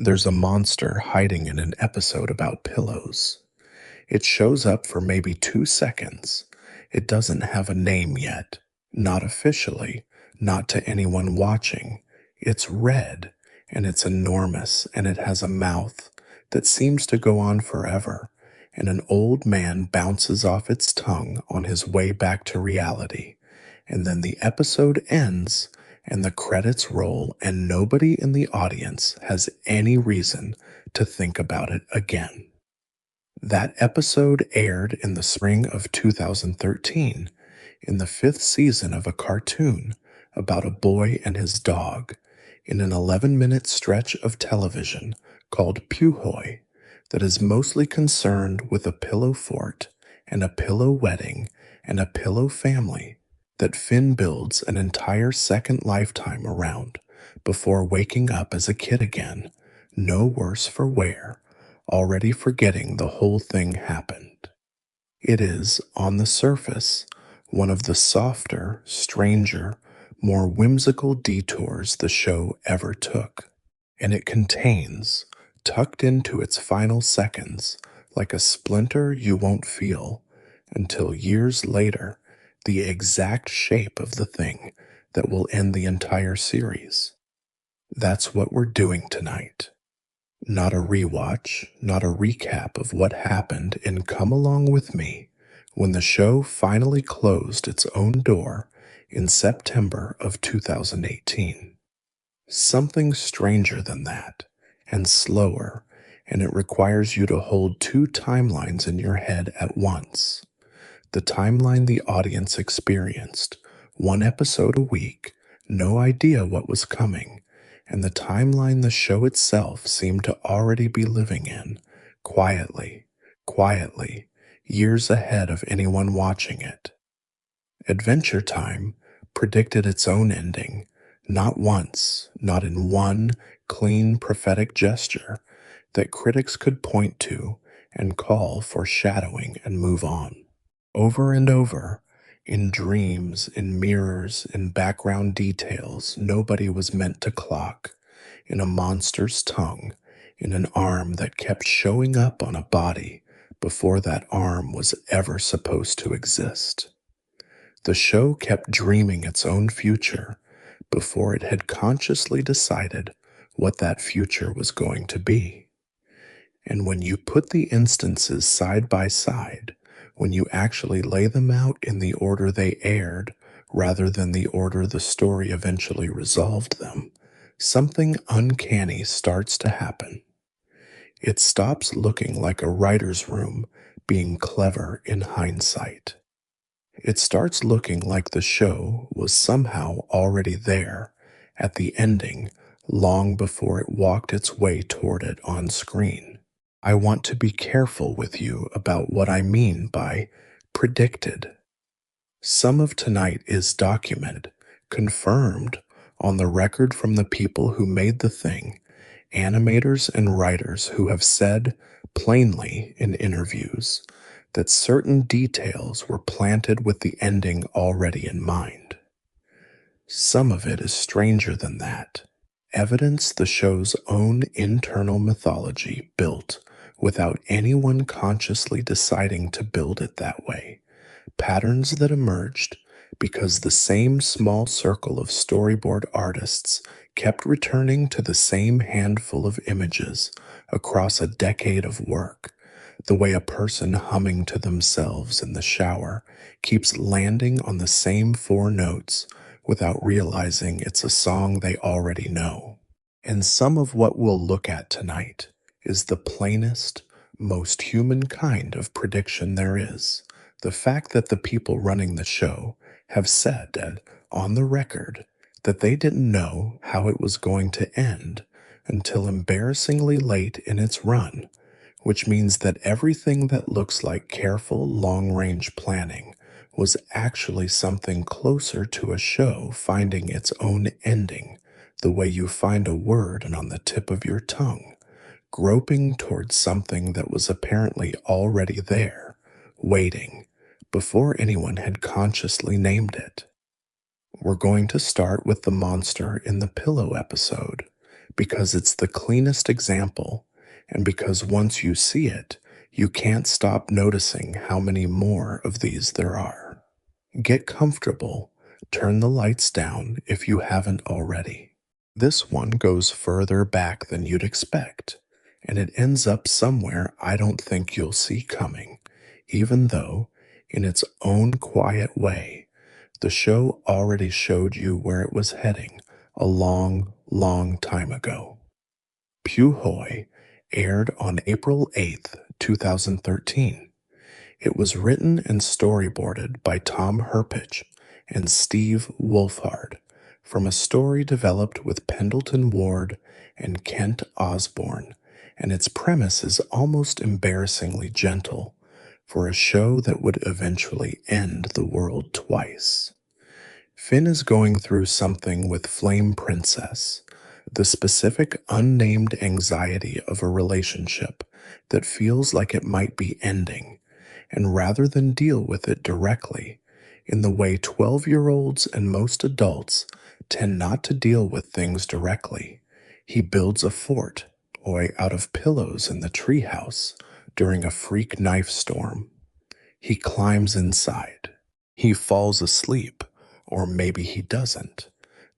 There's a monster hiding in an episode about pillows. It shows up for maybe 2 seconds. It doesn't have a name yet. Not officially. Not to anyone watching. It's red, and it's enormous, and it has a mouth that seems to go on forever, and an old man bounces off its tongue on his way back to reality. And then the episode ends, and the credits roll, and nobody in the audience has any reason to think about it again. That episode aired in the spring of 2013 in the fifth season of a cartoon about a boy and his dog in an 11-minute stretch of television called Puhoy that is mostly concerned with a pillow fort and a pillow wedding and a pillow family that Finn builds an entire second lifetime around before waking up as a kid again, no worse for wear, already forgetting the whole thing happened. It is, on the surface, one of the softer, stranger, more whimsical detours the show ever took, and it contains, tucked into its final seconds, like a splinter you won't feel, until years later, the exact shape of the thing that will end the entire series. That's what we're doing tonight. Not a rewatch, not a recap of what happened in Come Along With Me when the show finally closed its own door in September of 2018. Something stranger than that, and slower, and it requires you to hold two timelines in your head at once. The timeline the audience experienced, one episode a week, no idea what was coming, and the timeline the show itself seemed to already be living in, quietly, years ahead of anyone watching it. Adventure Time predicted its own ending, not once, not in one clean prophetic gesture that critics could point to and call foreshadowing and move on. Over and over, in dreams, in mirrors, in background details nobody was meant to clock, in a monster's tongue, in an arm that kept showing up on a body before that arm was ever supposed to exist. The show kept dreaming its own future before it had consciously decided what that future was going to be. And when you put the instances side by side, when you actually lay them out in the order they aired rather than the order the story eventually resolved them, something uncanny starts to happen. It stops looking like a writer's room being clever in hindsight. It starts looking like the show was somehow already there at the ending long before it walked its way toward it on screen. I want to be careful with you about what I mean by predicted. Some of tonight is documented, confirmed, on the record from the people who made the thing, animators and writers who have said plainly in interviews that certain details were planted with the ending already in mind. Some of it is stranger than that. Evidence the show's own internal mythology built without anyone consciously deciding to build it that way. Patterns that emerged because the same small circle of storyboard artists kept returning to the same handful of images across a decade of work, the way a person humming to themselves in the shower keeps landing on the same four notes without realizing it's a song they already know. And some of what we'll look at tonight is the plainest, most human kind of prediction there is. The fact that the people running the show have said that, on the record, that they didn't know how it was going to end until embarrassingly late in its run, which means that everything that looks like careful long-range planning was actually something closer to a show finding its own ending, the way you find a word and on the tip of your tongue, groping towards something that was apparently already there, waiting, before anyone had consciously named it. We're going to start with the monster in the pillow episode, because it's the cleanest example, and because once you see it, you can't stop noticing how many more of these there are. Get comfortable, turn the lights down if you haven't already. This one goes further back than you'd expect, and it ends up somewhere I don't think you'll see coming, even though, in its own quiet way, the show already showed you where it was heading a long, long time ago. Puhoi aired on April 8th, 2013. It was written and storyboarded by Tom Herpich and Steve Wolfhard from a story developed with Pendleton Ward and Kent Osborne, and its premise is almost embarrassingly gentle for a show that would eventually end the world twice. Finn is going through something with Flame Princess, the specific unnamed anxiety of a relationship that feels like it might be ending, and rather than deal with it directly, in the way 12-year-olds and most adults tend not to deal with things directly, he builds a fort, out of pillows in the treehouse during a freak knife storm. He climbs inside. He falls asleep, or maybe he doesn't.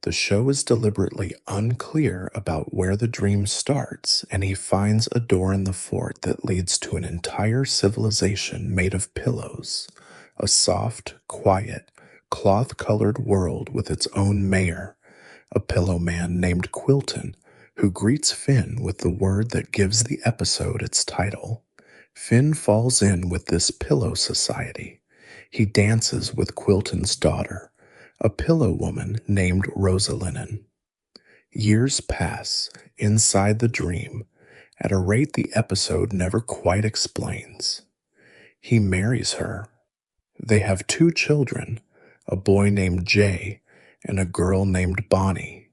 The show is deliberately unclear about where the dream starts, and he finds a door in the fort that leads to an entire civilization made of pillows, a soft, quiet, cloth-colored world with its own mayor, a pillow man named Quilton, who greets Finn with the word that gives the episode its title. Finn falls in with this pillow society. He dances with Quilton's daughter, a pillow woman named Rosalinen. Years pass inside the dream at a rate the episode never quite explains. He marries her. They have 2 children, a boy named Jay and a girl named Bonnie.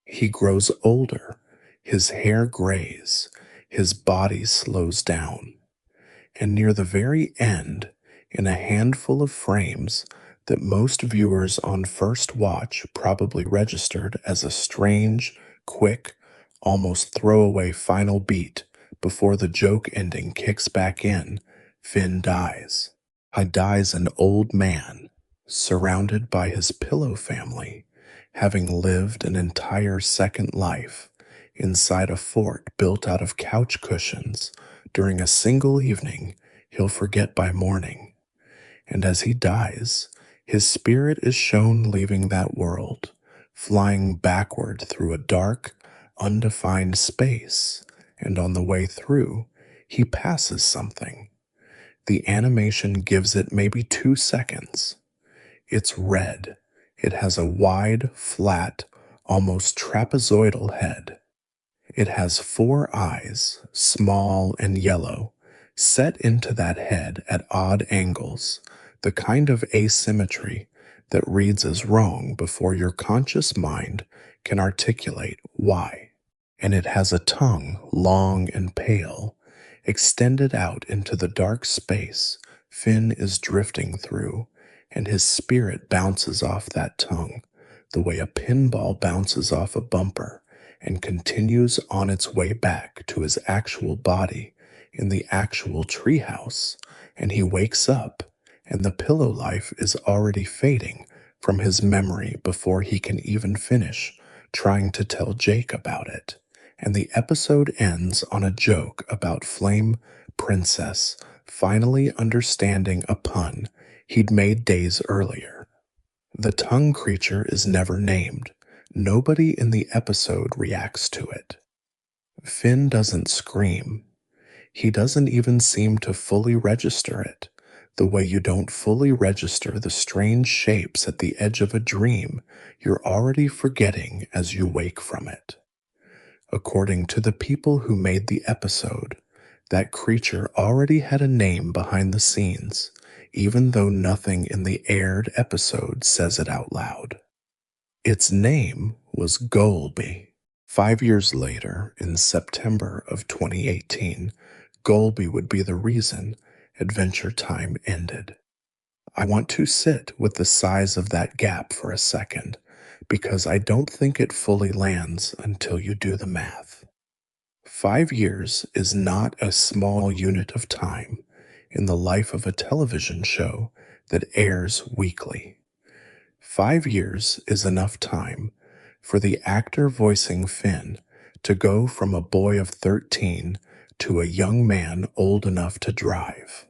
He grows older, his hair grays, his body slows down. And near the very end, in a handful of frames that most viewers on first watch probably registered as a strange, quick, almost throwaway final beat before the joke ending kicks back in, Finn dies. He dies an old man, surrounded by his pillow family, having lived an entire second life inside a fort built out of couch cushions during a single evening he'll forget by morning. And as he dies, his spirit is shown leaving that world, flying backward through a dark, undefined space, and on the way through, he passes something. The animation gives it maybe 2 seconds. It's red. It has a wide, flat, almost trapezoidal head. It has 4 eyes, small and yellow, set into that head at odd angles, the kind of asymmetry that reads as wrong before your conscious mind can articulate why. And it has a tongue long and pale, extended out into the dark space Finn is drifting through, and his spirit bounces off that tongue, the way a pinball bounces off a bumper, and continues on its way back to his actual body in the actual treehouse, and he wakes up, and the pillow life is already fading from his memory before he can even finish trying to tell Jake about it. And the episode ends on a joke about Flame Princess finally understanding a pun he'd made days earlier. The tongue creature is never named. Nobody in the episode reacts to it. Finn doesn't scream. He doesn't even seem to fully register it, the way you don't fully register the strange shapes at the edge of a dream you're already forgetting as you wake from it. According to the people who made the episode, that creature already had a name behind the scenes, even though nothing in the aired episode says it out loud. Its name was Golby. 5 years later, in September of 2018, Golby would be the reason Adventure Time ended. I want to sit with the size of that gap for a second, because I don't think it fully lands until you do the math. 5 years is not a small unit of time in the life of a television show that airs weekly. 5 years is enough time for the actor voicing Finn to go from a boy of 13 to a young man old enough to drive.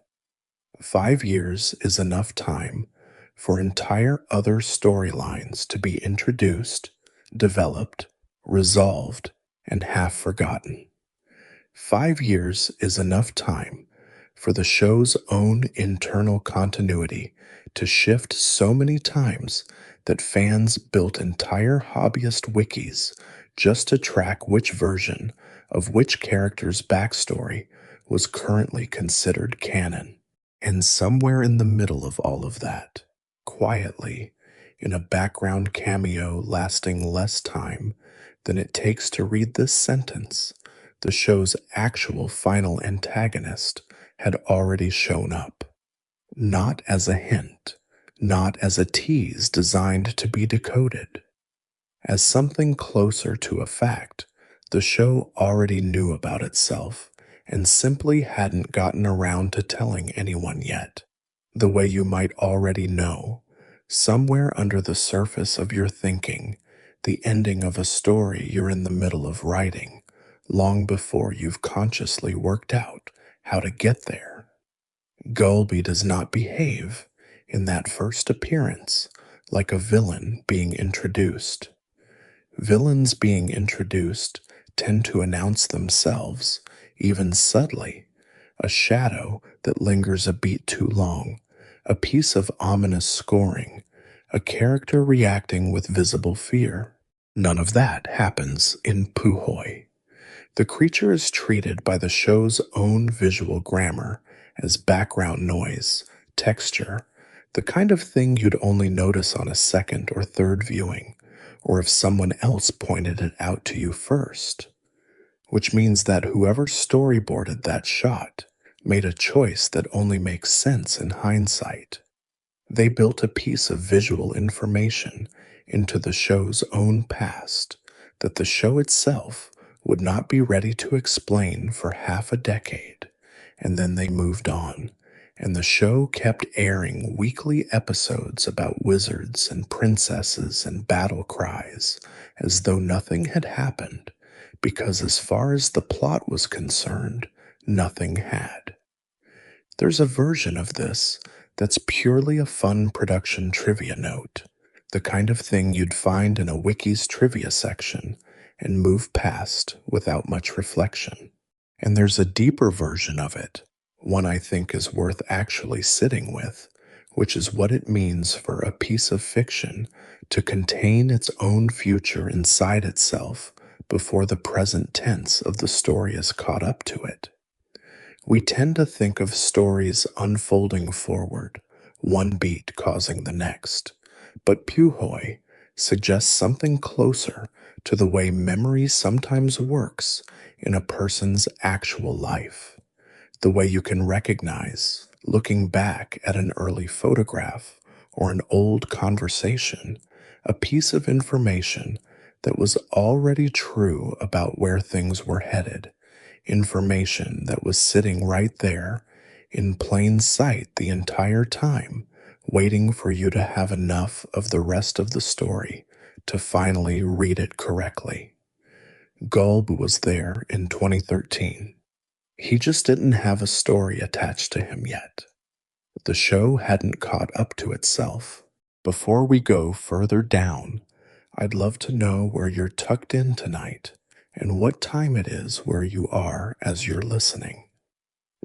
5 years is enough time for entire other storylines to be introduced, developed, resolved, and half forgotten. 5 years is enough time for the show's own internal continuity to shift so many times that fans built entire hobbyist wikis just to track which version of which character's backstory was currently considered canon. And somewhere in the middle of all of that, quietly, in a background cameo lasting less time than it takes to read this sentence, the show's actual final antagonist had already shown up. Not as a hint, not as a tease designed to be decoded. As something closer to a fact, the show already knew about itself and simply hadn't gotten around to telling anyone yet. The way you might already know, somewhere under the surface of your thinking, the ending of a story you're in the middle of writing, long before you've consciously worked out how to get there. Gulby does not behave, in that first appearance, like a villain being introduced. Villains being introduced tend to announce themselves, even subtly, a shadow that lingers a beat too long, a piece of ominous scoring, a character reacting with visible fear. None of that happens in Puhoi. The creature is treated by the show's own visual grammar as background noise, texture, the kind of thing you'd only notice on a second or third viewing, or if someone else pointed it out to you first. Which means that whoever storyboarded that shot made a choice that only makes sense in hindsight. They built a piece of visual information into the show's own past that the show itself would not be ready to explain for half a decade, and then they moved on, and the show kept airing weekly episodes about wizards and princesses and battle cries as though nothing had happened, because as far as the plot was concerned, nothing had. There's a version of this that's purely a fun production trivia note, the kind of thing you'd find in a wiki's trivia section and move past without much reflection. And there's a deeper version of it, one I think is worth actually sitting with, which is what it means for a piece of fiction to contain its own future inside itself before the present tense of the story is caught up to it. We tend to think of stories unfolding forward, one beat causing the next, but Puhoi suggests something closer to the way memory sometimes works in a person's actual life, the way you can recognize, looking back at an early photograph or an old conversation, a piece of information that was already true about where things were headed, information that was sitting right there in plain sight the entire time, waiting for you to have enough of the rest of the story to finally read it correctly. Gulb was there in 2013. He just didn't have a story attached to him yet. The show hadn't caught up to itself. Before we go further down, I'd love to know where you're tucked in tonight and what time it is where you are as you're listening.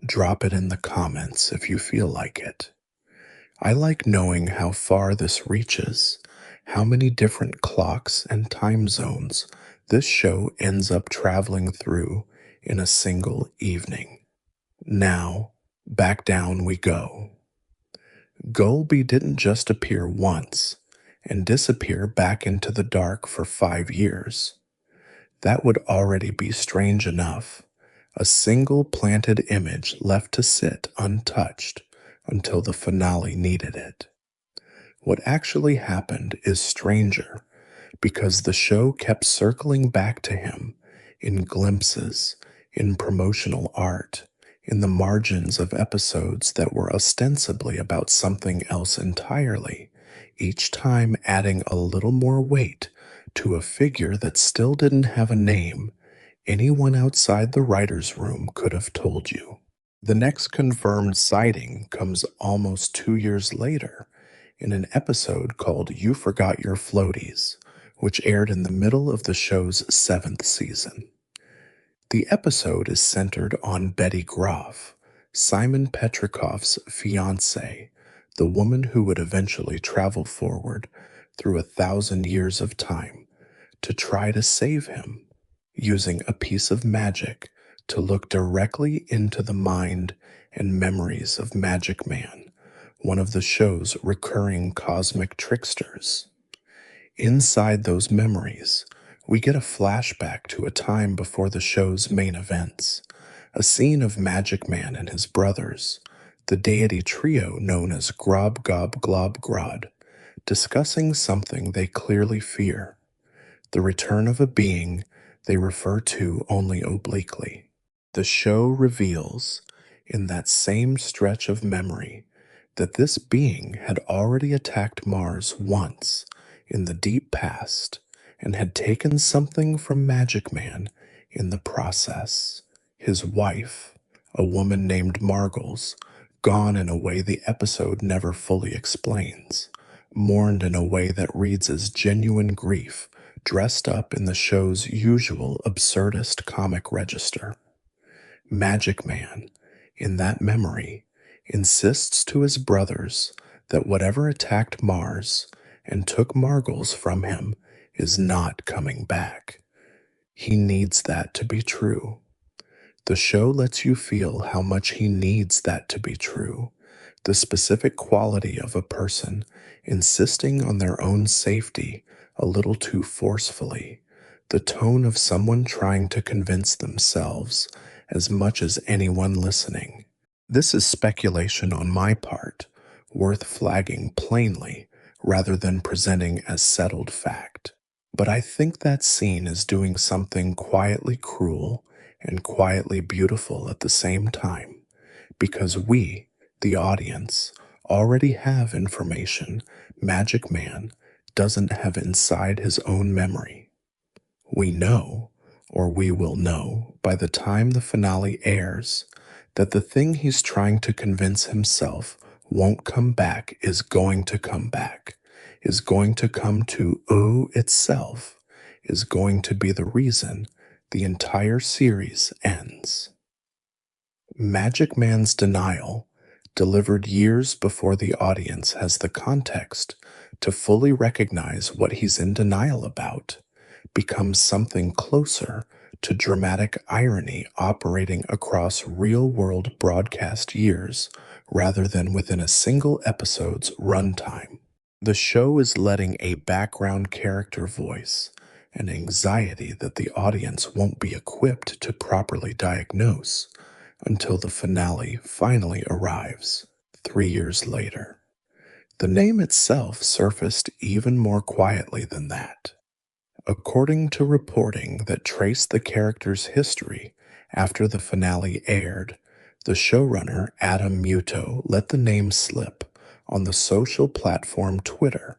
Drop it in the comments if you feel like it. I like knowing how far this reaches, how many different clocks and time zones this show ends up traveling through in a single evening. Now, back down we go. Gulby didn't just appear once and disappear back into the dark for 5 years. That would already be strange enough. A single planted image left to sit untouched until the finale needed it. What actually happened is stranger, because the show kept circling back to him in glimpses, in promotional art, in the margins of episodes that were ostensibly about something else entirely, each time adding a little more weight to a figure that still didn't have a name anyone outside the writer's room could have told you. The next confirmed sighting comes almost 2 years later in an episode called You Forgot Your Floaties, which aired in the middle of the show's seventh season. The episode is centered on Betty Groff, Simon Petrikov's fiancée, the woman who would eventually travel forward through 1,000 years of time to try to save him, using a piece of magic to look directly into the mind and memories of Magic Man, one of the show's recurring cosmic tricksters. Inside those memories, we get a flashback to a time before the show's main events, a scene of Magic Man and his brothers, the deity trio known as Grob Gob Glob Grod, discussing something they clearly fear, the return of a being they refer to only obliquely. The show reveals, in that same stretch of memory, that this being had already attacked Mars once in the deep past and had taken something from Magic Man in the process. His wife, a woman named Margles, gone in a way the episode never fully explains, mourned in a way that reads as genuine grief, dressed up in the show's usual absurdist comic register. Magic Man, in that memory, insists to his brothers that whatever attacked Mars and took Margles from him is not coming back. He needs that to be true. The show lets you feel how much he needs that to be true, the specific quality of a person insisting on their own safety a little too forcefully, the tone of someone trying to convince themselves as much as anyone listening. This is speculation on my part, worth flagging plainly rather than presenting as settled fact. But I think that scene is doing something quietly cruel and quietly beautiful at the same time, because we, the audience, already have information Magic Man doesn't have inside his own memory. We know, or we will know by the time the finale airs, that the thing he's trying to convince himself won't come back is going to come back, is going to come to itself, is going to be the reason the entire series ends. Magic Man's denial, delivered years before the audience has the context to fully recognize what he's in denial about, becomes something closer to dramatic irony operating across real-world broadcast years rather than within a single episode's runtime. The show is letting a background character voice an anxiety that the audience won't be equipped to properly diagnose until the finale finally arrives 3 years later. The name itself surfaced even more quietly than that. According to reporting that traced the character's history after the finale aired, the showrunner Adam Muto let the name slip on the social platform Twitter,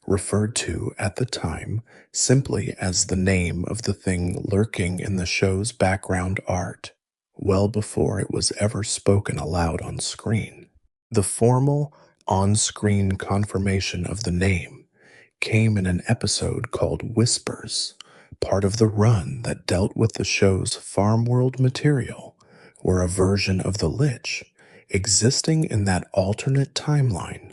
referred to at the time simply as the name of the thing lurking in the show's background art, well before it was ever spoken aloud on screen. The formal, on-screen confirmation of the name came in an episode called Whispers, part of the run that dealt with the show's farm world material, where a version of the Lich, existing in that alternate timeline,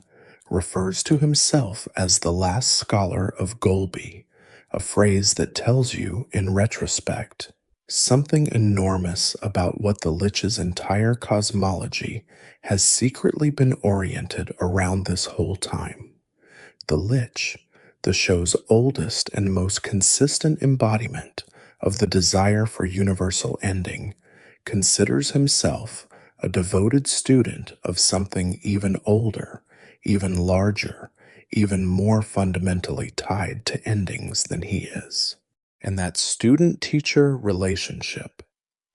refers to himself as the last scholar of Golby, a phrase that tells you, in retrospect, something enormous about what the Lich's entire cosmology has secretly been oriented around this whole time. The Lich, the show's oldest and most consistent embodiment of the desire for universal ending, considers himself a devoted student of something even older, even larger, even more fundamentally tied to endings than he is. And that student-teacher relationship,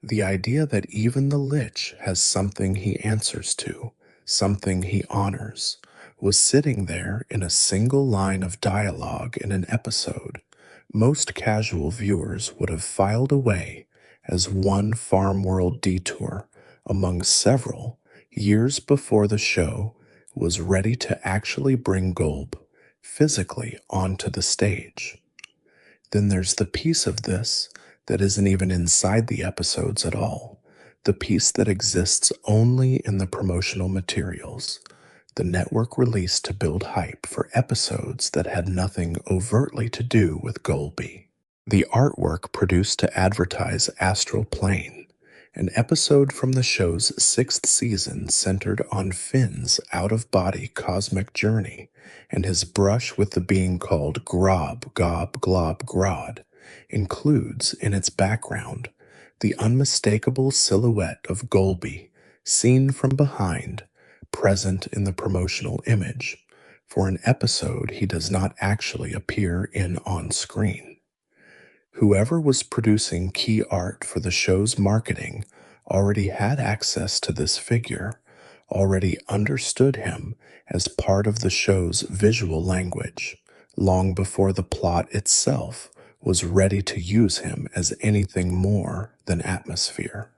the idea that even the Lich has something he answers to, something he honors, was sitting there in a single line of dialogue in an episode most casual viewers would have filed away as one farm world detour among several years before the show was ready to actually bring Golb physically onto the stage. Then there's the piece of this that isn't even inside the episodes at all, the piece that exists only in the promotional materials the network released to build hype for episodes that had nothing overtly to do with Golby. The artwork produced to advertise Astral Plane, an episode from the show's 6th season centered on Finn's out-of-body cosmic journey and his brush with the being called Grob, Gob, Glob, Grod, includes in its background the unmistakable silhouette of Golby seen from behind, present in the promotional image. For an episode he does not actually appear in on screen. Whoever was producing key art for the show's marketing already had access to this figure, already understood him as part of the show's visual language, long before the plot itself was ready to use him as anything more than atmosphere.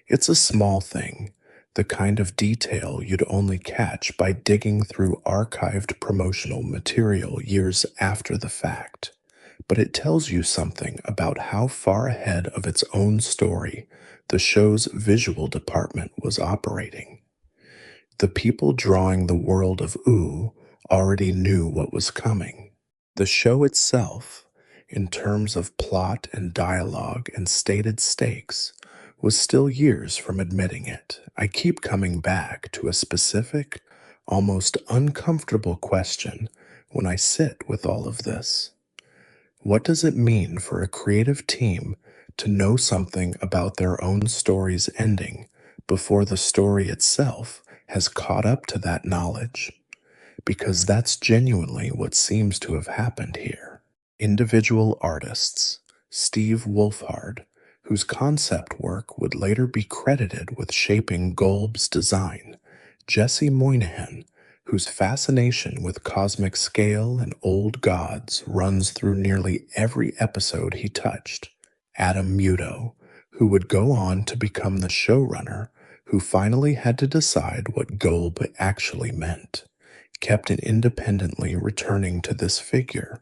It's a small thing, the kind of detail you'd only catch by digging through archived promotional material years after the fact, but it tells you something about how far ahead of its own story the show's visual department was operating. The people drawing the world of Ooh already knew what was coming. The show itself, in terms of plot and dialogue and stated stakes, was still years from admitting it. I keep coming back to a specific, almost uncomfortable question when I sit with all of this. What does it mean for a creative team to know something about their own story's ending before the story itself has caught up to that knowledge? Because that's genuinely what seems to have happened here. Individual artists, Steve Wolfhard, whose concept work would later be credited with shaping Golb's design, Jesse Moynihan, whose fascination with cosmic scale and old gods runs through nearly every episode he touched, Adam Muto, who would go on to become the showrunner who finally had to decide what Golb actually meant, kept independently returning to this figure,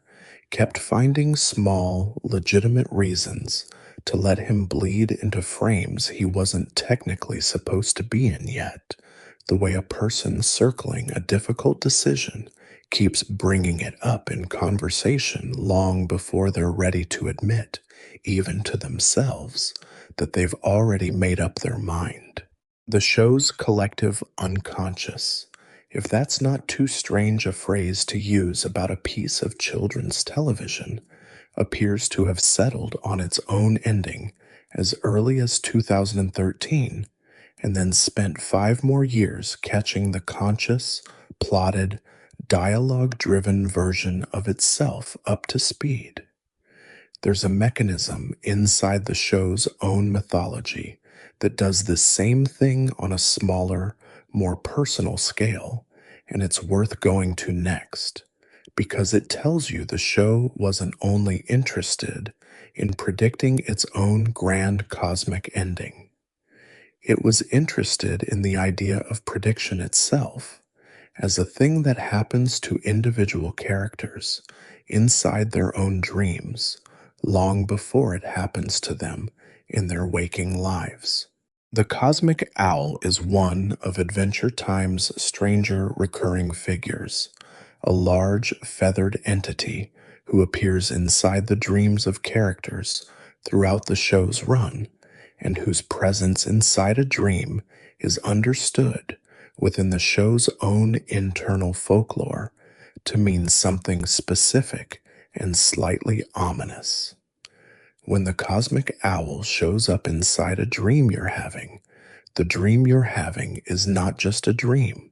kept finding small, legitimate reasons to let him bleed into frames he wasn't technically supposed to be in yet, the way a person circling a difficult decision keeps bringing it up in conversation long before they're ready to admit, even to themselves, that they've already made up their mind. The show's collective unconscious, if that's not too strange a phrase to use about a piece of children's television, appears to have settled on its own ending as early as 2013, and then spent 5 more years catching the conscious, plotted, dialogue-driven version of itself up to speed. There's a mechanism inside the show's own mythology that does the same thing on a smaller, more personal scale, and it's worth going to next, because it tells you the show wasn't only interested in predicting its own grand cosmic ending. It was interested in the idea of prediction itself as a thing that happens to individual characters inside their own dreams long before it happens to them in their waking lives. The Cosmic Owl is one of Adventure Time's stranger recurring figures, a large feathered entity who appears inside the dreams of characters throughout the show's run, and whose presence inside a dream is understood within the show's own internal folklore to mean something specific and slightly ominous. When the cosmic owl shows up inside a dream you're having, the dream you're having is not just a dream.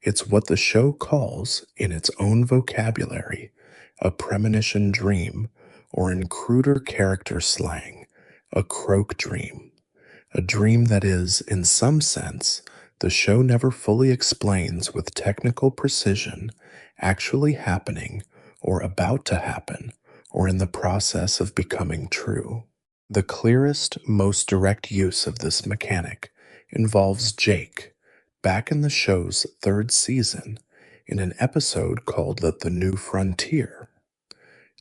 It's what the show calls, in its own vocabulary, a premonition dream, or in cruder character slang, a croak dream. A dream that is, in some sense, the show never fully explains with technical precision, actually happening, or about to happen, or in the process of becoming true. The clearest, most direct use of this mechanic involves Jake, back in the show's third season, in an episode called The New Frontier.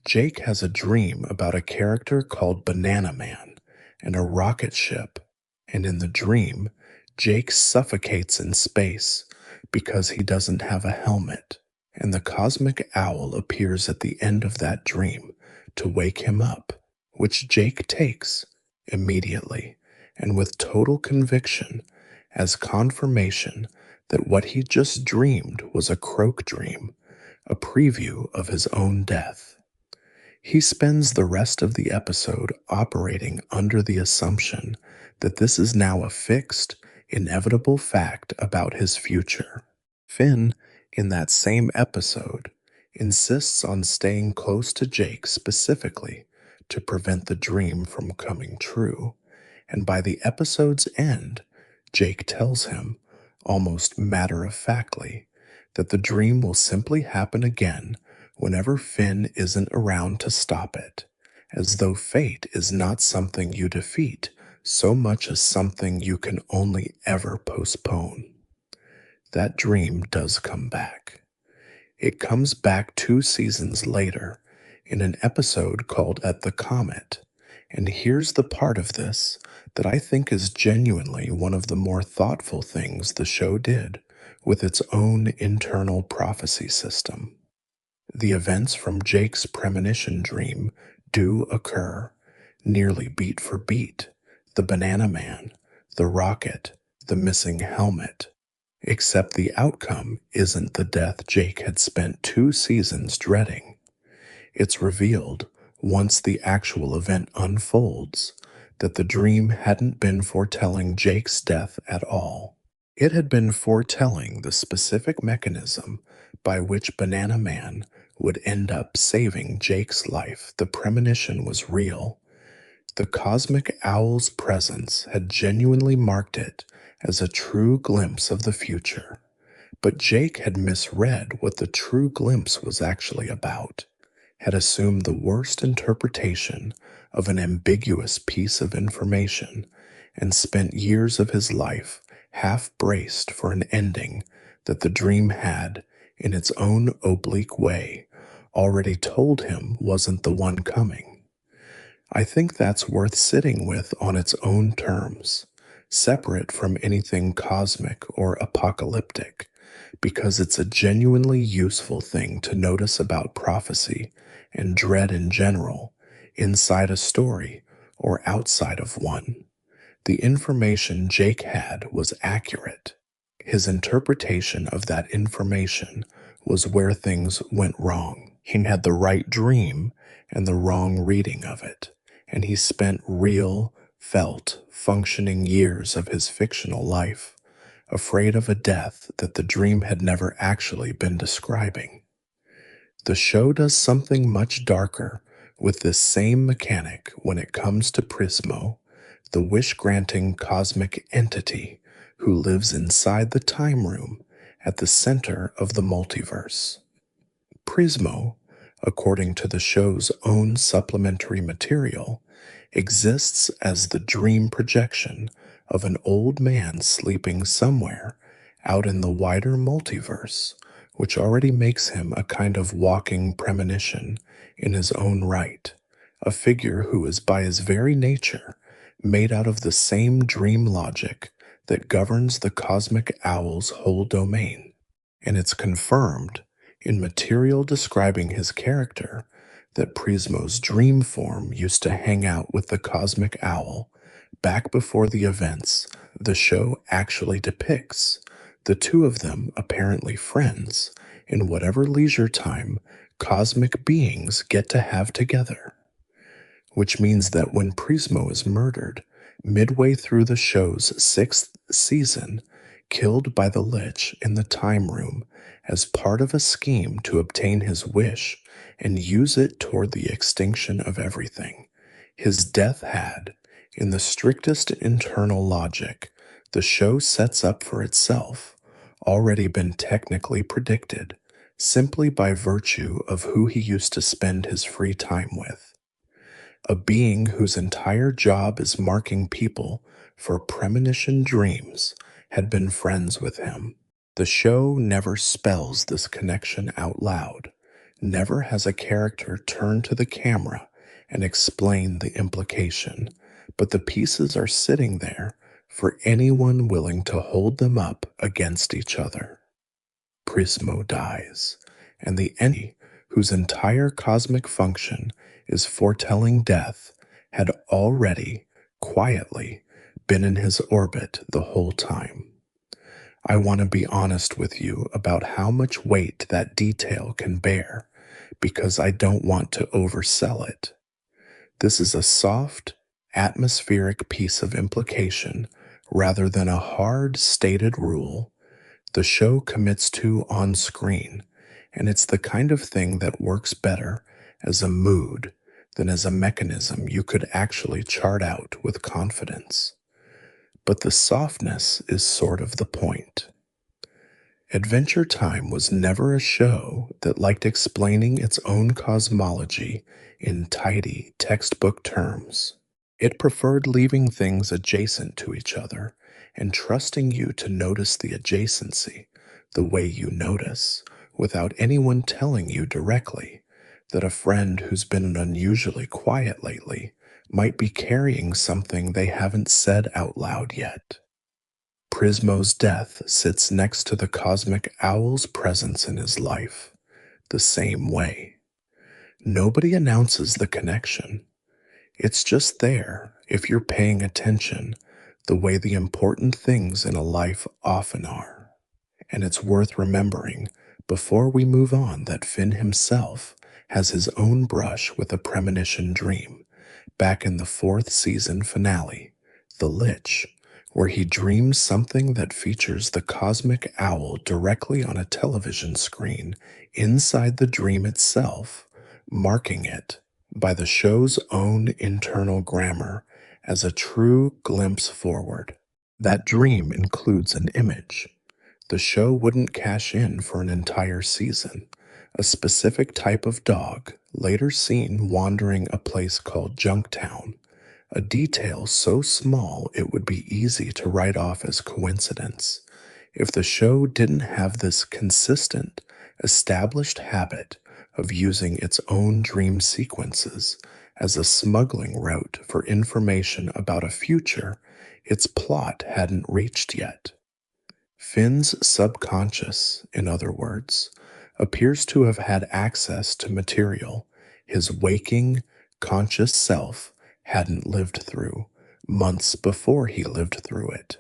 Jake has a dream about a character called Banana Man and a rocket ship, and in the dream, Jake suffocates in space because he doesn't have a helmet, and the cosmic owl appears at the end of that dream to wake him up, which Jake takes immediately and with total conviction as confirmation that what he just dreamed was a croak dream, a preview of his own death. He spends the rest of the episode operating under the assumption that this is now a fixed, inevitable fact about his future. Finn, in that same episode, insists on staying close to Jake specifically to prevent the dream from coming true, and by the episode's end, Jake tells him, almost matter-of-factly, that the dream will simply happen again whenever Finn isn't around to stop it, as though fate is not something you defeat so much as something you can only ever postpone. That dream does come back. It comes back 2 seasons later in an episode called At the Comet, and here's the part of this that I think is genuinely one of the more thoughtful things the show did with its own internal prophecy system. The events from Jake's premonition dream do occur, nearly beat for beat. The Banana Man, the rocket, the missing helmet. Except the outcome isn't the death Jake had spent 2 seasons dreading. It's revealed, once the actual event unfolds, that the dream hadn't been foretelling Jake's death at all. It had been foretelling the specific mechanism by which Banana Man would end up saving Jake's life. The premonition was real. The cosmic owl's presence had genuinely marked it as a true glimpse of the future, but Jake had misread what the true glimpse was actually about, had assumed the worst interpretation of an ambiguous piece of information, and spent years of his life half-braced for an ending that the dream had, in its own oblique way, already told him wasn't the one coming. I think that's worth sitting with on its own terms, separate from anything cosmic or apocalyptic, because it's a genuinely useful thing to notice about prophecy and dread in general, inside a story or outside of one. The information Jake had was accurate. His interpretation of that information was where things went wrong. He had the right dream and the wrong reading of it, and he spent real, felt, functioning years of his fictional life, afraid of a death that the dream had never actually been describing. The show does something much darker with this same mechanic when it comes to Prismo, the wish-granting cosmic entity who lives inside the time room at the center of the multiverse. Prismo, according to the show's own supplementary material, exists as the dream projection of an old man sleeping somewhere out in the wider multiverse, which already makes him a kind of walking premonition in his own right, a figure who is by his very nature made out of the same dream logic that governs the cosmic owl's whole domain, and it's confirmed in material describing his character that Prismo's dream form used to hang out with the cosmic owl back before the events the show actually depicts, the two of them apparently friends in whatever leisure time cosmic beings get to have together. Which means that when Prismo is murdered, midway through the show's 6th season, killed by the Lich in the Time Room as part of a scheme to obtain his wish and use it toward the extinction of everything. His death had, in the strictest internal logic the show sets up for itself, already been technically predicted, simply by virtue of who he used to spend his free time with. A being whose entire job is marking people for premonition dreams had been friends with him. The show never spells this connection out loud, never has a character turn to the camera and explain the implication, but the pieces are sitting there for anyone willing to hold them up against each other. Prismo dies, and the entity whose entire cosmic function is foretelling death had already, quietly, been in his orbit the whole time. I want to be honest with you about how much weight that detail can bear, because I don't want to oversell it. This is a soft, atmospheric piece of implication rather than a hard, stated rule the show commits to on screen, and it's the kind of thing that works better as a mood than as a mechanism you could actually chart out with confidence. But the softness is sort of the point. Adventure Time was never a show that liked explaining its own cosmology in tidy textbook terms. It preferred leaving things adjacent to each other and trusting you to notice the adjacency the way you notice, without anyone telling you directly that a friend who's been unusually quiet lately might be carrying something they haven't said out loud yet. Prismo's death sits next to the cosmic owl's presence in his life, the same way. Nobody announces the connection. It's just there if you're paying attention, the way the important things in a life often are. And it's worth remembering before we move on that Finn himself has his own brush with a premonition dream back in the 4th season finale, The Lich, where he dreams something that features the cosmic owl directly on a television screen inside the dream itself, marking it, by the show's own internal grammar, as a true glimpse forward. That dream includes an image. The show wouldn't cash in for an entire season. A specific type of dog, later seen wandering a place called Junktown, a detail so small it would be easy to write off as coincidence. If the show didn't have this consistent, established habit of using its own dream sequences as a smuggling route for information about a future its plot hadn't reached yet. Finn's subconscious, in other words, appears to have had access to material his waking, conscious self hadn't lived through months before he lived through it.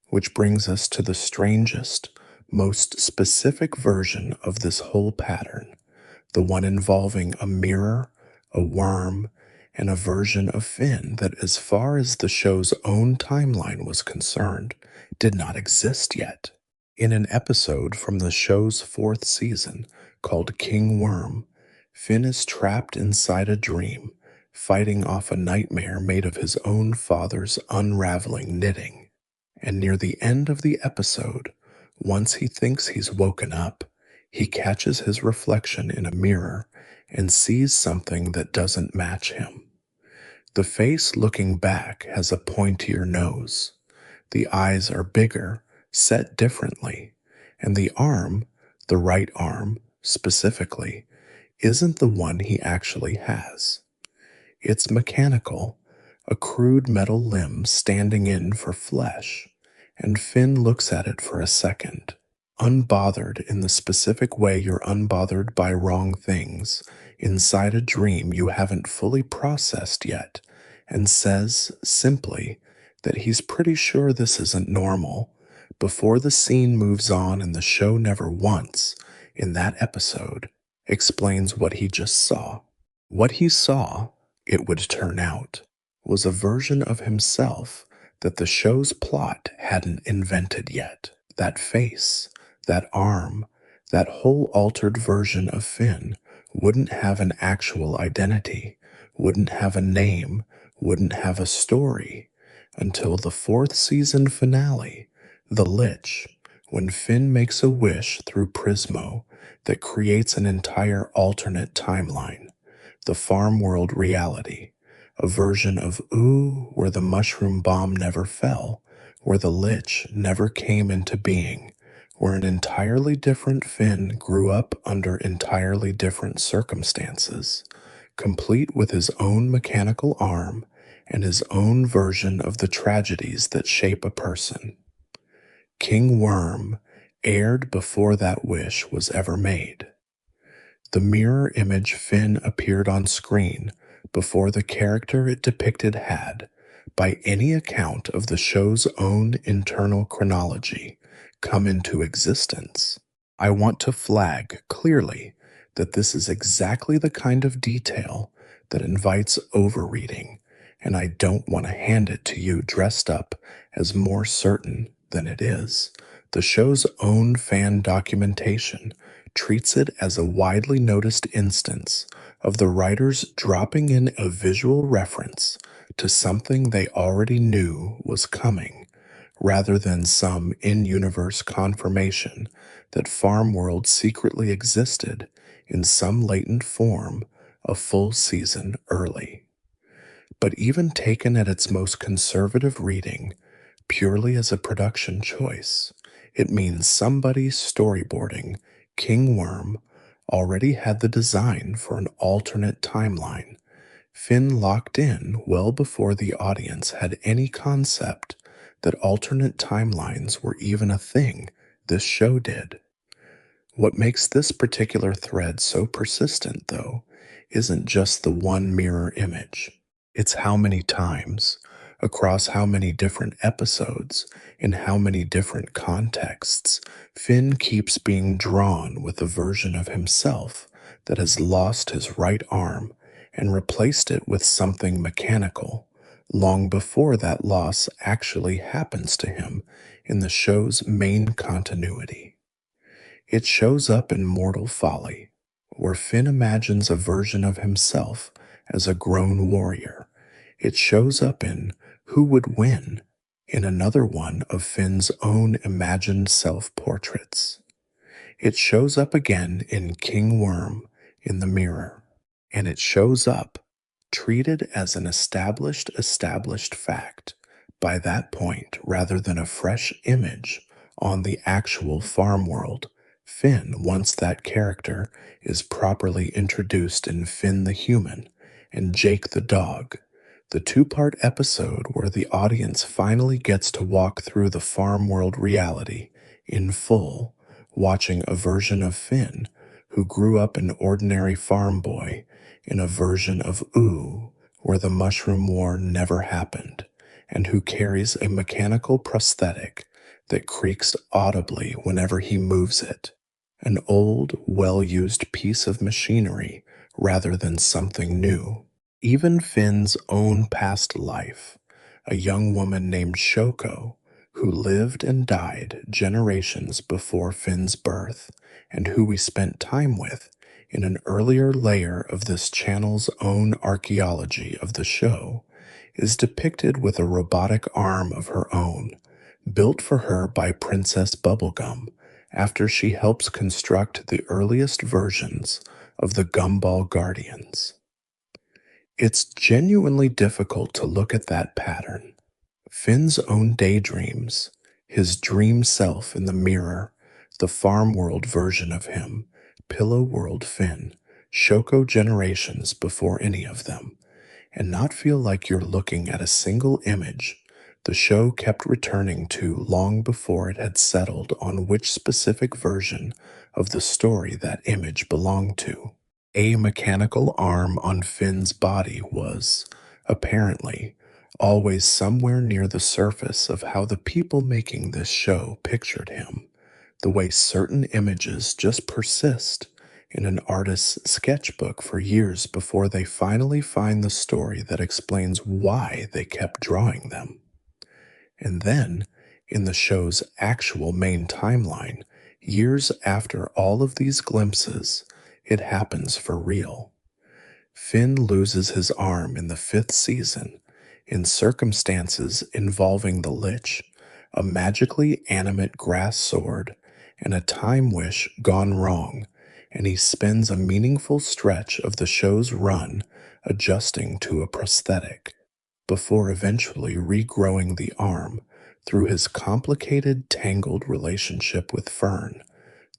Which brings us to the strangest, most specific version of this whole pattern, the one involving a mirror, a worm, and a version of Finn that, as far as the show's own timeline was concerned, did not exist yet. In an episode from the show's 4th season called King Worm, Finn is trapped inside a dream, fighting off a nightmare made of his own father's unraveling knitting. And near the end of the episode, once he thinks he's woken up, he catches his reflection in a mirror and sees something that doesn't match him. The face looking back has a pointier nose. The eyes are bigger, set differently, and the arm, the right arm specifically, isn't the one he actually has. It's mechanical, a crude metal limb standing in for flesh, and Finn looks at it for a second, unbothered in the specific way you're unbothered by wrong things inside a dream you haven't fully processed yet, and says simply that he's pretty sure this isn't normal before the scene moves on, and the show never once, in that episode, explains what he just saw. What he saw, it would turn out, was a version of himself that the show's plot hadn't invented yet. That face, that arm, that whole altered version of Finn wouldn't have an actual identity, wouldn't have a name, wouldn't have a story until the fourth season finale, The Lich, when Finn makes a wish through Prismo that creates an entire alternate timeline, the farm world reality, a version of Ooh where the mushroom bomb never fell, where the Lich never came into being, where an entirely different Finn grew up under entirely different circumstances, complete with his own mechanical arm and his own version of the tragedies that shape a person. King Worm aired before that wish was ever made. The mirror image Finn appeared on screen before the character it depicted had, by any account of the show's own internal chronology, come into existence. I want to flag clearly that this is exactly the kind of detail that invites overreading, and I don't want to hand it to you dressed up as more certain than it is. The show's own fan documentation treats it as a widely noticed instance of the writers dropping in a visual reference to something they already knew was coming, rather than some in-universe confirmation that Farm World secretly existed in some latent form a full season early. But even taken at its most conservative reading, purely as a production choice, it means somebody storyboarding King Worm already had the design for an alternate timeline, Finn locked in well before the audience had any concept that alternate timelines were even a thing this show did. What makes this particular thread so persistent, though, isn't just the one mirror image. It's how many times, across how many different episodes, in how many different contexts, Finn keeps being drawn with a version of himself that has lost his right arm and replaced it with something mechanical, long before that loss actually happens to him in the show's main continuity. It shows up in Mortal Folly, where Finn imagines a version of himself as a grown warrior. It shows up in Who Would Win, in another one of Finn's own imagined self-portraits. It shows up again in King Worm in the mirror, and it shows up treated as an established fact by that point rather than a fresh image on the actual farm world. Finn, once that character is properly introduced in Finn the Human and Jake the Dog, the two-part episode where the audience finally gets to walk through the farm world reality in full, watching a version of Finn who grew up an ordinary farm boy in a version of Ooh, where the Mushroom War never happened, and who carries a mechanical prosthetic that creaks audibly whenever he moves it, an old, well-used piece of machinery rather than something new. Even Finn's own past life, a young woman named Shoko, who lived and died generations before Finn's birth, and who we spent time with in an earlier layer of this channel's own archaeology of the show, is depicted with a robotic arm of her own, built for her by Princess Bubblegum after she helps construct the earliest versions of the Gumball Guardians. It's genuinely difficult to look at that pattern. Finn's own daydreams, his dream self in the mirror, the farm world version of him, Pillow World Finn, Shoko generations before any of them, and not feel like you're looking at a single image the show kept returning to long before it had settled on which specific version of the story that image belonged to. A mechanical arm on Finn's body was, apparently, always somewhere near the surface of how the people making this show pictured him, the way certain images just persist in an artist's sketchbook for years before they finally find the story that explains why they kept drawing them. And then, in the show's actual main timeline, years after all of these glimpses, it happens for real. Finn loses his arm in the fifth season in circumstances involving the Lich, a magically animate grass sword, and a time wish gone wrong, and he spends a meaningful stretch of the show's run adjusting to a prosthetic before eventually regrowing the arm through his complicated, tangled relationship with Fern,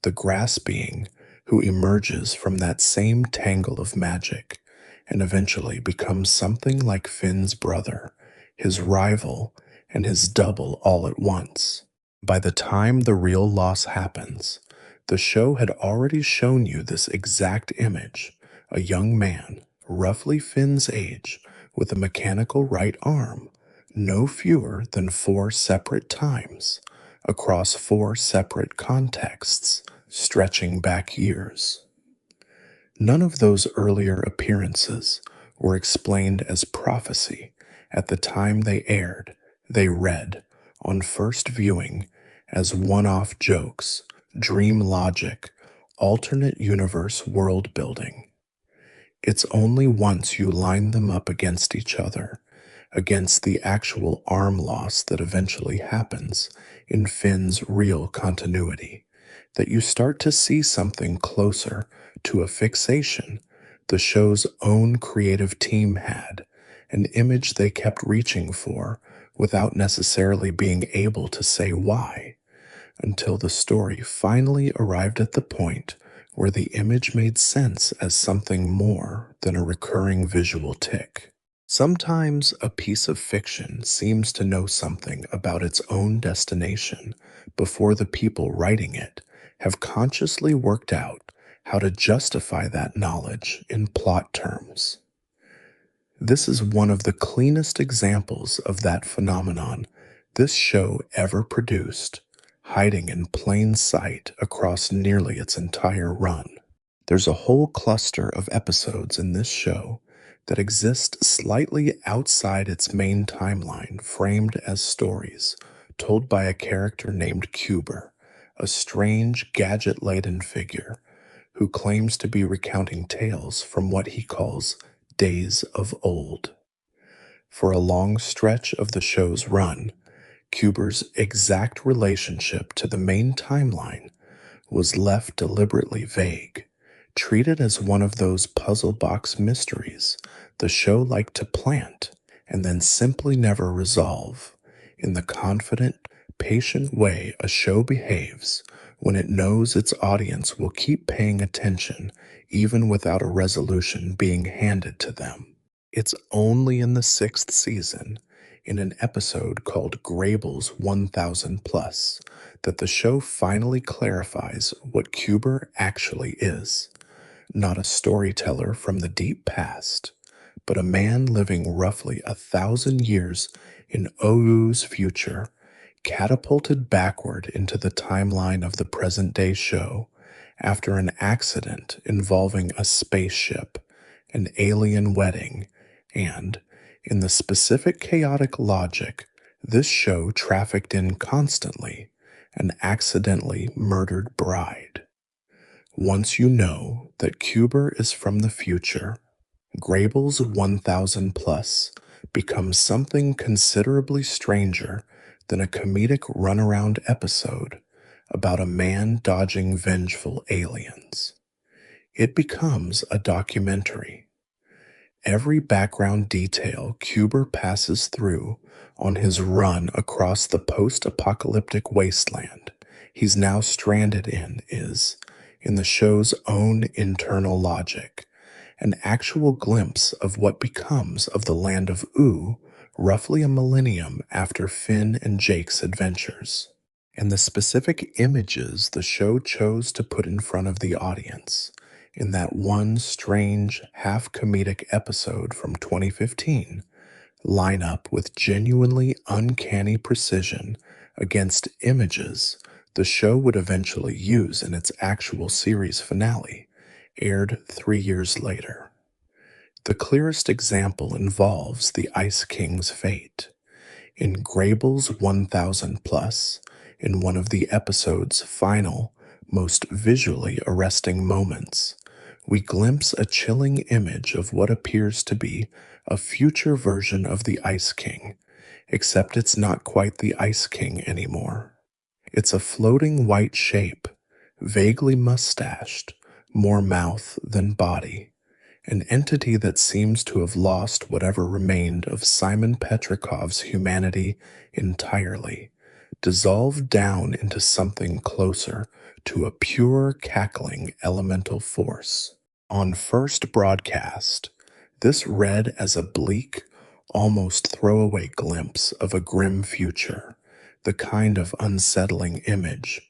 the grass being who emerges from that same tangle of magic and eventually becomes something like Finn's brother, his rival, and his double all at once. By the time the real loss happens, the show had already shown you this exact image: a young man, roughly Finn's age, with a mechanical right arm, no fewer than 4 separate times, across 4 separate contexts, stretching back years. None of those earlier appearances were explained as prophecy at the time they aired. They read, on first viewing, as one-off jokes, dream logic, alternate universe world building. It's only once you line them up against each other, against the actual arm loss that eventually happens in Finn's real continuity, that you start to see something closer to a fixation the show's own creative team had, an image they kept reaching for without necessarily being able to say why, until the story finally arrived at the point where the image made sense as something more than a recurring visual tick. Sometimes a piece of fiction seems to know something about its own destination before the people writing it have consciously worked out how to justify that knowledge in plot terms. This is one of the cleanest examples of that phenomenon this show ever produced, hiding in plain sight across nearly its entire run. There's a whole cluster of episodes in this show that exist slightly outside its main timeline, framed as stories told by a character named Cuber, a strange, gadget-laden figure who claims to be recounting tales from what he calls days of old. For a long stretch of the show's run, Cuber's exact relationship to the main timeline was left deliberately vague, treated as one of those puzzle box mysteries the show liked to plant and then simply never resolve, in the confident, patient way a show behaves when it knows its audience will keep paying attention even without a resolution being handed to them. It's only in the sixth season, in an episode called Grable's 1000 Plus, that the show finally clarifies what Cuber actually is. Not a storyteller from the deep past, but a man living roughly 1,000 years in Ouu's future, catapulted backward into the timeline of the present-day show after an accident involving a spaceship, an alien wedding, and, in the specific chaotic logic this show trafficked in constantly, an accidentally murdered bride. Once you know that Cuber is from the future, Grable's 1000 Plus becomes something considerably stranger than a comedic runaround episode about a man dodging vengeful aliens. It becomes a documentary. Every background detail Cuber passes through on his run across the post-apocalyptic wasteland he's now stranded in is, in the show's own internal logic, an actual glimpse of what becomes of the land of Ooo roughly a millennium after Finn and Jake's adventures. And the specific images the show chose to put in front of the audience in that one strange, half-comedic episode from 2015 line up with genuinely uncanny precision against images the show would eventually use in its actual series finale, aired 3 years later. The clearest example involves the Ice King's fate. In Grable's 1000 Plus, in one of the episode's final, most visually arresting moments, we glimpse a chilling image of what appears to be a future version of the Ice King, except it's not quite the Ice King anymore. It's a floating white shape, vaguely mustached, more mouth than body, an entity that seems to have lost whatever remained of Simon Petrikov's humanity entirely, dissolved down into something closer to a pure, cackling elemental force. On first broadcast, this read as a bleak, almost throwaway glimpse of a grim future, the kind of unsettling image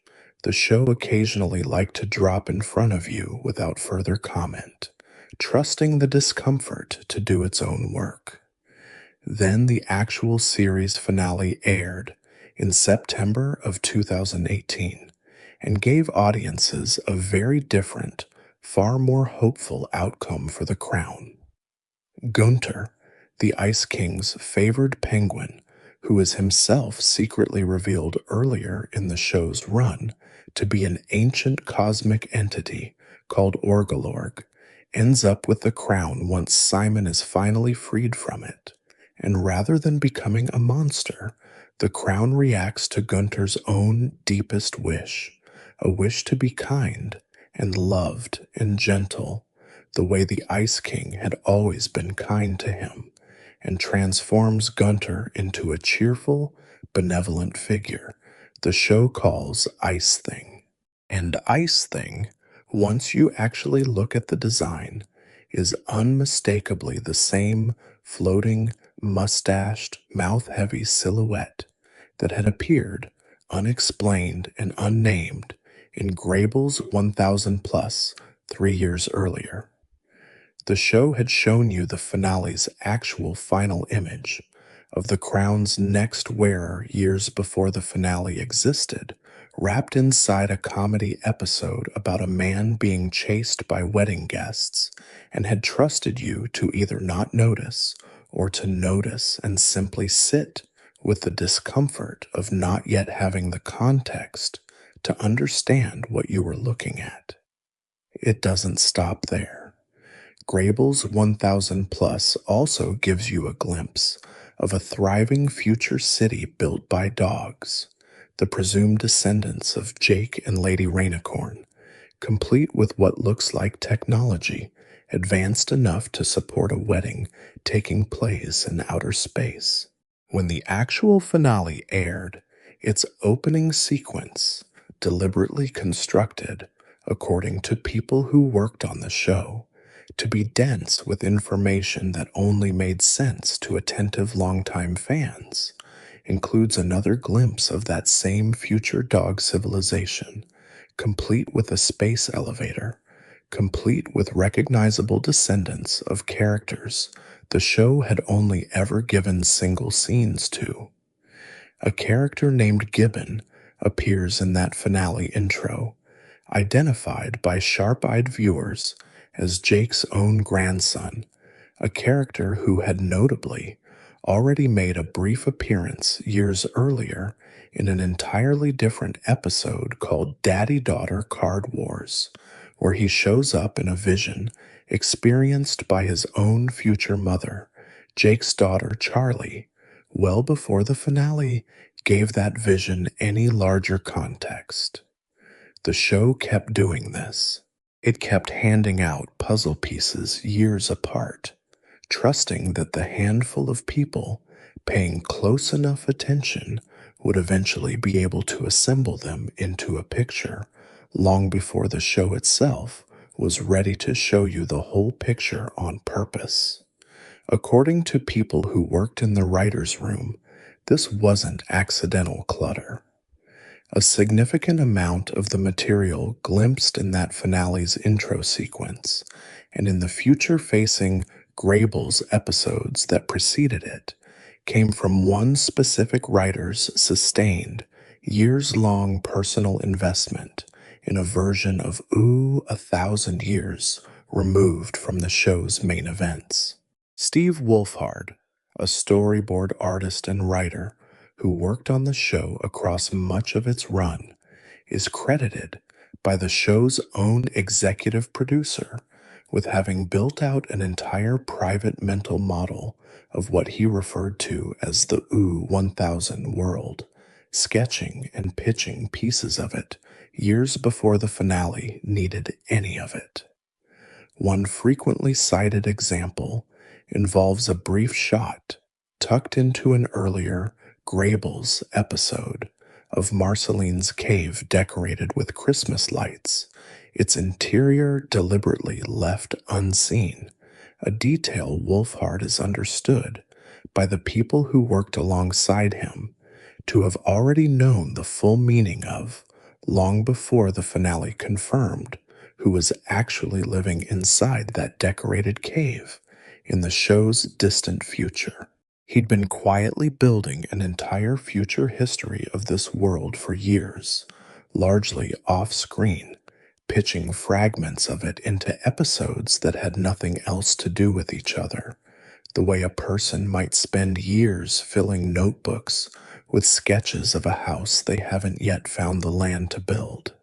the show occasionally liked to drop in front of you without further comment, trusting the discomfort to do its own work. Then the actual series finale aired in September of 2018 and gave audiences a very different, far more hopeful outcome for the crown. Gunter, the Ice King's favored penguin, who is himself secretly revealed earlier in the show's run to be an ancient cosmic entity called Orgolorg, ends up with the crown once Simon is finally freed from it. And rather than becoming a monster, the crown reacts to Gunter's own deepest wish, a wish to be kind and loved and gentle, the way the Ice King had always been kind to him, and transforms Gunter into a cheerful, benevolent figure the show calls Ice Thing. And Ice Thing, once you actually look at the design, is unmistakably the same floating, mustached, mouth-heavy silhouette that had appeared, unexplained and unnamed, in Grable's 1000 Plus 3 years earlier. The show had shown you the finale's actual final image of the crown's next wearer years before the finale existed, wrapped inside a comedy episode about a man being chased by wedding guests, and had trusted you to either not notice or to notice and simply sit with the discomfort of not yet having the context to understand what you were looking at. It doesn't stop there. Grable's 1000 Plus also gives you a glimpse of a thriving future city built by dogs, the presumed descendants of Jake and Lady Rainicorn, complete with what looks like technology advanced enough to support a wedding taking place in outer space. When the actual finale aired, its opening sequence, deliberately constructed, according to people who worked on the show, to be dense with information that only made sense to attentive longtime fans, includes another glimpse of that same future dog civilization, complete with a space elevator, complete with recognizable descendants of characters the show had only ever given single scenes to. A character named Gibbon appears in that finale intro, identified by sharp-eyed viewers as Jake's own grandson, a character who had notably already made a brief appearance years earlier in an entirely different episode called Daddy-Daughter Card Wars, where he shows up in a vision experienced by his own future mother, Jake's daughter Charlie, well before the finale gave that vision any larger context. The show kept doing this. It kept handing out puzzle pieces years apart, trusting that the handful of people paying close enough attention would eventually be able to assemble them into a picture long before the show itself was ready to show you the whole picture on purpose. According to people who worked in the writer's room, this wasn't accidental clutter. A significant amount of the material glimpsed in that finale's intro sequence, and in the future-facing Grable's episodes that preceded it, came from one specific writer's sustained, years-long personal investment in a version of 1,000 years removed from the show's main events. Steve Wolfhard, a storyboard artist and writer who worked on the show across much of its run, is credited by the show's own executive producer with having built out an entire private mental model of what he referred to as the OO 1000 world, sketching and pitching pieces of it years before the finale needed any of it. One frequently cited example involves a brief shot tucked into an earlier Grable's episode of Marceline's cave decorated with Christmas lights, its interior deliberately left unseen, a detail Wolfhard is understood by the people who worked alongside him to have already known the full meaning of long before the finale confirmed who was actually living inside that decorated cave in the show's distant future. He'd been quietly building an entire future history of this world for years, largely off screen, pitching fragments of it into episodes that had nothing else to do with each other, the way a person might spend years filling notebooks with sketches of a house they haven't yet found the land to build.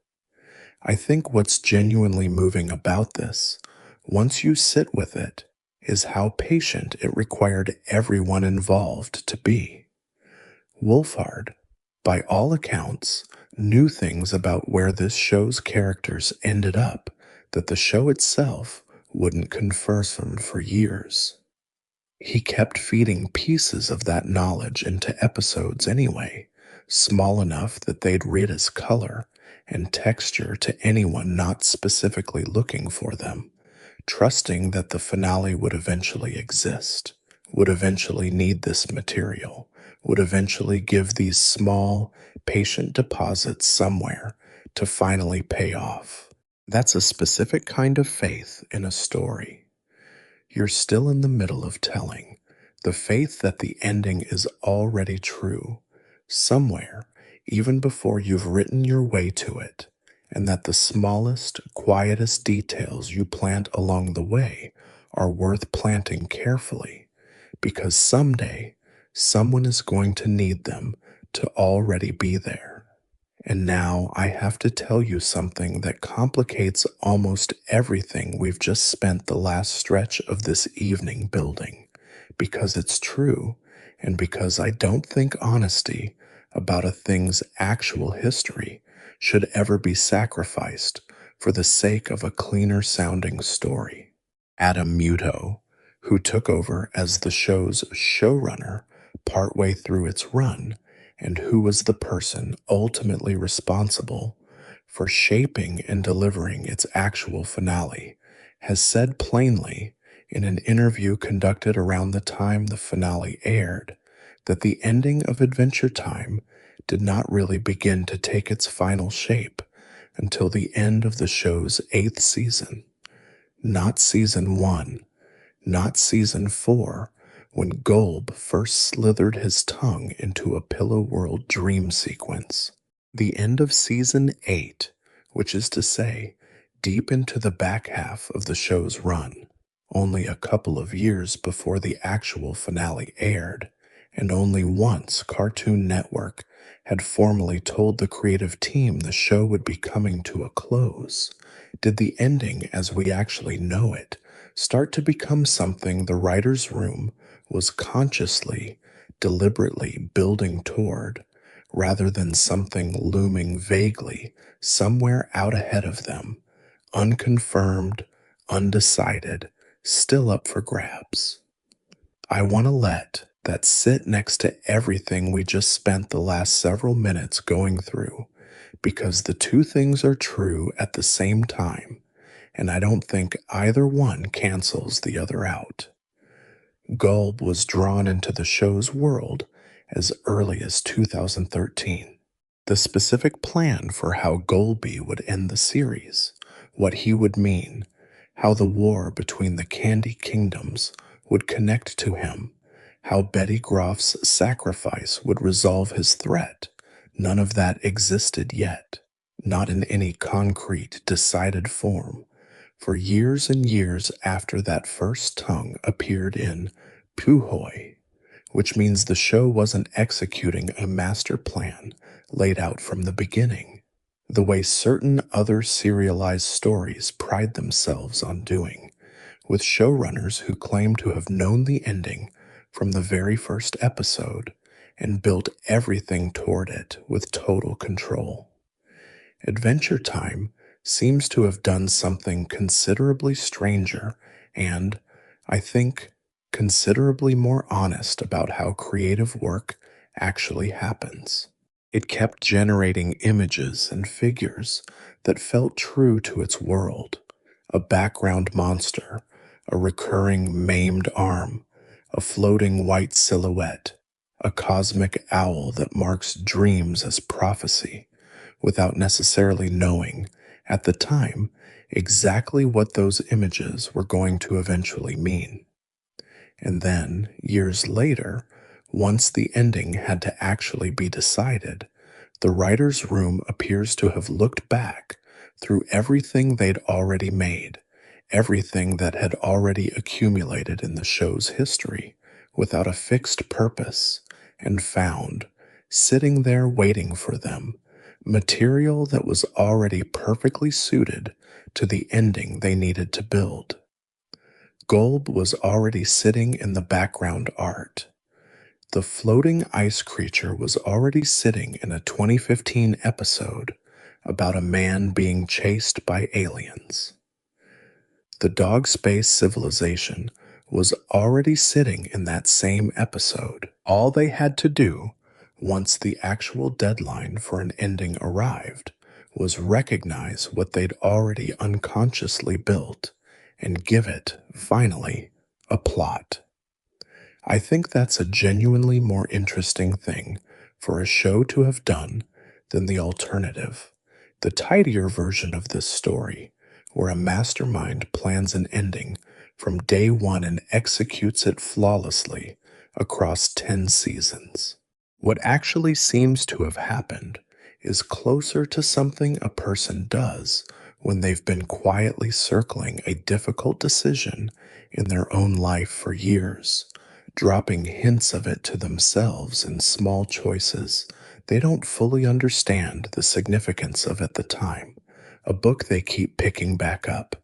I think what's genuinely moving about this, once you sit with it, is how patient it required everyone involved to be. Wolfhard, by all accounts, knew things about where this show's characters ended up that the show itself wouldn't confirm for years. He kept feeding pieces of that knowledge into episodes anyway, small enough that they'd read as color and texture to anyone not specifically looking for them, trusting that the finale would eventually exist, would eventually need this material, would eventually give these small, patient deposits somewhere to finally pay off. That's a specific kind of faith in a story. You're still in the middle of telling, the faith that the ending is already true, somewhere, even before you've written your way to it, and that the smallest, quietest details you plant along the way are worth planting carefully, because someday someone is going to need them to already be there. And now I have to tell you something that complicates almost everything we've just spent the last stretch of this evening building, because it's true, and because I don't think honesty about a thing's actual history should ever be sacrificed for the sake of a cleaner sounding story. Adam Muto, who took over as the show's showrunner partway through its run, and who was the person ultimately responsible for shaping and delivering its actual finale, has said plainly in an interview conducted around the time the finale aired that the ending of Adventure Time did not really begin to take its final shape until the end of the show's 8th season. Not season 1, not season 4, when Golb first slithered his tongue into a Pillow World dream sequence. The end of season 8, which is to say, deep into the back half of the show's run, only a couple of years before the actual finale aired, and only once Cartoon Network had formally told the creative team the show would be coming to a close, did the ending as we actually know it start to become something the writer's room was consciously, deliberately building toward, rather than something looming vaguely somewhere out ahead of them, unconfirmed, undecided, still up for grabs. I want to let that sit next to everything we just spent the last several minutes going through, because the two things are true at the same time, and I don't think either one cancels the other out. Gulb was drawn into the show's world as early as 2013. The specific plan for how Golby would end the series, what he would mean, how the war between the Candy Kingdoms would connect to him, how Betty Groff's sacrifice would resolve his threat, none of that existed yet, not in any concrete, decided form, for years and years after that first tongue appeared in Puhoi. which means the show wasn't executing a master plan laid out from the beginning, the way certain other serialized stories pride themselves on doing, with showrunners who claim to have known the ending from the very first episode and built everything toward it with total control. Adventure Time seems to have done something considerably stranger and, I think, considerably more honest about how creative work actually happens. It kept generating images and figures that felt true to its world: a background monster, a recurring maimed arm, a floating white silhouette, a cosmic owl that marks dreams as prophecy, without necessarily knowing, at the time, exactly what those images were going to eventually mean. And then, years later, once the ending had to actually be decided, the writer's room appears to have looked back through everything they'd already made, everything that had already accumulated in the show's history, without a fixed purpose, and found, sitting there waiting for them, material that was already perfectly suited to the ending they needed to build. Golb was already sitting in the background art. The floating ice creature was already sitting in a 2015 episode about a man being chased by aliens. The dog space civilization was already sitting in that same episode. All they had to do, once the actual deadline for an ending arrived, was recognize what they'd already unconsciously built and give it, finally, a plot. I think that's a genuinely more interesting thing for a show to have done than the alternative, the tidier version of this story, where a mastermind plans an ending from day one and executes it flawlessly across 10 seasons. What actually seems to have happened is closer to something a person does when they've been quietly circling a difficult decision in their own life for years, dropping hints of it to themselves in small choices they don't fully understand the significance of at the time, a book they keep picking back up,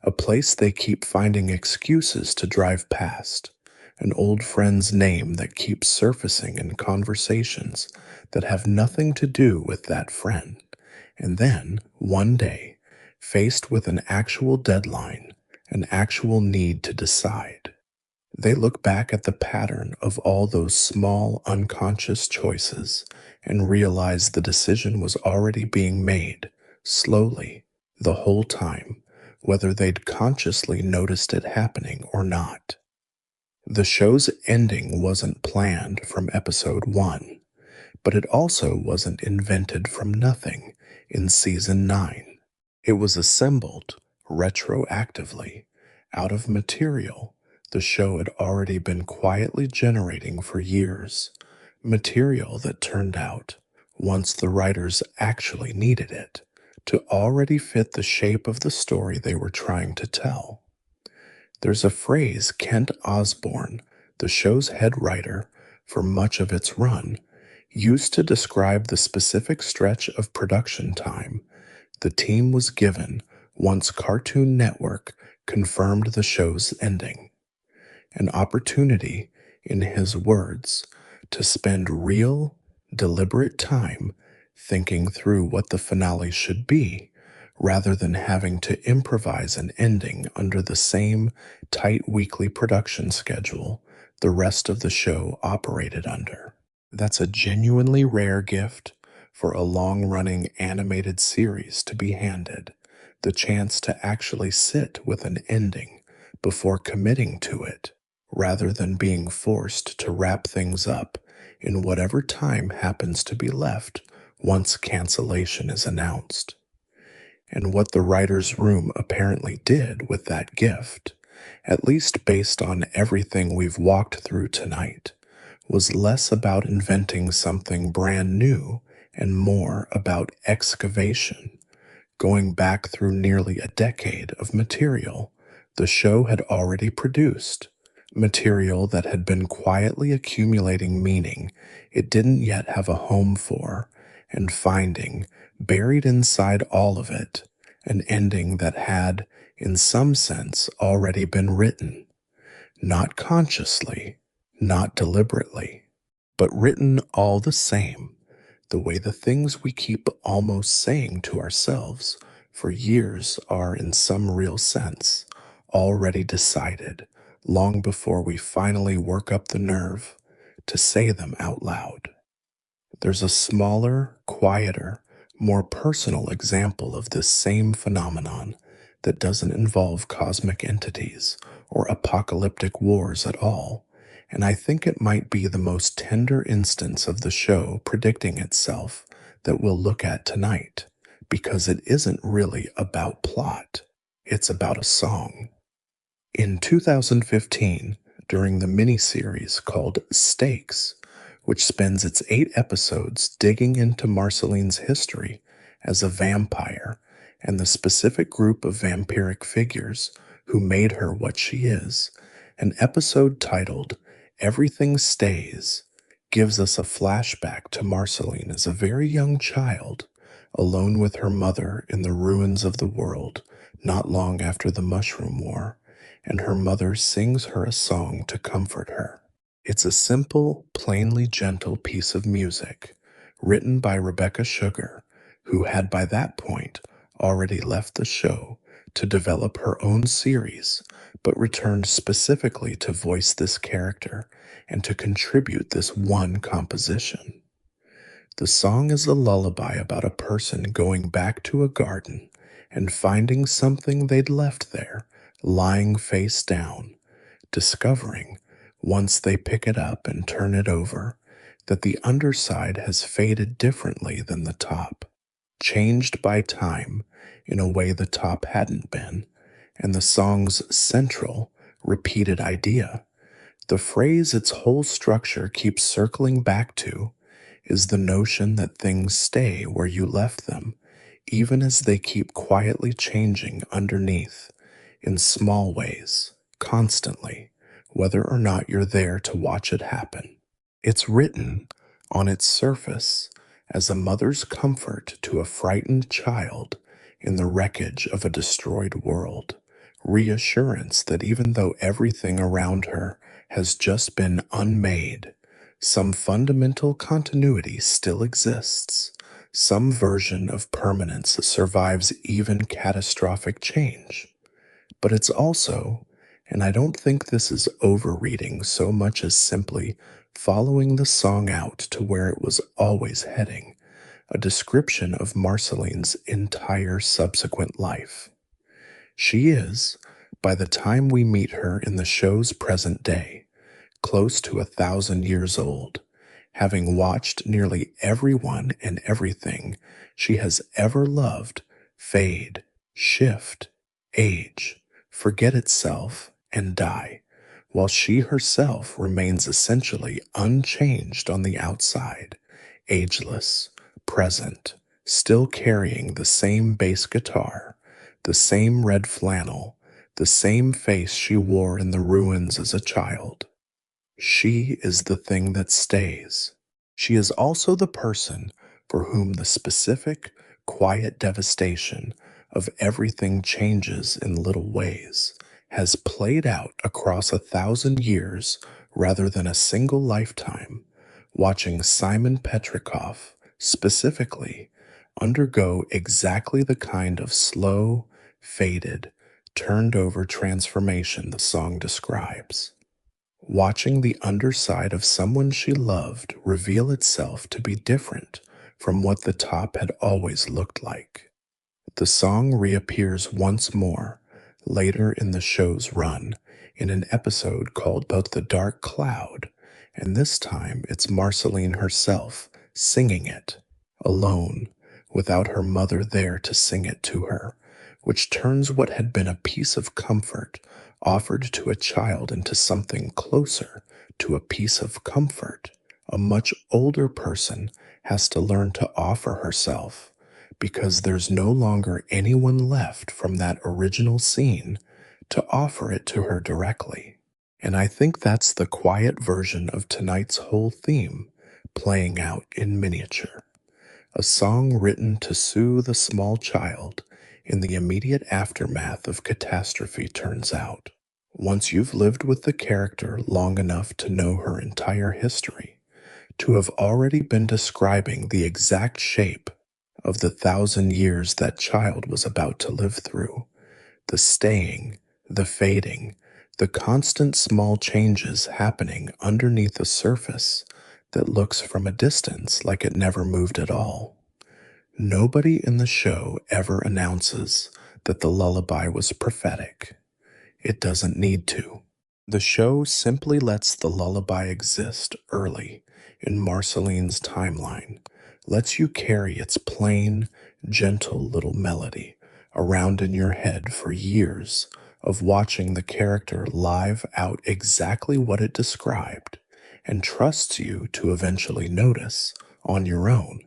a place they keep finding excuses to drive past, an old friend's name that keeps surfacing in conversations that have nothing to do with that friend. And then, one day, faced with an actual deadline, an actual need to decide, they look back at the pattern of all those small, unconscious choices and realize the decision was already being made, slowly, the whole time, whether they'd consciously noticed it happening or not. The show's ending wasn't planned from episode 1, but it also wasn't invented from nothing in season 9. It was assembled retroactively out of material the show had already been quietly generating for years, material that turned out, once the writers actually needed it, to already fit the shape of the story they were trying to tell. There's a phrase Kent Osborne, the show's head writer for much of its run, used to describe the specific stretch of production time the team was given once Cartoon Network confirmed the show's ending. An opportunity, in his words, to spend real, deliberate time thinking through what the finale should be, rather than having to improvise an ending under the same tight weekly production schedule the rest of the show operated under. That's a genuinely rare gift for a long-running animated series to be handed, the chance to actually sit with an ending before committing to it, rather than being forced to wrap things up in whatever time happens to be left once cancellation is announced. And what the writer's room apparently did with that gift, at least based on everything we've walked through tonight, was less about inventing something brand new and more about excavation, going back through nearly a decade of material the show had already produced, material that had been quietly accumulating meaning it didn't yet have a home for, and finding, buried inside all of it, an ending that had, in some sense, already been written, not consciously, not deliberately, but written all the same, the way the things we keep almost saying to ourselves for years are, in some real sense, already decided long before we finally work up the nerve to say them out loud. There's a smaller, quieter, more personal example of this same phenomenon that doesn't involve cosmic entities or apocalyptic wars at all, and I think it might be the most tender instance of the show predicting itself that we'll look at tonight, because it isn't really about plot, it's about a song. In 2015, during the miniseries called Stakes, which spends its 8 episodes digging into Marceline's history as a vampire and the specific group of vampiric figures who made her what she is, an episode titled Everything Stays gives us a flashback to Marceline as a very young child, alone with her mother in the ruins of the world not long after the Mushroom War, and her mother sings her a song to comfort her. It's a simple, plainly gentle piece of music, written by Rebecca Sugar, who had by that point already left the show to develop her own series, but returned specifically to voice this character and to contribute this one composition. The song is a lullaby about a person going back to a garden and finding something they'd left there, lying face down, discovering, once they pick it up and turn it over, that the underside has faded differently than the top, changed by time in a way the top hadn't been, and the song's central, repeated idea, the phrase its whole structure keeps circling back to, is the notion that things stay where you left them, even as they keep quietly changing underneath, in small ways, constantly, whether or not you're there to watch it happen. It's written, on its surface, as a mother's comfort to a frightened child in the wreckage of a destroyed world, reassurance that even though everything around her has just been unmade, some fundamental continuity still exists. Some version of permanence survives even catastrophic change. But it's also, and I don't think this is overreading so much as simply following the song out to where it was always heading, a description of Marceline's entire subsequent life. She is, by the time we meet her in the show's present day, close to 1,000 years old, having watched nearly everyone and everything she has ever loved fade, shift, age, forget itself, and die, while she herself remains essentially unchanged on the outside, ageless, present, still carrying the same bass guitar, the same red flannel, the same face she wore in the ruins as a child. She is the thing that stays. She is also the person for whom the specific, quiet devastation of everything changes in little ways has played out across 1,000 years rather than a single lifetime, watching Simon Petrikov, specifically, undergo exactly the kind of slow, faded, turned over transformation the song describes. Watching the underside of someone she loved reveal itself to be different from what the top had always looked like. The song reappears once more, later in the show's run, in an episode called The Dark Cloud, and this time it's Marceline herself singing it, alone, without her mother there to sing it to her, which turns what had been a piece of comfort offered to a child into something closer to a piece of comfort a much older person has to learn to offer herself, because there's no longer anyone left from that original scene to offer it to her directly. And I think that's the quiet version of tonight's whole theme playing out in miniature. A song written to soothe a small child in the immediate aftermath of catastrophe, turns out. Once you've lived with the character long enough to know her entire history, to have already been describing the exact shape of the 1,000 years that child was about to live through, the staying, the fading, the constant small changes happening underneath the surface that looks from a distance like it never moved at all. Nobody in the show ever announces that the lullaby was prophetic. It doesn't need to. The show simply lets the lullaby exist early in Marceline's timeline, lets you carry its plain, gentle little melody around in your head for years of watching the character live out exactly what it described, and trusts you to eventually notice, on your own,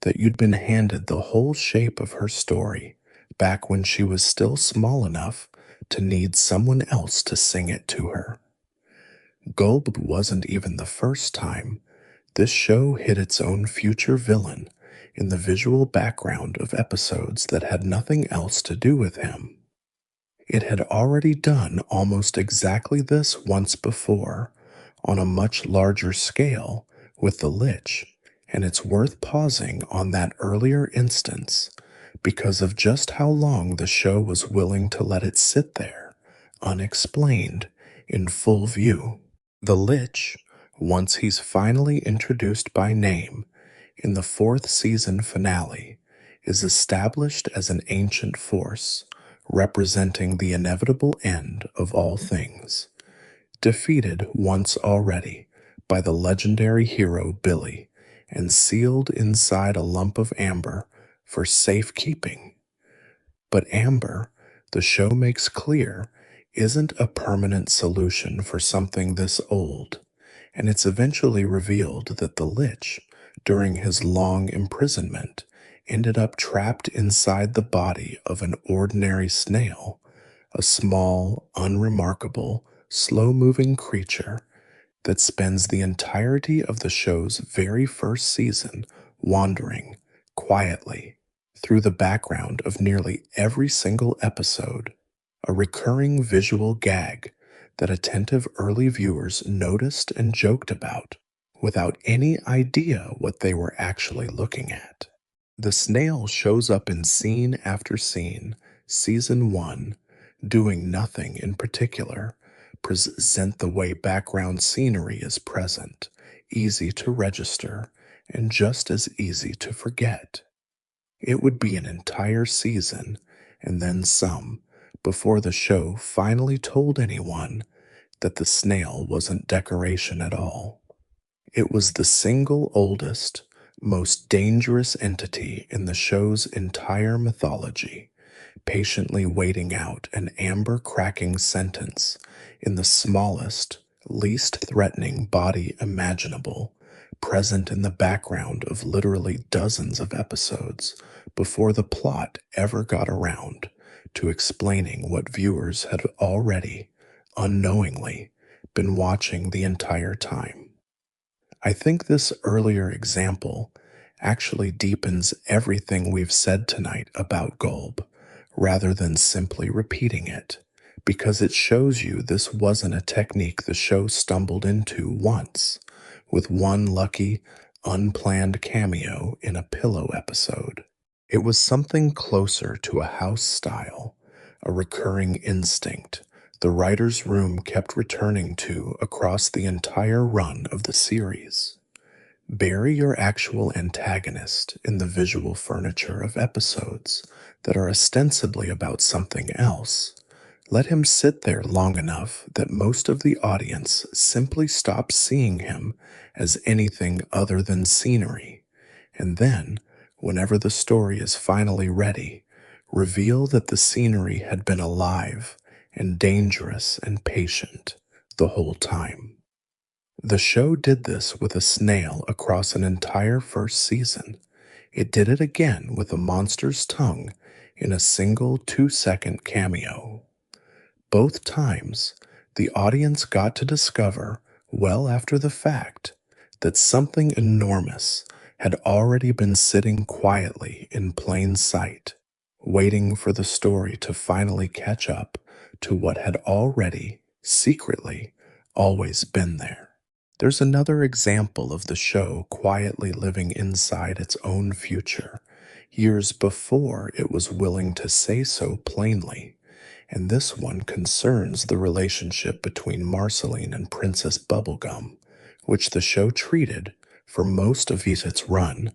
that you'd been handed the whole shape of her story back when she was still small enough to need someone else to sing it to her. Gulb wasn't even the first time this show hid its own future villain in the visual background of episodes that had nothing else to do with him. It had already done almost exactly this once before, on a much larger scale, with the Lich, and it's worth pausing on that earlier instance because of just how long the show was willing to let it sit there, unexplained, in full view. The Lich, once he's finally introduced by name in the fourth season finale, is established as an ancient force representing the inevitable end of all things, defeated once already by the legendary hero Billy, and sealed inside a lump of amber for safekeeping. But amber, the show makes clear, isn't a permanent solution for something this old, and it's eventually revealed that the Lich, during his long imprisonment, ended up trapped inside the body of an ordinary snail, a small, unremarkable, slow-moving creature that spends the entirety of the show's very first season wandering quietly through the background of nearly every single episode, a recurring visual gag that attentive early viewers noticed and joked about without any idea what they were actually looking at. The snail shows up in scene after scene, season 1, doing nothing in particular, present the way background scenery is present, easy to register, and just as easy to forget. It would be an entire season, and then some, before the show finally told anyone that the snail wasn't decoration at all. It was the single oldest, most dangerous entity in the show's entire mythology, patiently waiting out an amber cracking sentence in the smallest, least threatening body imaginable, present in the background of literally dozens of episodes before the plot ever got around to explaining what viewers had already, unknowingly, been watching the entire time. I think this earlier example actually deepens everything we've said tonight about Gulb, rather than simply repeating it, because it shows you this wasn't a technique the show stumbled into once, with one lucky, unplanned cameo in a pillow episode. It was something closer to a house style, a recurring instinct the writer's room kept returning to across the entire run of the series. Bury your actual antagonist in the visual furniture of episodes that are ostensibly about something else. Let him sit there long enough that most of the audience simply stops seeing him as anything other than scenery, and then, whenever the story is finally ready, reveal that the scenery had been alive and dangerous and patient the whole time. The show did this with a snail across an entire first season. It did it again with a monster's tongue in a single 2-second cameo. Both times, The audience got to discover, well after the fact, that something enormous had already been sitting quietly in plain sight, waiting for the story to finally catch up to what had already, secretly, always been there. There's another example of the show quietly living inside its own future, years before it was willing to say so plainly, and this one concerns the relationship between Marceline and Princess Bubblegum, which the show treated, for most of its run,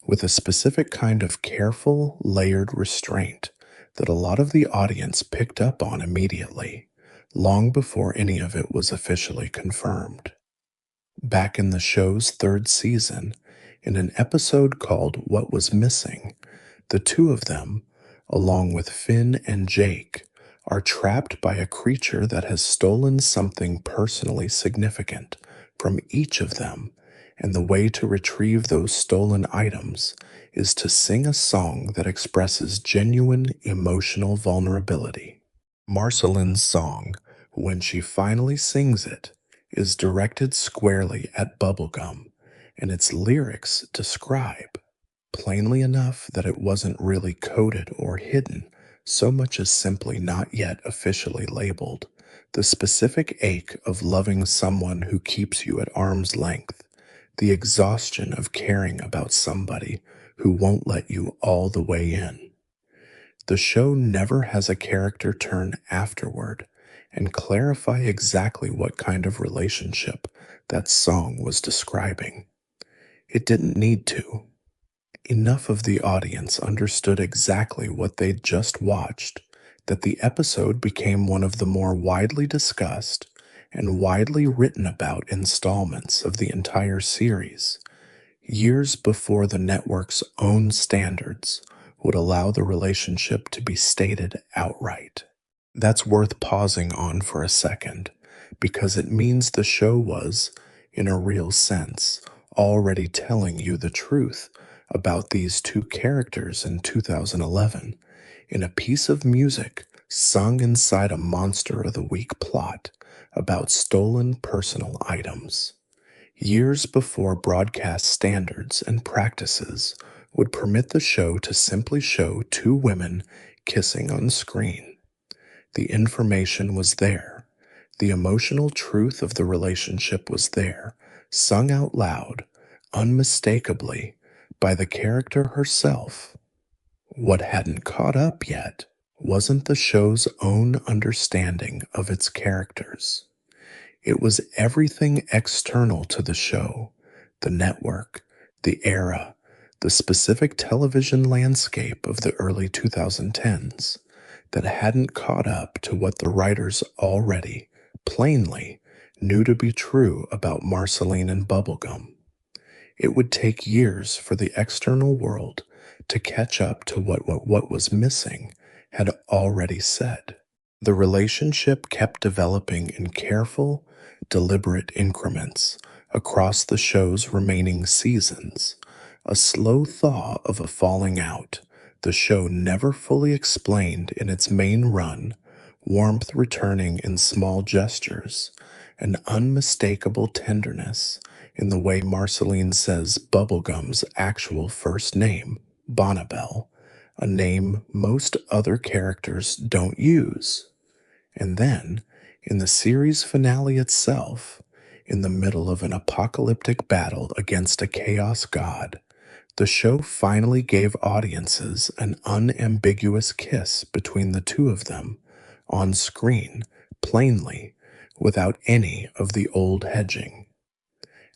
with a specific kind of careful, layered restraint that a lot of the audience picked up on immediately, long before any of it was officially confirmed. Back in the show's third season, in an episode called What Was Missing, the two of them, along with Finn and Jake, are trapped by a creature that has stolen something personally significant from each of them, and the way to retrieve those stolen items is to sing a song that expresses genuine emotional vulnerability. Marceline's song, when she finally sings it, is directed squarely at Bubblegum, and its lyrics describe, plainly enough that it wasn't really coded or hidden, so much as simply not yet officially labeled, the specific ache of loving someone who keeps you at arm's length, the exhaustion of caring about somebody who won't let you all the way in. The show never has a character turn afterward and clarify exactly what kind of relationship that song was describing. It didn't need to. Enough of the audience understood exactly what they'd just watched that the episode became one of the more widely discussed and widely written about installments of the entire series, years before the network's own standards would allow the relationship to be stated outright. That's worth pausing on for a second, because it means the show was, in a real sense, already telling you the truth about these two characters in 2011 in a piece of music sung inside a Monster of the Week plot about stolen personal items, years before broadcast standards and practices would permit the show to simply show two women kissing on screen. The information was there. The emotional truth of the relationship was there, sung out loud, unmistakably, by the character herself. What hadn't caught up yet wasn't the show's own understanding of its characters. It was everything external to the show, the network, the era, the specific television landscape of the early 2010s that hadn't caught up to what the writers already, plainly, knew to be true about Marceline and Bubblegum. It would take years for the external world to catch up to what was missing had already said. The relationship kept developing in careful, deliberate increments across the show's remaining seasons, a slow thaw of a falling out the show never fully explained in its main run, warmth returning in small gestures, an unmistakable tenderness in the way Marceline says Bubblegum's actual first name, Bonnabelle, a name most other characters don't use. And then, in the series finale itself, in the middle of an apocalyptic battle against a chaos god, the show finally gave audiences an unambiguous kiss between the two of them, on screen, plainly, without any of the old hedging.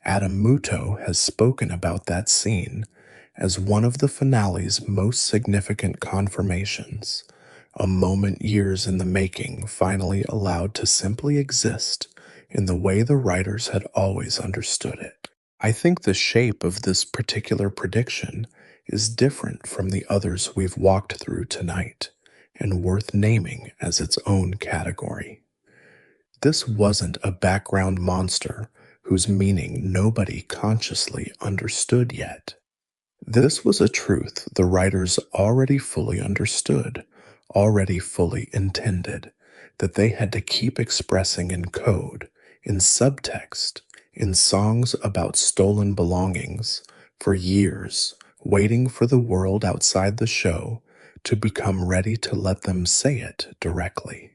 Adam Muto has spoken about that scene as one of the finale's most significant confirmations, a moment years in the making finally allowed to simply exist in the way the writers had always understood it. I think the shape of this particular prediction is different from the others we've walked through tonight, and worth naming as its own category. This wasn't a background monster whose meaning nobody consciously understood yet. This was a truth the writers already fully understood, already fully intended, that they had to keep expressing in code, in subtext, in songs about stolen belongings for years, waiting for the world outside the show to become ready to let them say it directly.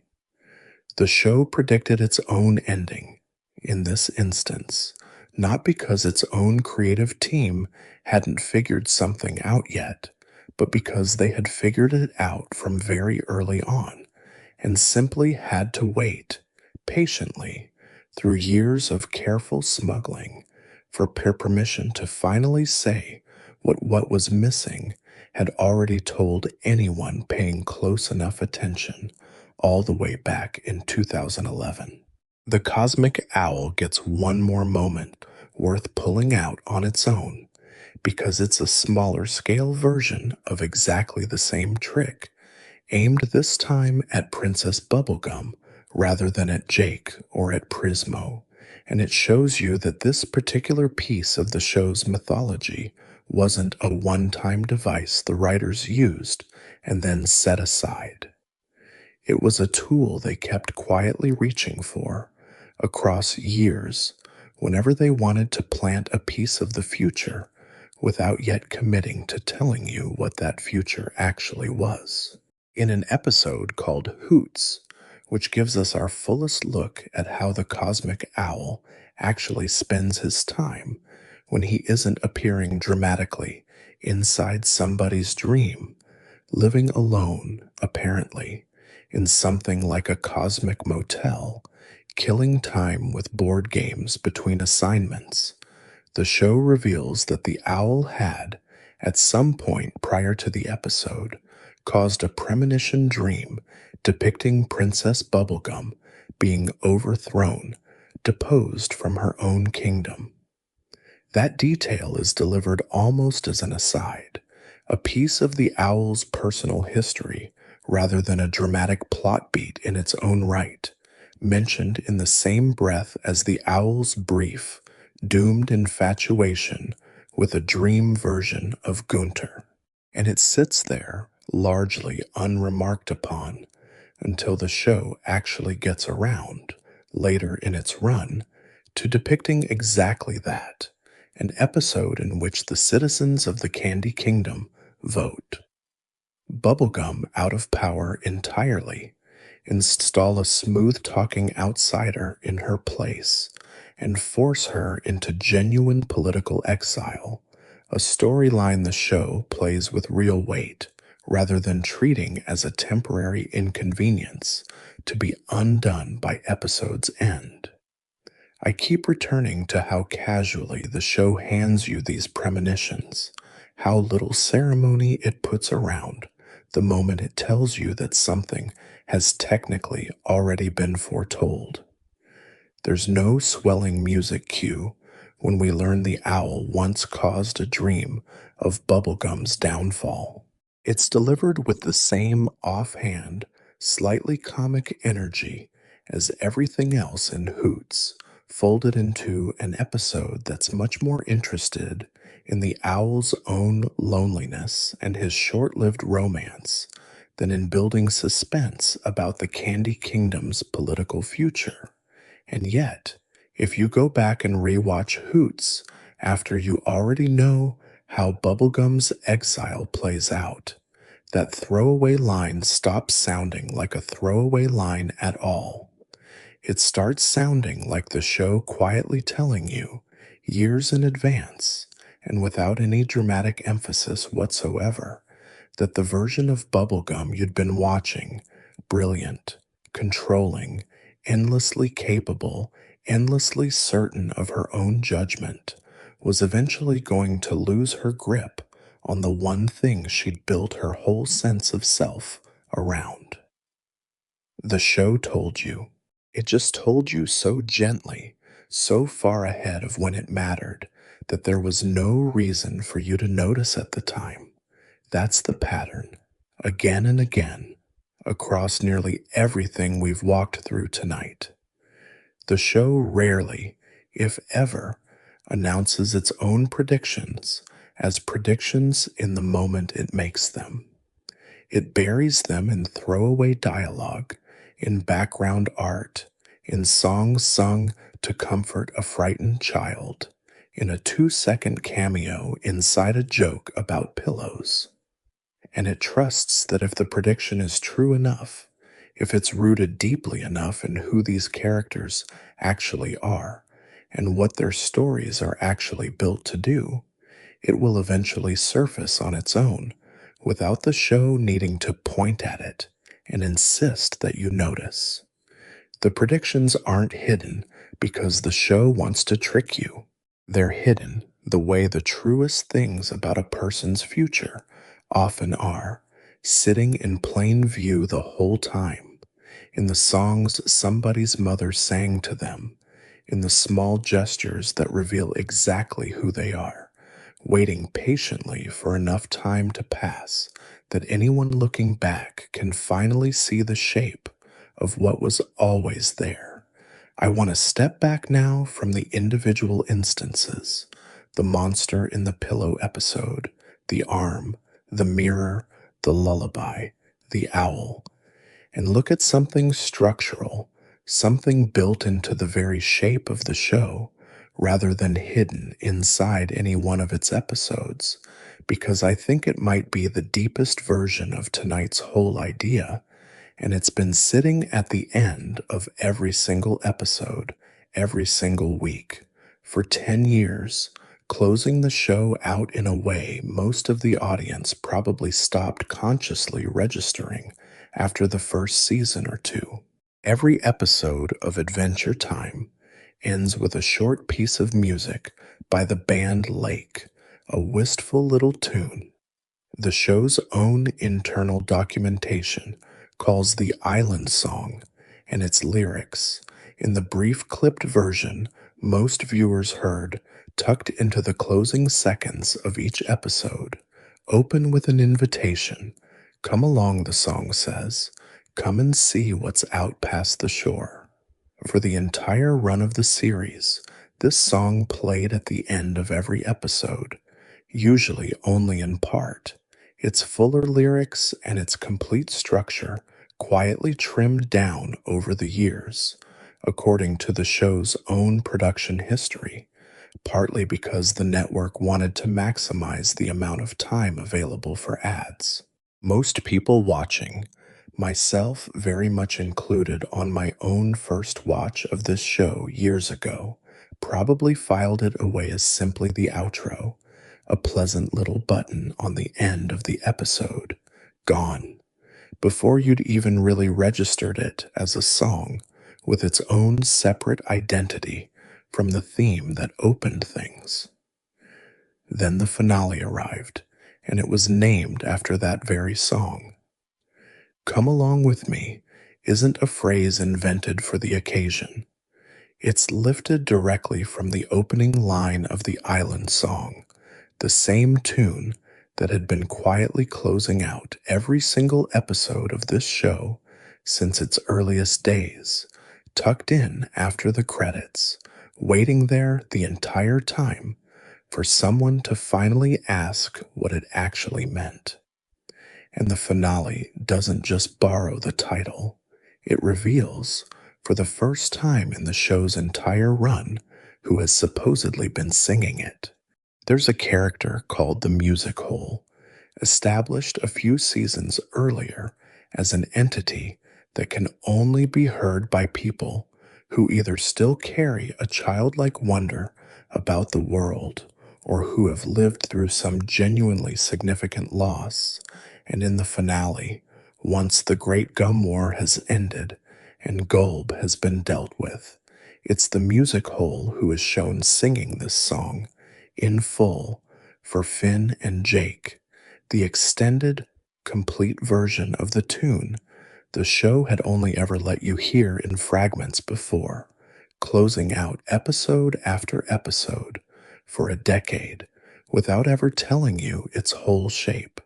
The show predicted its own ending in this instance, not because its own creative team hadn't figured something out yet, but because they had figured it out from very early on and simply had to wait patiently through years of careful smuggling for permission to finally say what was missing had already told anyone paying close enough attention all the way back in 2011. The cosmic owl gets one more moment worth pulling out on its own because it's a smaller scale version of exactly the same trick, aimed this time at Princess Bubblegum rather than at Jake or at Prismo, and it shows you that this particular piece of the show's mythology wasn't a one-time device the writers used and then set aside. It was a tool they kept quietly reaching for across years whenever they wanted to plant a piece of the future without yet committing to telling you what that future actually was. In an episode called Hoots, which gives us our fullest look at how the cosmic owl actually spends his time when he isn't appearing dramatically inside somebody's dream, living alone, apparently, in something like a cosmic motel, killing time with board games between assignments. The show reveals that the owl had, at some point prior to the episode, caused a premonition dream depicting Princess Bubblegum being overthrown, deposed from her own kingdom. That detail is delivered almost as an aside, a piece of the owl's personal history rather than a dramatic plot beat in its own right, mentioned in the same breath as the owl's brief, doomed infatuation with a dream version of Gunter. And it sits there, largely unremarked upon, until the show actually gets around, later in its run, to depicting exactly that, an episode in which the citizens of the Candy Kingdom vote. Bubblegum out of power entirely, install a smooth-talking outsider in her place, and force her into genuine political exile, a storyline the show plays with real weight, rather than treating as a temporary inconvenience to be undone by episode's end. I keep returning to how casually the show hands you these premonitions, how little ceremony it puts around the moment it tells you that something has technically already been foretold. There's no swelling music cue when we learn the owl once caused a dream of Bubblegum's downfall. It's delivered with the same offhand, slightly comic energy as everything else in Hoots, folded into an episode that's much more interested in the owl's own loneliness and his short-lived romance than in building suspense about the Candy Kingdom's political future. And yet, if you go back and rewatch Hoots after you already know how Bubblegum's exile plays out, that throwaway line stops sounding like a throwaway line at all. It starts sounding like the show quietly telling you, years in advance, and without any dramatic emphasis whatsoever, that the version of Bubblegum you'd been watching, brilliant, controlling, endlessly capable, endlessly certain of her own judgment, was eventually going to lose her grip on the one thing she'd built her whole sense of self around. The show told you. It just told you so gently, so far ahead of when it mattered, that there was no reason for you to notice at the time. That's the pattern, again and again, across nearly everything we've walked through tonight. The show rarely, if ever, announces its own predictions as predictions in the moment it makes them. It buries them in throwaway dialogue, in background art, in songs sung to comfort a frightened child, in a 2-second cameo inside a joke about pillows. And it trusts that if the prediction is true enough, if it's rooted deeply enough in who these characters actually are, and what their stories are actually built to do, it will eventually surface on its own, without the show needing to point at it and insist that you notice. The predictions aren't hidden because the show wants to trick you. They're hidden the way the truest things about a person's future often are, sitting in plain view the whole time, in the songs somebody's mother sang to them, in the small gestures that reveal exactly who they are, waiting patiently for enough time to pass that anyone looking back can finally see the shape of what was always there. I want to step back now from the individual instances, the monster in the pillow episode, the arm, the mirror, the lullaby, the owl, and look at something structural, something built into the very shape of the show, rather than hidden inside any one of its episodes, because I think it might be the deepest version of tonight's whole idea, and it's been sitting at the end of every single episode, every single week, for 10 years, closing the show out in a way most of the audience probably stopped consciously registering after the first season or two. Every episode of Adventure Time ends with a short piece of music by the band Lake, a wistful little tune. The show's own internal documentation calls the Island Song and its lyrics, in the brief clipped version most viewers heard, tucked into the closing seconds of each episode, open with an invitation. Come along, the song says. Come and see what's out past the shore. For the entire run of the series, this song played at the end of every episode, usually only in part, its fuller lyrics and its complete structure quietly trimmed down over the years, according to the show's own production history, partly because the network wanted to maximize the amount of time available for ads. Most people watching, myself very much included on my own first watch of this show years ago, probably filed it away as simply the outro, a pleasant little button on the end of the episode, gone, before you'd even really registered it as a song with its own separate identity from the theme that opened things. Then the finale arrived, and it was named after that very song. Come along with me isn't a phrase invented for the occasion. It's lifted directly from the opening line of the Island Song, the same tune that had been quietly closing out every single episode of this show since its earliest days, tucked in after the credits, waiting there the entire time for someone to finally ask what it actually meant. And the finale doesn't just borrow the title, it reveals, for the first time in the show's entire run, who has supposedly been singing it. There's a character called the Music Hole, established a few seasons earlier as an entity that can only be heard by people who either still carry a childlike wonder about the world or who have lived through some genuinely significant loss. And in the finale, once the Great Gum War has ended and Gulb has been dealt with, it's the Music Hole who is shown singing this song in full for Finn and Jake, the extended, complete version of the tune the show had only ever let you hear in fragments before, closing out episode after episode for a decade without ever telling you its whole shape.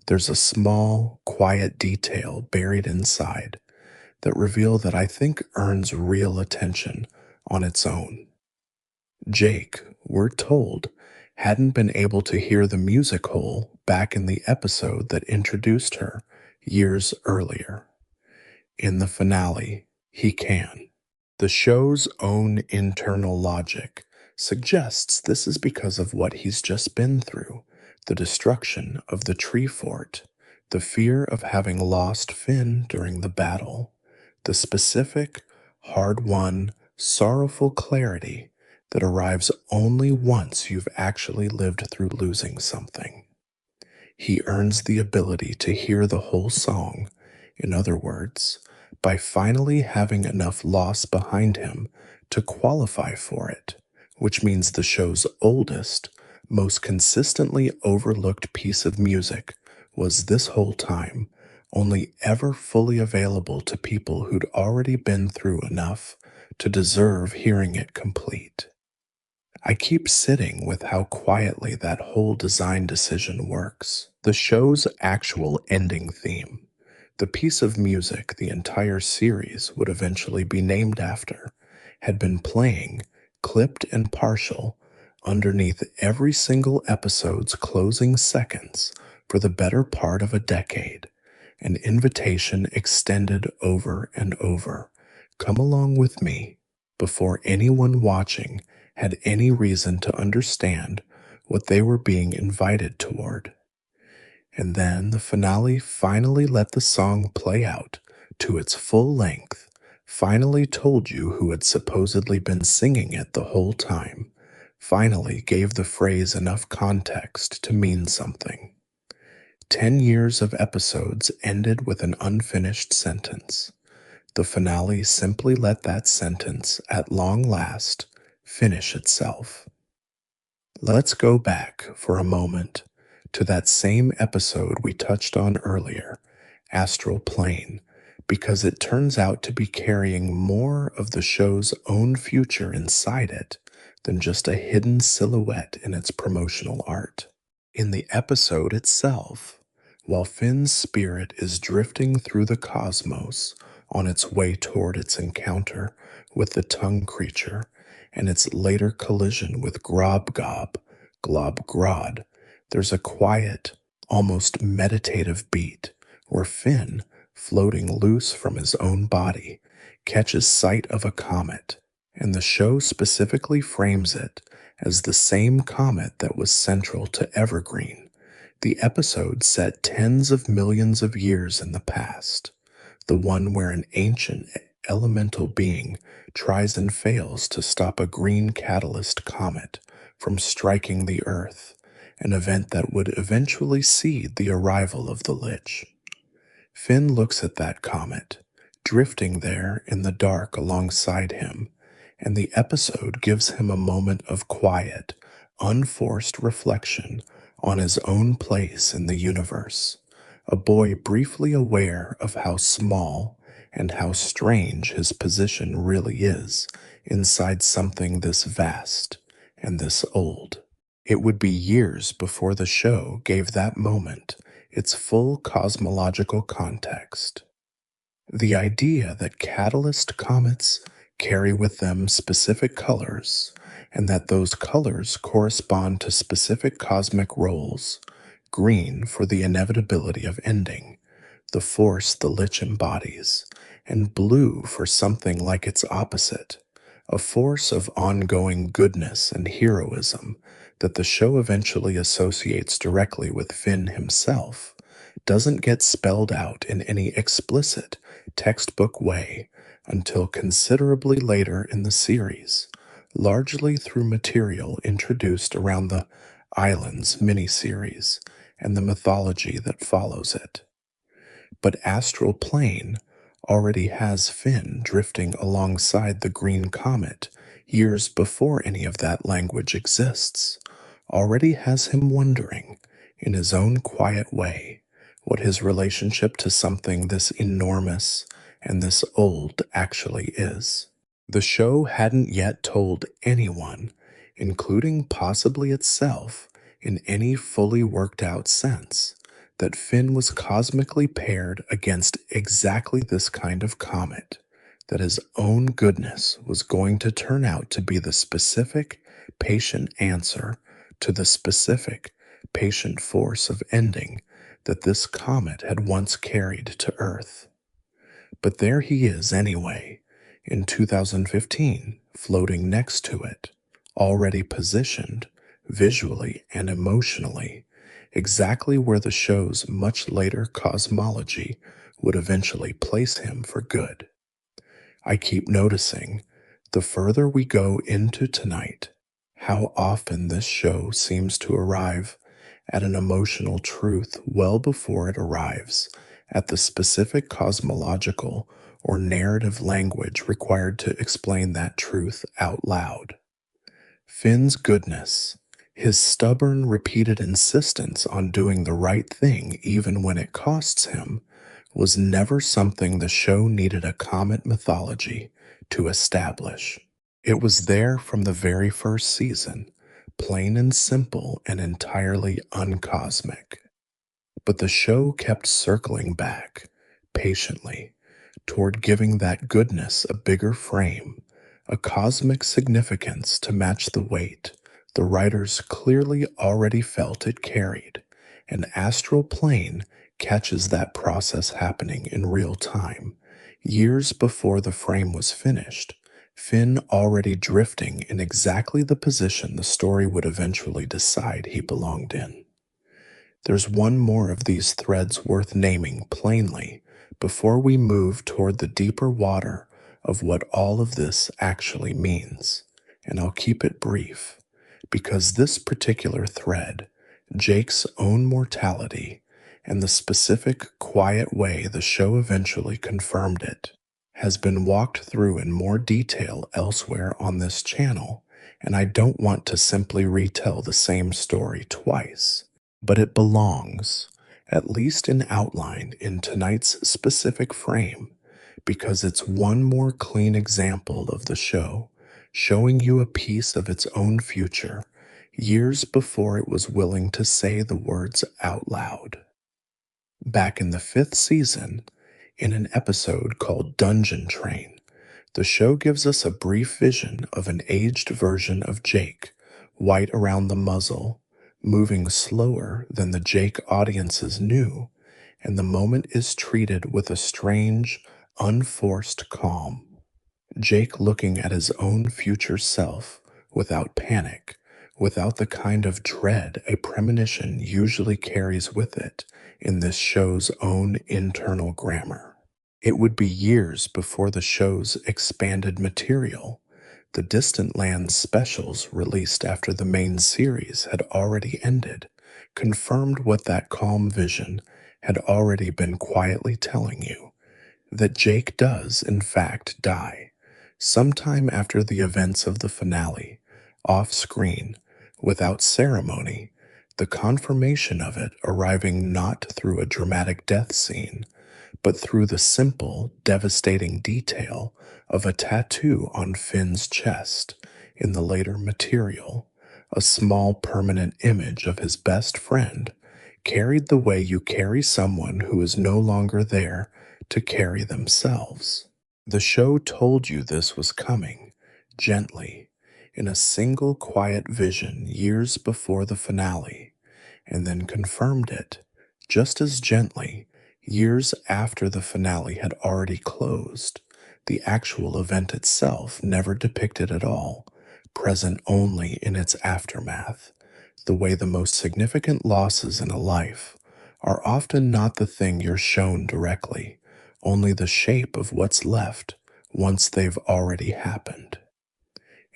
There's a small, quiet detail buried inside that reveal that I think earns real attention on its own. Jake, we're told, hadn't been able to hear the music hole back in the episode that introduced her years earlier. In the finale, he can. The show's own internal logic suggests this is because of what he's just been through: the destruction of the tree fort, the fear of having lost Finn during the battle, the specific, hard won, sorrowful clarity that arrives only once you've actually lived through losing something. He earns the ability to hear the whole song, in other words, by finally having enough loss behind him to qualify for it, which means the show's oldest, most consistently overlooked piece of music was this whole time only ever fully available to people who'd already been through enough to deserve hearing it complete. I keep sitting with how quietly that whole design decision works. The show's actual ending theme, the piece of music the entire series would eventually be named after, had been playing, clipped and partial, underneath every single episode's closing seconds for the better part of a decade. An invitation extended over and over. Come along with me, before anyone watching had any reason to understand what they were being invited toward. And then the finale finally let the song play out to its full length, finally told you who had supposedly been singing it the whole time, finally gave the phrase enough context to mean something. 10 years of episodes ended with an unfinished sentence. The finale simply let that sentence, at long last, finish itself. Let's go back for a moment to that same episode we touched on earlier, Astral Plane, because it turns out to be carrying more of the show's own future inside it than just a hidden silhouette in its promotional art. In the episode itself, while Finn's spirit is drifting through the cosmos on its way toward its encounter with the tongue creature and its later collision with Grobgob, Globgrod, there's a quiet, almost meditative beat where Finn, floating loose from his own body, catches sight of a comet, and the show specifically frames it as the same comet that was central to Evergreen. The episode set tens of millions of years in the past, the one where an ancient elemental being tries and fails to stop a green catalyst comet from striking the Earth, an event that would eventually seed the arrival of the Lich. Finn looks at that comet, drifting there in the dark alongside him, and the episode gives him a moment of quiet, unforced reflection on his own place in the universe, a boy briefly aware of how small and how strange his position really is inside something this vast and this old. It would be years before the show gave that moment its full cosmological context. The idea that catalyst comets carry with them specific colors, and that those colors correspond to specific cosmic roles: green for the inevitability of ending, the force the Lich embodies, and blue for something like its opposite, a force of ongoing goodness and heroism that the show eventually associates directly with Finn himself, doesn't get spelled out in any explicit, textbook way until considerably later in the series, largely through material introduced around the Islands miniseries and the mythology that follows it. But Astral Plane already has Finn drifting alongside the green comet years before any of that language exists, already has him wondering, in his own quiet way, what his relationship to something this enormous and this old actually is. The show hadn't yet told anyone, including possibly itself, in any fully worked out sense, that Finn was cosmically paired against exactly this kind of comet, that his own goodness was going to turn out to be the specific, patient answer to the specific, patient force of ending that this comet had once carried to Earth. But there he is anyway, in 2015, floating next to it, already positioned, visually and emotionally, exactly where the show's much later cosmology would eventually place him for good. I keep noticing, the further we go into tonight, how often this show seems to arrive at an emotional truth well before it arrives at the specific cosmological or narrative language required to explain that truth out loud. Finn's goodness, his stubborn, repeated insistence on doing the right thing even when it costs him, was never something the show needed a comet mythology to establish. It was there from the very first season, plain and simple and entirely uncosmic. But the show kept circling back, patiently, toward giving that goodness a bigger frame, a cosmic significance to match the weight the writers clearly already felt it carried. An astral plane catches that process happening in real time, years before the frame was finished, Finn already drifting in exactly the position the story would eventually decide he belonged in. There's one more of these threads worth naming plainly before we move toward the deeper water of what all of this actually means, and I'll keep it brief, because this particular thread, Jake's own mortality, and the specific, quiet way the show eventually confirmed it, has been walked through in more detail elsewhere on this channel, and I don't want to simply retell the same story twice. But it belongs, at least in outline, in tonight's specific frame, because it's one more clean example of the show, showing you a piece of its own future, years before it was willing to say the words out loud. Back in the fifth season, in an episode called Dungeon Train, the show gives us a brief vision of an aged version of Jake, white around the muzzle, moving slower than the Jake audiences knew, and the moment is treated with a strange, unforced calm. Jake looking at his own future self without panic, without the kind of dread a premonition usually carries with it in this show's own internal grammar. It would be years before the show's expanded material, the Distant Lands specials released after the main series had already ended, confirmed what that calm vision had already been quietly telling you, that Jake does, in fact, die, sometime after the events of the finale, off screen, without ceremony, the confirmation of it arriving not through a dramatic death scene, but through the simple, devastating detail of a tattoo on Finn's chest in the later material, a small permanent image of his best friend, carried the way you carry someone who is no longer there to carry themselves. The show told you this was coming, gently, in a single quiet vision years before the finale, and then confirmed it, just as gently, years after the finale had already closed, the actual event itself never depicted at all, present only in its aftermath, the way the most significant losses in a life are often not the thing you're shown directly, only the shape of what's left once they've already happened.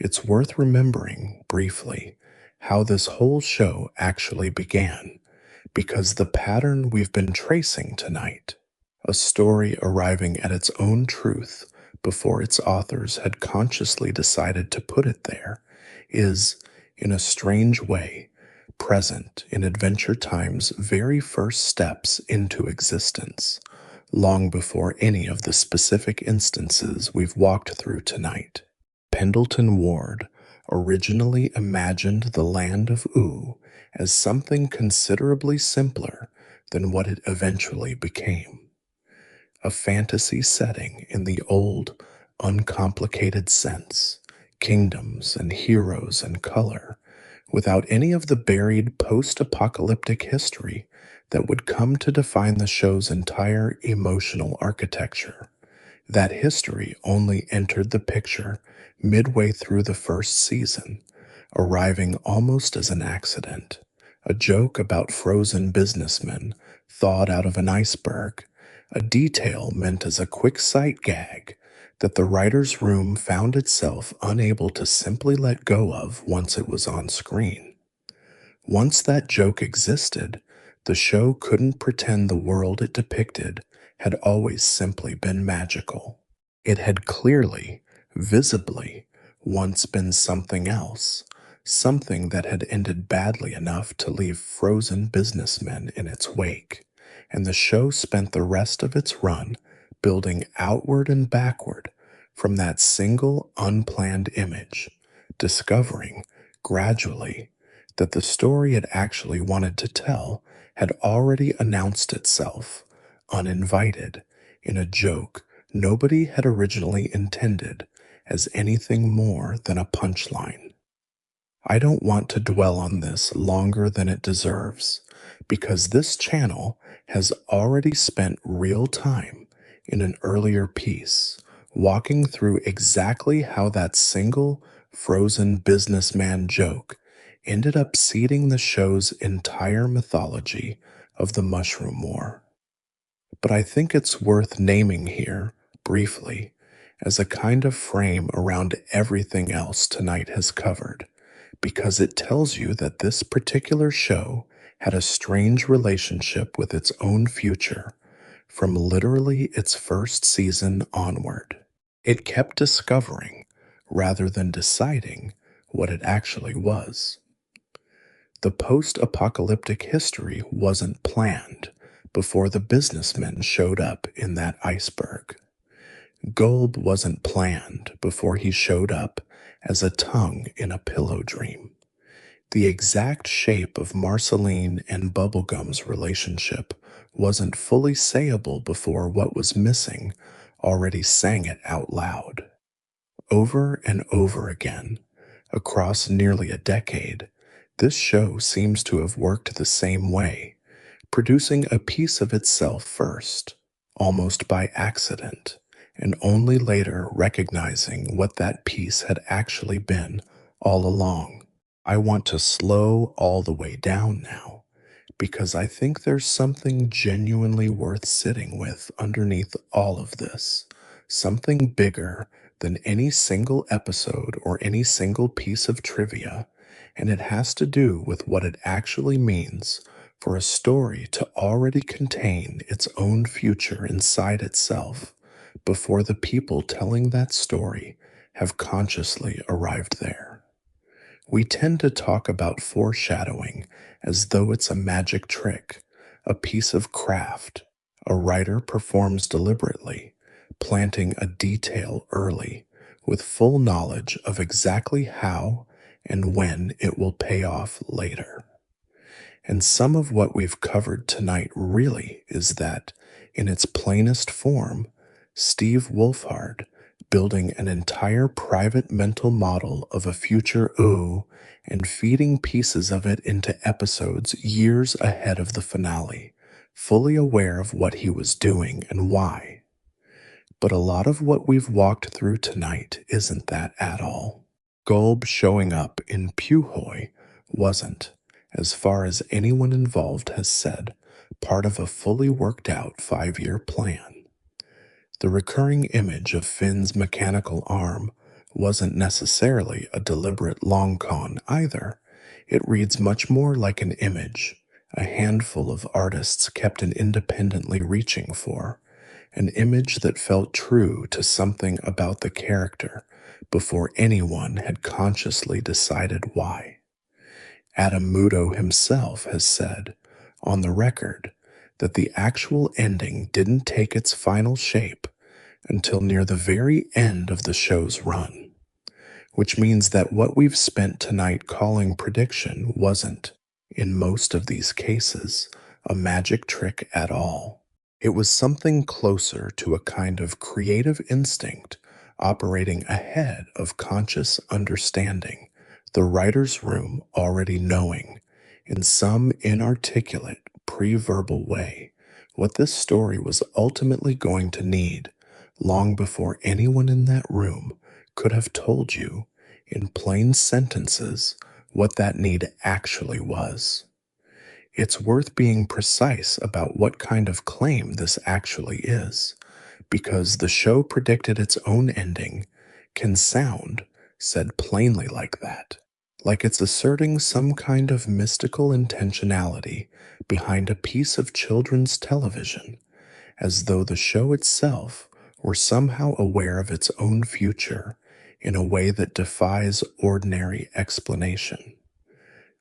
It's worth remembering, briefly, how this whole show actually began, because the pattern we've been tracing tonight, a story arriving at its own truth before its authors had consciously decided to put it there, is, in a strange way, present in Adventure Time's very first steps into existence, long before any of the specific instances we've walked through tonight. Pendleton Ward originally imagined the land of Oo as something considerably simpler than what it eventually became. A fantasy setting in the old, uncomplicated sense, kingdoms and heroes and color, without any of the buried post-apocalyptic history that would come to define the show's entire emotional architecture. That history only entered the picture midway through the first season, arriving almost as an accident. A joke about frozen businessmen thawed out of an iceberg, a detail meant as a quick sight gag that the writer's room found itself unable to simply let go of once it was on screen. Once that joke existed, the show couldn't pretend the world it depicted had always simply been magical. It had clearly, visibly, once been something else, something that had ended badly enough to leave frozen businessmen in its wake, and the show spent the rest of its run building outward and backward from that single unplanned image, discovering, gradually, that the story it actually wanted to tell had already announced itself, uninvited, in a joke nobody had originally intended as anything more than a punchline. I don't want to dwell on this longer than it deserves, because this channel has already spent real time in an earlier piece walking through exactly how that single frozen businessman joke ended up seeding the show's entire mythology of the Mushroom War. But I think it's worth naming here, briefly, as a kind of frame around everything else tonight has covered, because it tells you that this particular show had a strange relationship with its own future from literally its first season onward. It kept discovering, rather than deciding, what it actually was. The post apocalyptic history wasn't planned before the businessmen showed up in that iceberg. Gulb wasn't planned before he showed up as a tongue in a pillow dream. The exact shape of Marceline and Bubblegum's relationship wasn't fully sayable before what was missing already sang it out loud. Over and over again, across nearly a decade, this show seems to have worked the same way, producing a piece of itself first, almost by accident, and only later recognizing what that piece had actually been all along. I want to slow all the way down now, because I think there's something genuinely worth sitting with underneath all of this, something bigger than any single episode or any single piece of trivia, and it has to do with what it actually means for a story to already contain its own future inside itself before the people telling that story have consciously arrived there. We tend to talk about foreshadowing as though it's a magic trick, a piece of craft a writer performs deliberately, planting a detail early with full knowledge of exactly how and when it will pay off later. And some of what we've covered tonight really is that, in its plainest form, Steve Wolfhard building an entire private mental model of a future ooh and feeding pieces of it into episodes years ahead of the finale, fully aware of what he was doing and why. But a lot of what we've walked through tonight isn't that at all. Gulb showing up in Puhoy wasn't, as far as anyone involved has said, part of a fully worked out 5-year plan. The recurring image of Finn's mechanical arm wasn't necessarily a deliberate long con either. It reads much more like an image a handful of artists kept independently reaching for, an image that felt true to something about the character before anyone had consciously decided why. Adam Muto himself has said, on the record, that the actual ending didn't take its final shape until near the very end of the show's run, which means that what we've spent tonight calling prediction wasn't, in most of these cases, a magic trick at all. It was something closer to a kind of creative instinct operating ahead of conscious understanding, the writer's room already knowing, in some inarticulate, pre-verbal way, what this story was ultimately going to need, long before anyone in that room could have told you in plain sentences what that need actually was. It's worth being precise about what kind of claim this actually is, because the show predicted its own ending can sound, said plainly like that, like it's asserting some kind of mystical intentionality behind a piece of children's television, as though the show itself were somehow aware of its own future in a way that defies ordinary explanation.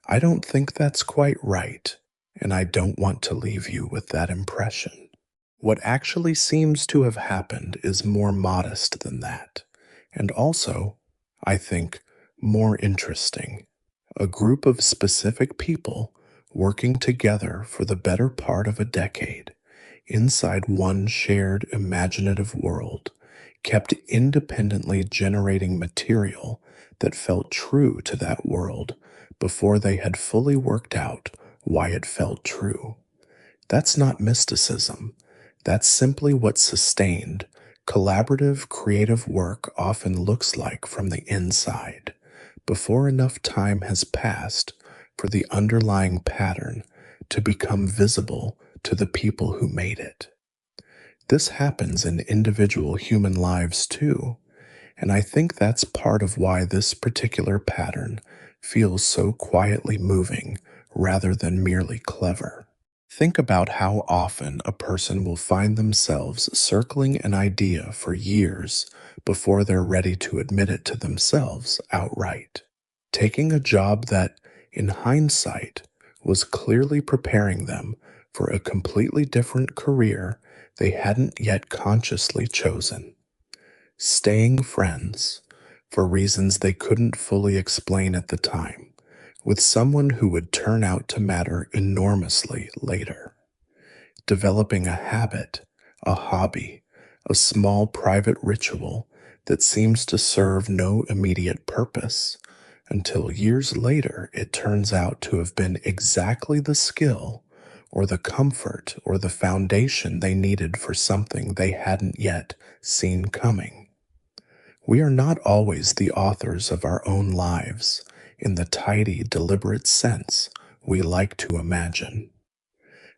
I don't think that's quite right, and I don't want to leave you with that impression. What actually seems to have happened is more modest than that, and also, I think, more interesting. A group of specific people working together for the better part of a decade inside one shared imaginative world, kept independently generating material that felt true to that world before they had fully worked out why it felt true. That's not mysticism. That's simply what sustained, collaborative, creative work often looks like from the inside, before enough time has passed for the underlying pattern to become visible to the people who made it. This happens in individual human lives too, and I think that's part of why this particular pattern feels so quietly moving rather than merely clever. Think about how often a person will find themselves circling an idea for years before they're ready to admit it to themselves outright. Taking a job that, in hindsight, was clearly preparing them for a completely different career they hadn't yet consciously chosen. Staying friends, for reasons they couldn't fully explain at the time, with someone who would turn out to matter enormously later. Developing a habit, a hobby, a small private ritual that seems to serve no immediate purpose, until years later it turns out to have been exactly the skill or the comfort or the foundation they needed for something they hadn't yet seen coming. We are not always the authors of our own lives in the tidy, deliberate sense we like to imagine.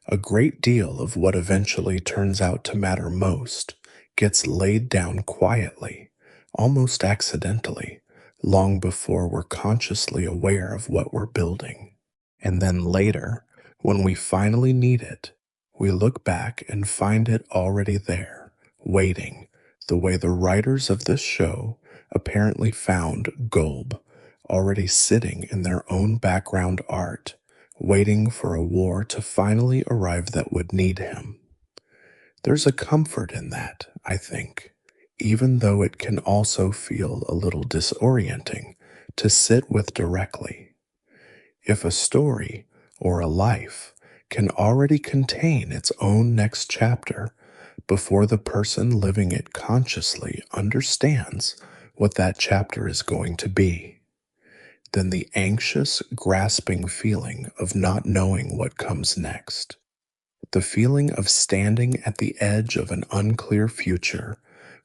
A great deal of what eventually turns out to matter most gets laid down quietly, almost accidentally, long before we're consciously aware of what we're building. And then later, when we finally need it, we look back and find it already there, waiting, the way the writers of this show apparently found Golb, already sitting in their own background art, waiting for a war to finally arrive that would need him. There's a comfort in that, I think, even though it can also feel a little disorienting to sit with directly. If a story or a life can already contain its own next chapter before the person living it consciously understands what that chapter is going to be, then the anxious, grasping feeling of not knowing what comes next, the feeling of standing at the edge of an unclear future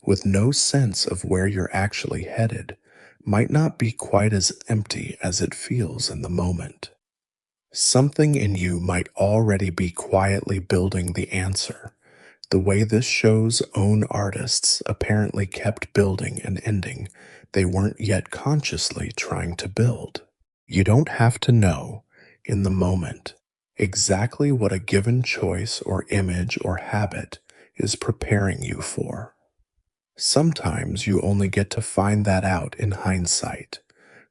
with no sense of where you're actually headed, might not be quite as empty as it feels in the moment. Something in you might already be quietly building the answer, the way this show's own artists apparently kept building an ending they weren't yet consciously trying to build. You don't have to know, in the moment, exactly what a given choice or image or habit is preparing you for. Sometimes you only get to find that out in hindsight,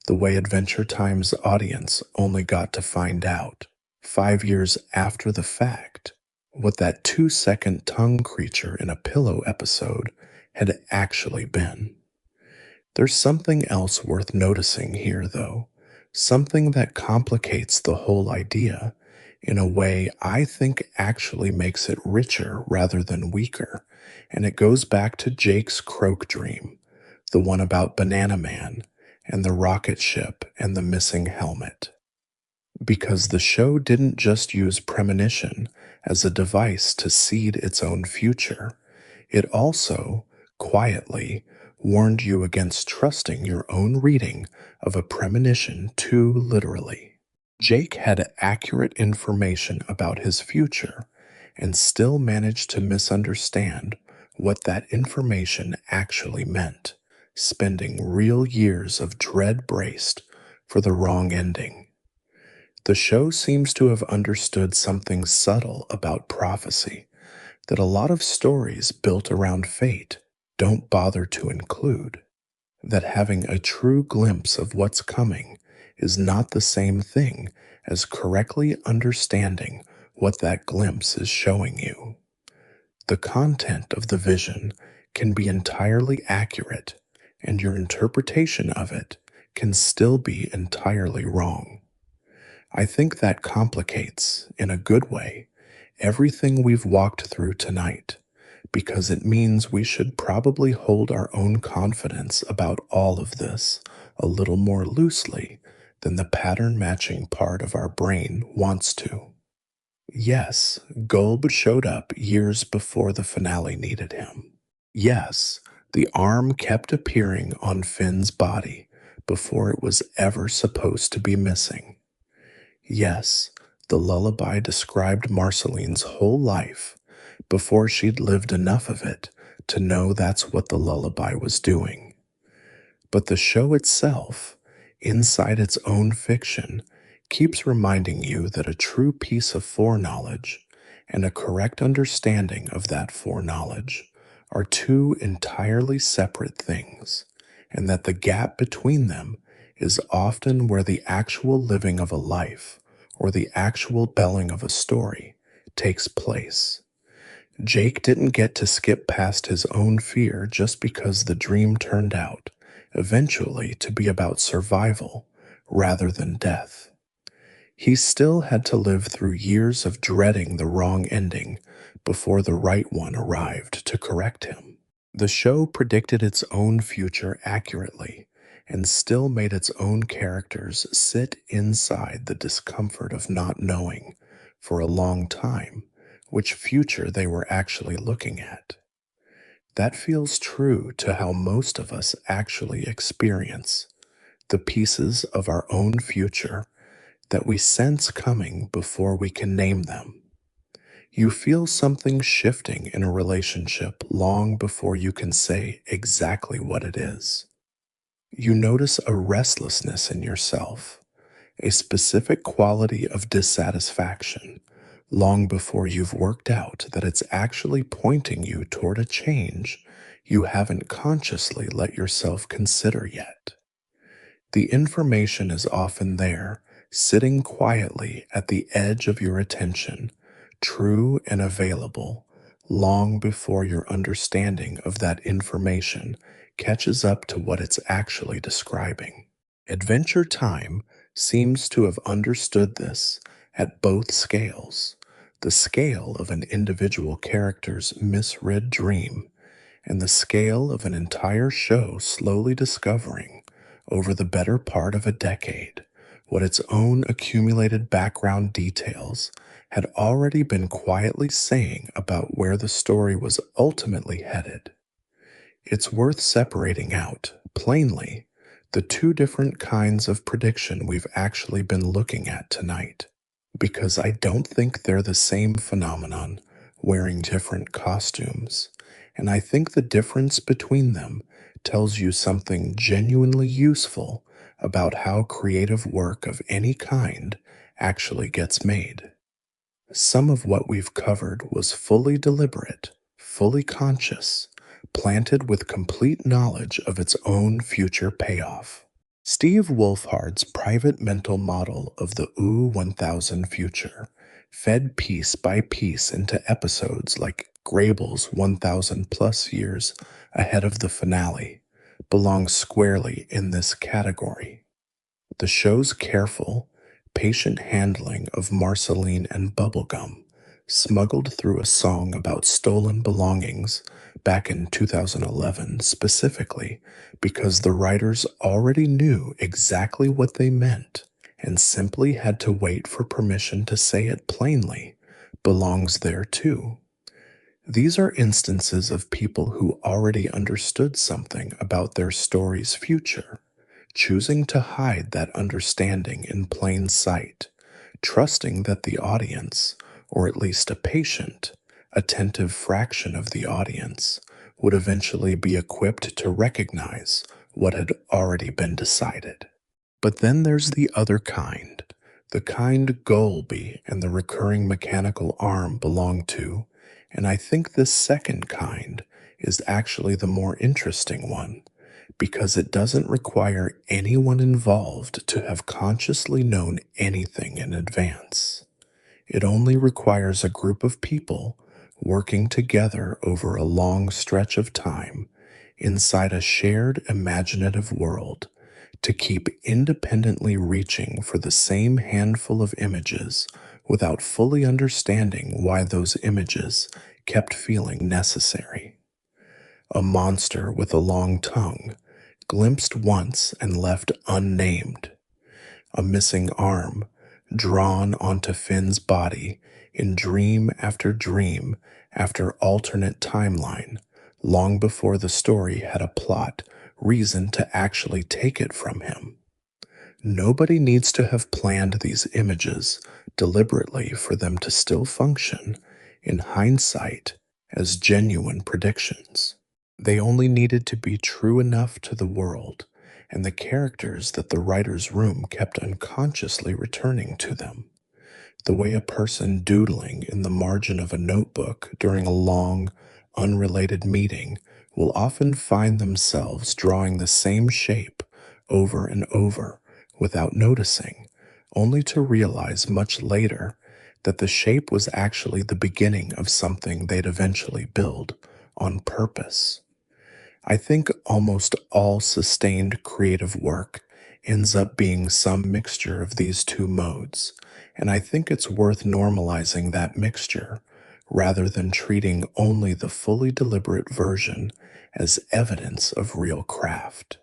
the way Adventure Time's audience only got to find out, 5 years after the fact, what that 2-second tongue creature in a pillow episode had actually been. There's something else worth noticing here, though, something that complicates the whole idea in a way I think actually makes it richer rather than weaker, and it goes back to Jake's croak dream, the one about Banana Man and the rocket ship and the missing helmet. Because the show didn't just use premonition as a device to seed its own future, it also quietly warned you against trusting your own reading of a premonition too literally. Jake had accurate information about his future and still managed to misunderstand what that information actually meant, spending real years of dread braced for the wrong ending. The show seems to have understood something subtle about prophecy that a lot of stories built around fate don't bother to include. That having a true glimpse of what's coming is not the same thing as correctly understanding what that glimpse is showing you. The content of the vision can be entirely accurate, and your interpretation of it can still be entirely wrong. I think that complicates, in a good way, everything we've walked through tonight, because it means we should probably hold our own confidence about all of this a little more loosely than the pattern matching part of our brain wants to. Yes, Gulb showed up years before the finale needed him. Yes, the arm kept appearing on Finn's body before it was ever supposed to be missing. Yes, the lullaby described Marceline's whole life before she'd lived enough of it to know that's what the lullaby was doing. But the show itself, inside its own fiction, keeps reminding you that a true piece of foreknowledge and a correct understanding of that foreknowledge are two entirely separate things, and that the gap between them is often where the actual living of a life or the actual telling of a story takes place. Jake didn't get to skip past his own fear just because the dream turned out, eventually, to be about survival rather than death. He still had to live through years of dreading the wrong ending before the right one arrived to correct him. The show predicted its own future accurately and still made its own characters sit inside the discomfort of not knowing for a long time which future they were actually looking at. That feels true to how most of us actually experience the pieces of our own future that we sense coming before we can name them. You feel something shifting in a relationship long before you can say exactly what it is. You notice a restlessness in yourself, a specific quality of dissatisfaction, long before you've worked out that it's actually pointing you toward a change you haven't consciously let yourself consider yet. The information is often there, sitting quietly at the edge of your attention, true and available, long before your understanding of that information catches up to what it's actually describing. Adventure Time seems to have understood this at both scales, the scale of an individual character's misread dream and the scale of an entire show slowly discovering, over the better part of a decade, what its own accumulated background details had already been quietly saying about where the story was ultimately headed. It's worth separating out, plainly, the two different kinds of prediction we've actually been looking at tonight, because I don't think they're the same phenomenon, wearing different costumes, and I think the difference between them tells you something genuinely useful about how creative work of any kind actually gets made. Some of what we've covered was fully deliberate, fully conscious, planted with complete knowledge of its own future payoff. Steve Wolfhard's private mental model of the OO-1000 future, fed piece by piece into episodes like Grable's 1000 plus years ahead of the finale, belongs squarely in this category. The show's careful, patient handling of Marceline and Bubblegum, smuggled through a song about stolen belongings back in 2011 specifically because the writers already knew exactly what they meant and simply had to wait for permission to say it plainly, belongs there too. These are instances of people who already understood something about their story's future, choosing to hide that understanding in plain sight, trusting that the audience, or at least a patient, attentive fraction of the audience, would eventually be equipped to recognize what had already been decided. But then there's the other kind, the kind Golby and the recurring mechanical arm belong to, and I think this second kind is actually the more interesting one, because it doesn't require anyone involved to have consciously known anything in advance. It only requires a group of people working together over a long stretch of time inside a shared imaginative world to keep independently reaching for the same handful of images without fully understanding why those images kept feeling necessary. A monster with a long tongue, glimpsed once and left unnamed. A missing arm, drawn onto Finn's body in dream after alternate timeline, long before the story had a plot reason to actually take it from him. Nobody needs to have planned these images deliberately for them to still function, in hindsight, as genuine predictions. They only needed to be true enough to the world and the characters that the writer's room kept unconsciously returning to them. The way a person doodling in the margin of a notebook during a long, unrelated meeting will often find themselves drawing the same shape over and over without noticing, only to realize much later that the shape was actually the beginning of something they'd eventually build on purpose. I think almost all sustained creative work ends up being some mixture of these two modes, and I think it's worth normalizing that mixture rather than treating only the fully deliberate version as evidence of real craft.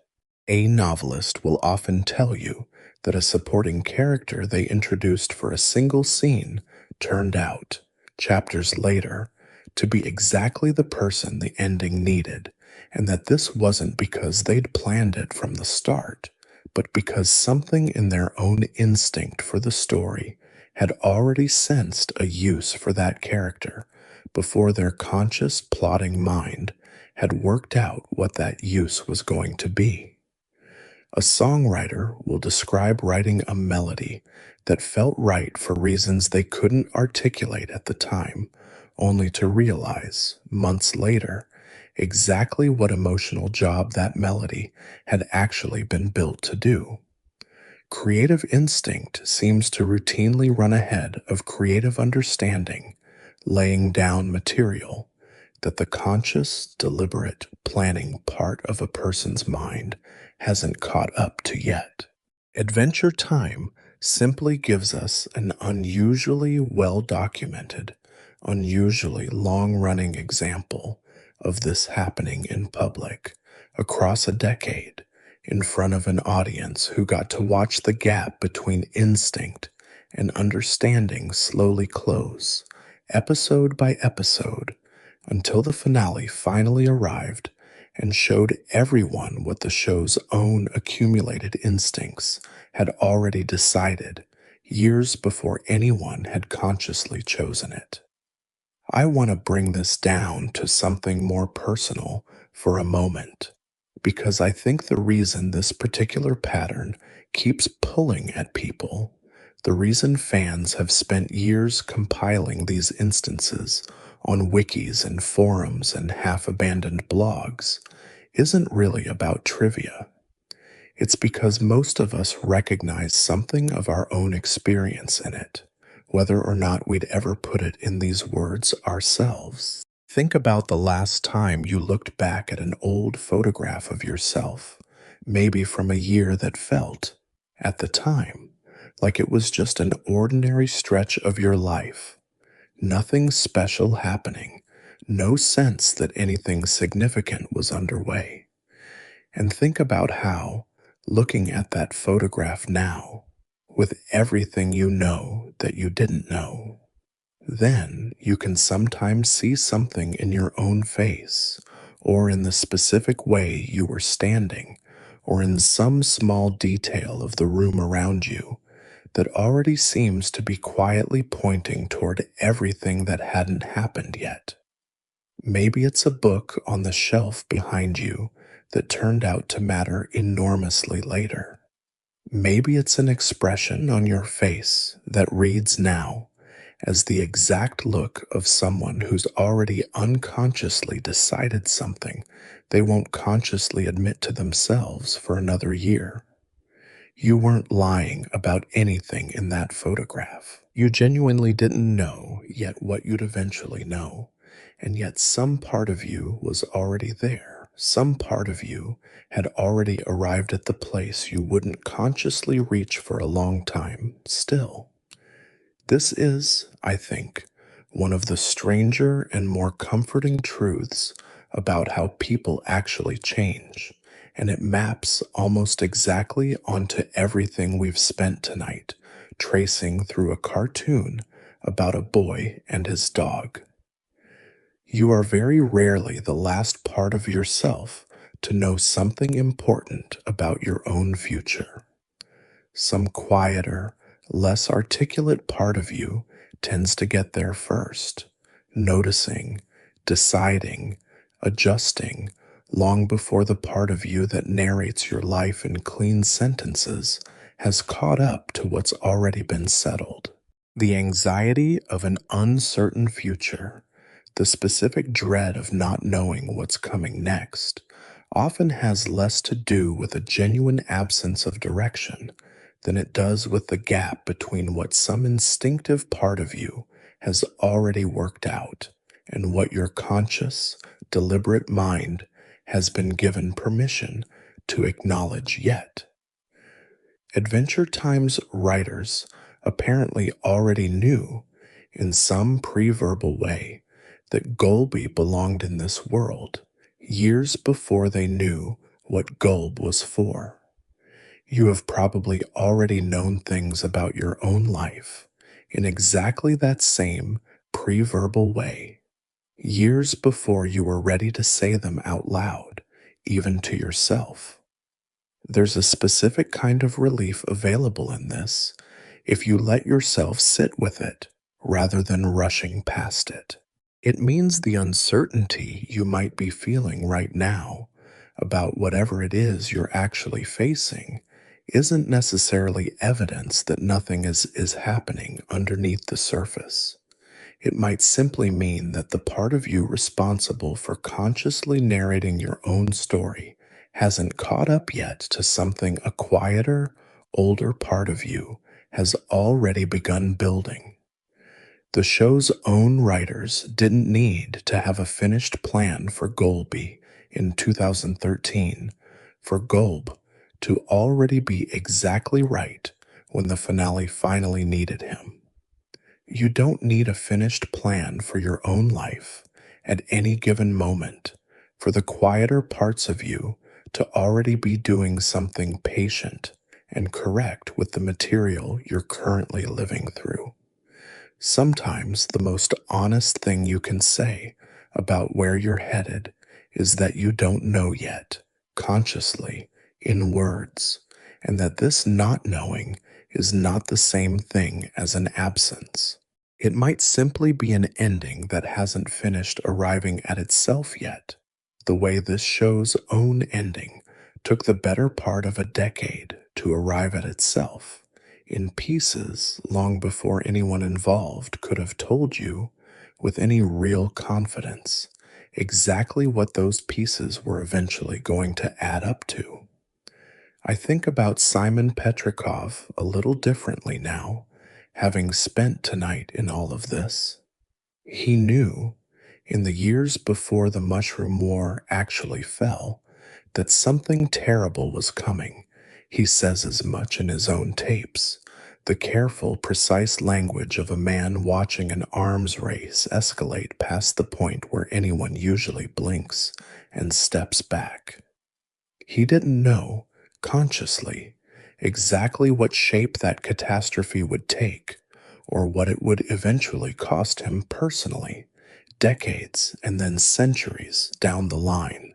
A novelist will often tell you that a supporting character they introduced for a single scene turned out, chapters later, to be exactly the person the ending needed, and that this wasn't because they'd planned it from the start, but because something in their own instinct for the story had already sensed a use for that character before their conscious plotting mind had worked out what that use was going to be. A songwriter will describe writing a melody that felt right for reasons they couldn't articulate at the time, only to realize, months later, exactly what emotional job that melody had actually been built to do. Creative instinct seems to routinely run ahead of creative understanding, laying down material that the conscious, deliberate planning part of a person's mind hasn't caught up to yet. Adventure Time simply gives us an unusually well documented, unusually long running example of this happening in public across a decade in front of an audience who got to watch the gap between instinct and understanding slowly close, episode by episode, until the finale finally arrived and showed everyone what the show's own accumulated instincts had already decided years before anyone had consciously chosen it. I want to bring this down to something more personal for a moment, because I think the reason this particular pattern keeps pulling at people, the reason fans have spent years compiling these instances on wikis and forums and half-abandoned blogs, isn't really about trivia. It's because most of us recognize something of our own experience in it, whether or not we'd ever put it in these words ourselves. Think about the last time you looked back at an old photograph of yourself, maybe from a year that felt, at the time, like it was just an ordinary stretch of your life. Nothing special happening, no sense that anything significant was underway. And think about how, looking at that photograph now, with everything you know that you didn't know, Then you can sometimes see something in your own face, or in the specific way you were standing, or in some small detail of the room around you that already seems to be quietly pointing toward everything that hadn't happened yet. Maybe it's a book on the shelf behind you that turned out to matter enormously later. Maybe it's an expression on your face that reads now as the exact look of someone who's already unconsciously decided something they won't consciously admit to themselves for another year. You weren't lying about anything in that photograph. You genuinely didn't know yet what you'd eventually know, and yet some part of you was already there. Some part of you had already arrived at the place you wouldn't consciously reach for a long time still. This is, I think, one of the stranger and more comforting truths about how people actually change, and it maps almost exactly onto everything we've spent tonight tracing through a cartoon about a boy and his dog. You are very rarely the last part of yourself to know something important about your own future. Some quieter, less articulate part of you tends to get there first, noticing, deciding, adjusting, long before the part of you that narrates your life in clean sentences has caught up to what's already been settled. The anxiety of an uncertain future, the specific dread of not knowing what's coming next, often has less to do with a genuine absence of direction than it does with the gap between what some instinctive part of you has already worked out and what your conscious, deliberate mind has been given permission to acknowledge yet. Adventure Time's writers apparently already knew, in some pre-verbal way, that Golby belonged in this world, years before they knew what Gulb was for. You have probably already known things about your own life in exactly that same pre-verbal way, years before you were ready to say them out loud, even to yourself. There's a specific kind of relief available in this if you let yourself sit with it rather than rushing past it. It means the uncertainty you might be feeling right now about whatever it is you're actually facing isn't necessarily evidence that nothing is happening underneath the surface. It might simply mean that the part of you responsible for consciously narrating your own story hasn't caught up yet to something a quieter, older part of you has already begun building. The show's own writers didn't need to have a finished plan for Golby in 2013 for Golb to already be exactly right when the finale finally needed him. You don't need a finished plan for your own life at any given moment for the quieter parts of you to already be doing something patient and correct with the material you're currently living through. Sometimes the most honest thing you can say about where you're headed is that you don't know yet, consciously, in words, and that this not knowing is not the same thing as an absence. It might simply be an ending that hasn't finished arriving at itself yet, the way this show's own ending took the better part of a decade to arrive at itself, in pieces long before anyone involved could have told you, with any real confidence, exactly what those pieces were eventually going to add up to. I think about Simon Petrikov a little differently now, having spent tonight in all of this. He knew, in the years before the Mushroom War actually fell, that something terrible was coming. He says as much in his own tapes, the careful, precise language of a man watching an arms race escalate past the point where anyone usually blinks and steps back. He didn't know, consciously, exactly what shape that catastrophe would take, or what it would eventually cost him personally, decades and then centuries down the line.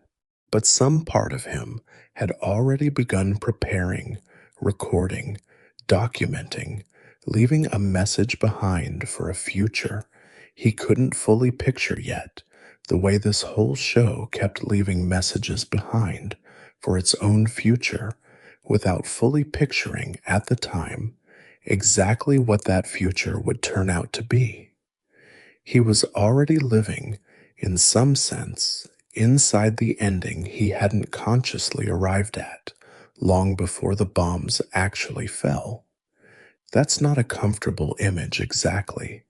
But some part of him had already begun preparing, recording, documenting, leaving a message behind for a future he couldn't fully picture yet, the way this whole show kept leaving messages behind for its own future without fully picturing at the time exactly what that future would turn out to be. He was already living, in some sense, inside the ending he hadn't consciously arrived at, long before the bombs actually fell. That's not a comfortable image exactly,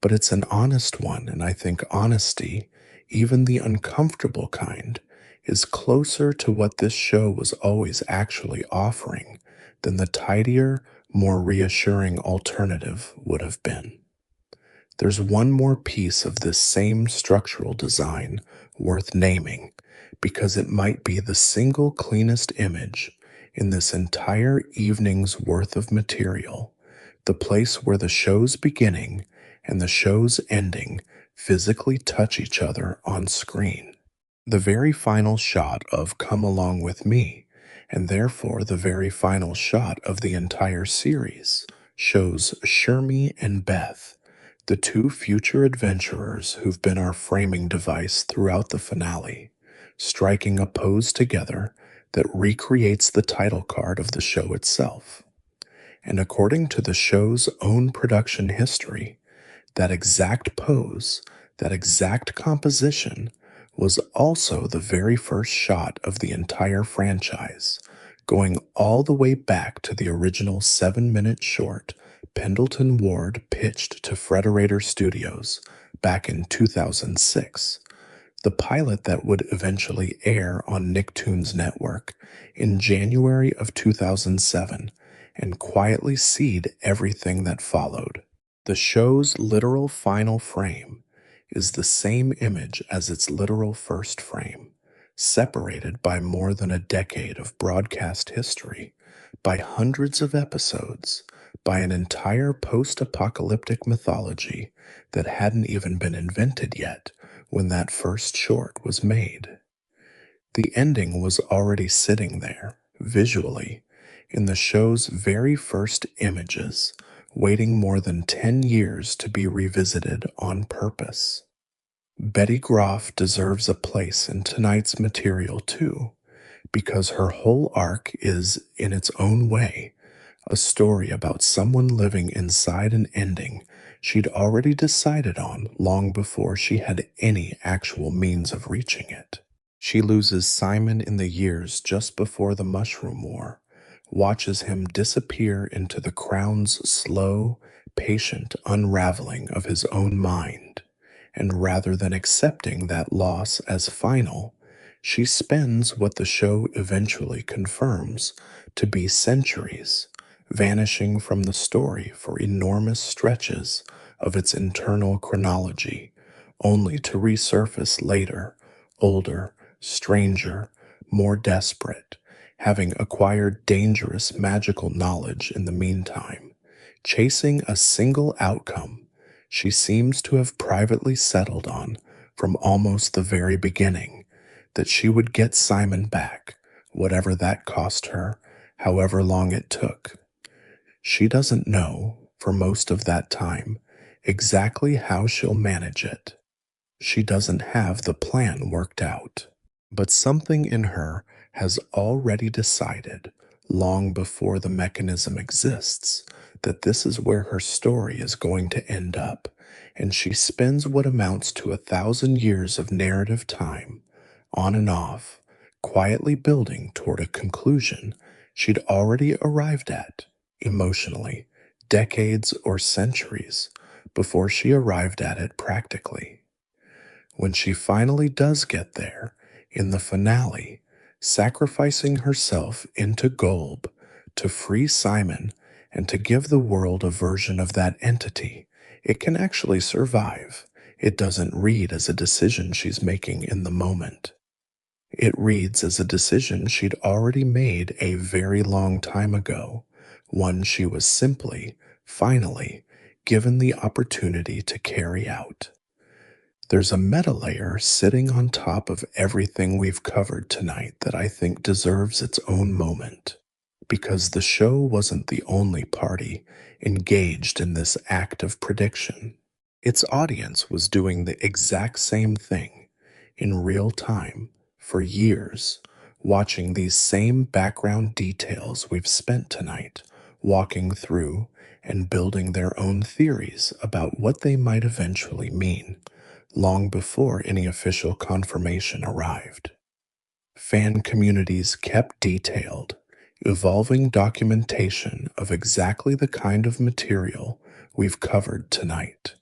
but it's an honest one, and I think honesty, even the uncomfortable kind, is closer to what this show was always actually offering than the tidier, more reassuring alternative would have been. There's one more piece of this same structural design worth naming because it might be the single cleanest image in this entire evening's worth of material, the place where the show's beginning and the show's ending physically touch each other on screen. The very final shot of Come Along With Me, and therefore the very final shot of the entire series, shows Shermie and Beth, the two future adventurers who've been our framing device throughout the finale, striking a pose together that recreates the title card of the show itself. And according to the show's own production history, that exact pose, that exact composition, was also the very first shot of the entire franchise, going all the way back to the original 7-minute short Pendleton Ward pitched to Frederator Studios back in 2006, the pilot that would eventually air on Nicktoons Network in January of 2007 and quietly seed everything that followed. The show's literal final frame is the same image as its literal first frame, separated by more than a decade of broadcast history, by hundreds of episodes, by an entire post-apocalyptic mythology that hadn't even been invented yet when that first short was made. The ending was already sitting there, visually, in the show's very first images, waiting more than 10 years to be revisited on purpose. Betty Groff deserves a place in tonight's material too, because her whole arc is, in its own way, a story about someone living inside an ending she'd already decided on long before she had any actual means of reaching it. She loses Simon in the years just before the Mushroom War, watches him disappear into the Crown's slow, patient unraveling of his own mind, and rather than accepting that loss as final, she spends what the show eventually confirms to be centuries, vanishing from the story for enormous stretches of its internal chronology, only to resurface later, older, stranger, more desperate, having acquired dangerous magical knowledge in the meantime, chasing a single outcome she seems to have privately settled on from almost the very beginning, that she would get Simon back, whatever that cost her, however long it took. She doesn't know, for most of that time, exactly how she'll manage it. She doesn't have the plan worked out. But something in her has already decided, long before the mechanism exists, that this is where her story is going to end up, and she spends what amounts to 1,000 years of narrative time, on and off, quietly building toward a conclusion she'd already arrived at, emotionally, decades or centuries before she arrived at it practically. When she finally does get there, in the finale, sacrificing herself into Golb to free Simon and to give the world a version of that entity, it can actually survive. It doesn't read as a decision she's making in the moment. It reads as a decision she'd already made a very long time ago, one she was simply, finally, given the opportunity to carry out. There's a meta layer sitting on top of everything we've covered tonight that I think deserves its own moment, because the show wasn't the only party engaged in this act of prediction. Its audience was doing the exact same thing in real time for years, watching these same background details we've spent tonight walking through and building their own theories about what they might eventually mean, long before any official confirmation arrived. Fan communities kept detailed, evolving documentation of exactly the kind of material we've covered tonight,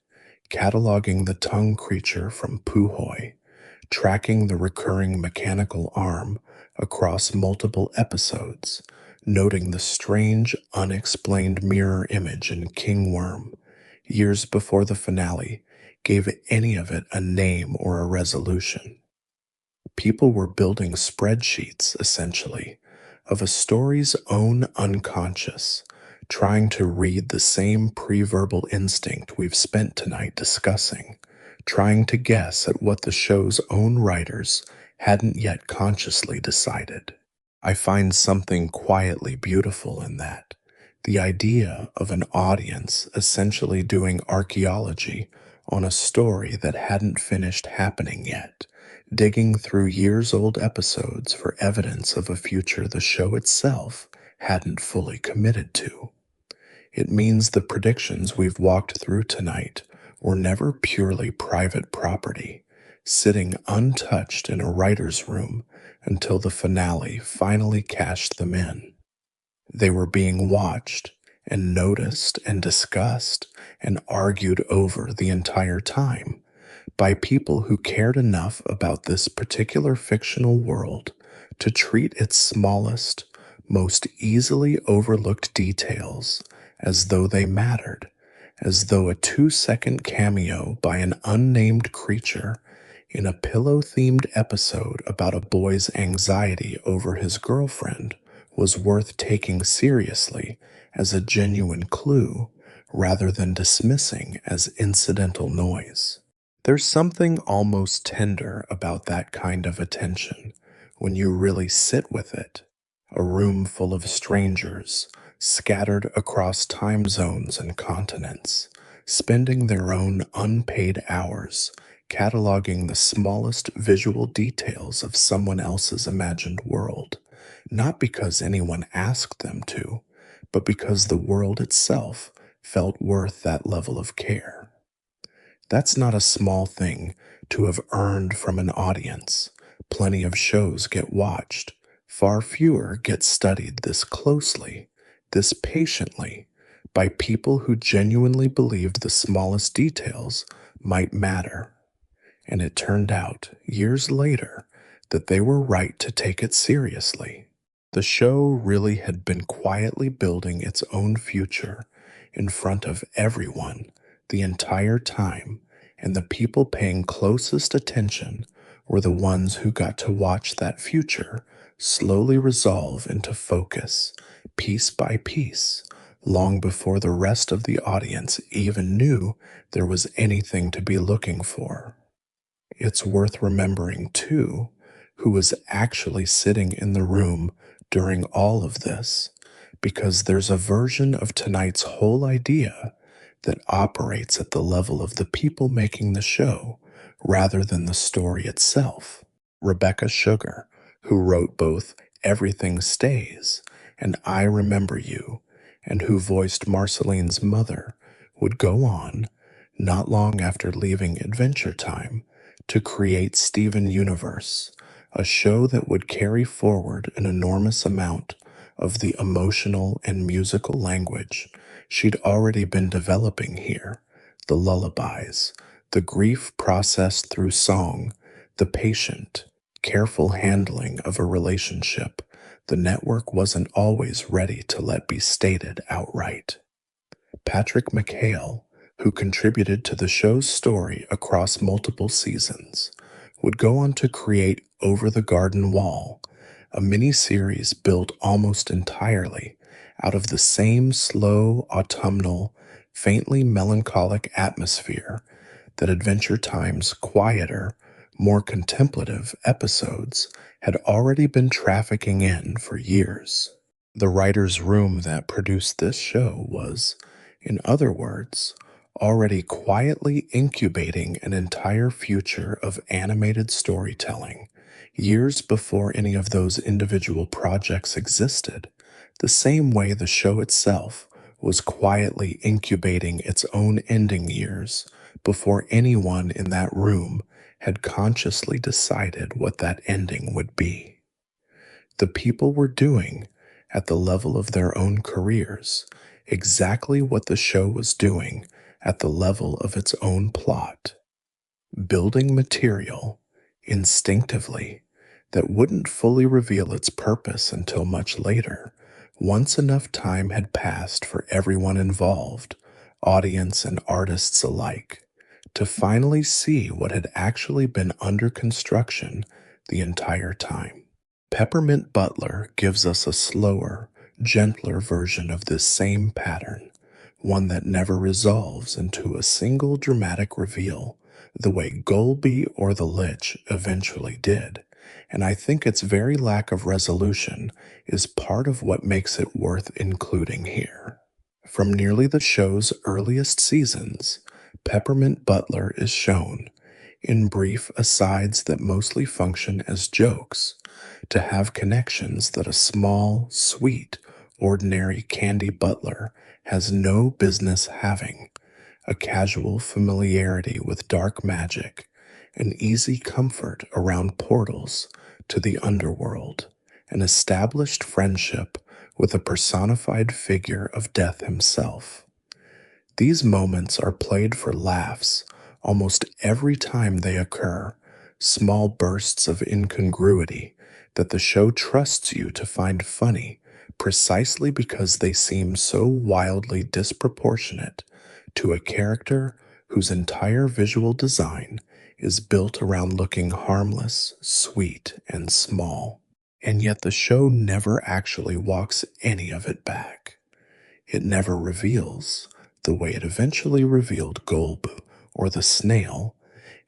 cataloging the tongue creature from Puhoi, tracking the recurring mechanical arm across multiple episodes, noting the strange, unexplained mirror image in King Worm, years before the finale gave any of it a name or a resolution. People were building spreadsheets, essentially, of a story's own unconscious, trying to read the same pre-verbal instinct we've spent tonight discussing, trying to guess at what the show's own writers hadn't yet consciously decided. I find something quietly beautiful in that. The idea of an audience essentially doing archaeology on a story that hadn't finished happening yet, digging through years old episodes for evidence of a future the show itself hadn't fully committed to. It means the predictions we've walked through tonight were never purely private property, sitting untouched in a writer's room until the finale finally cashed them in. They were being watched and noticed and discussed and argued over the entire time by people who cared enough about this particular fictional world to treat its smallest, most easily overlooked details as though they mattered, as though a 2-second cameo by an unnamed creature in a pillow-themed episode about a boy's anxiety over his girlfriend was worth taking seriously as a genuine clue rather than dismissing as incidental noise. There's something almost tender about that kind of attention when you really sit with it. A room full of strangers, scattered across time zones and continents, spending their own unpaid hours cataloging the smallest visual details of someone else's imagined world, not because anyone asked them to, but because the world itself felt worth that level of care. That's not a small thing to have earned from an audience. Plenty of shows get watched. Far fewer get studied this closely, this patiently, by people who genuinely believed the smallest details might matter. And it turned out, years later, that they were right to take it seriously. The show really had been quietly building its own future in front of everyone the entire time, and the people paying closest attention were the ones who got to watch that future slowly resolve into focus, piece by piece, long before the rest of the audience even knew there was anything to be looking for. It's worth remembering, too, who was actually sitting in the room during all of this, because there's a version of tonight's whole idea that operates at the level of the people making the show rather than the story itself. Rebecca Sugar, who wrote both Everything Stays and I Remember You, and who voiced Marceline's mother, would go on, not long after leaving Adventure Time, to create Steven Universe, a show that would carry forward an enormous amount of the emotional and musical language she'd already been developing here, the lullabies, the grief processed through song, the patient, careful handling of a relationship the network wasn't always ready to let be stated outright. Patrick McHale, who contributed to the show's story across multiple seasons, would go on to create Over the Garden Wall, a mini-series built almost entirely out of the same slow, autumnal, faintly melancholic atmosphere that Adventure Time's quieter, more contemplative episodes had already been trafficking in for years. The writer's room that produced this show was, in other words, already quietly incubating an entire future of animated storytelling, years before any of those individual projects existed, the same way the show itself was quietly incubating its own ending years before anyone in that room had consciously decided what that ending would be. The people were doing, at the level of their own careers, exactly what the show was doing at the level of its own plot, building material instinctively that wouldn't fully reveal its purpose until much later, once enough time had passed for everyone involved, audience and artists alike, to finally see what had actually been under construction the entire time. Peppermint Butler gives us a slower, gentler version of this same pattern, one that never resolves into a single dramatic reveal the way Golby or the Lich eventually did, and I think its very lack of resolution is part of what makes it worth including here. From nearly the show's earliest seasons, Peppermint Butler is shown, in brief asides that mostly function as jokes, to have connections that a small, sweet, ordinary candy butler has no business having, a casual familiarity with dark magic, an easy comfort around portals to the underworld, an established friendship with a personified figure of Death himself. These moments are played for laughs almost every time they occur, small bursts of incongruity that the show trusts you to find funny precisely because they seem so wildly disproportionate to a character whose entire visual design is built around looking harmless, sweet, and small. And yet the show never actually walks any of it back. It never reveals, the way it eventually revealed Golb or the snail,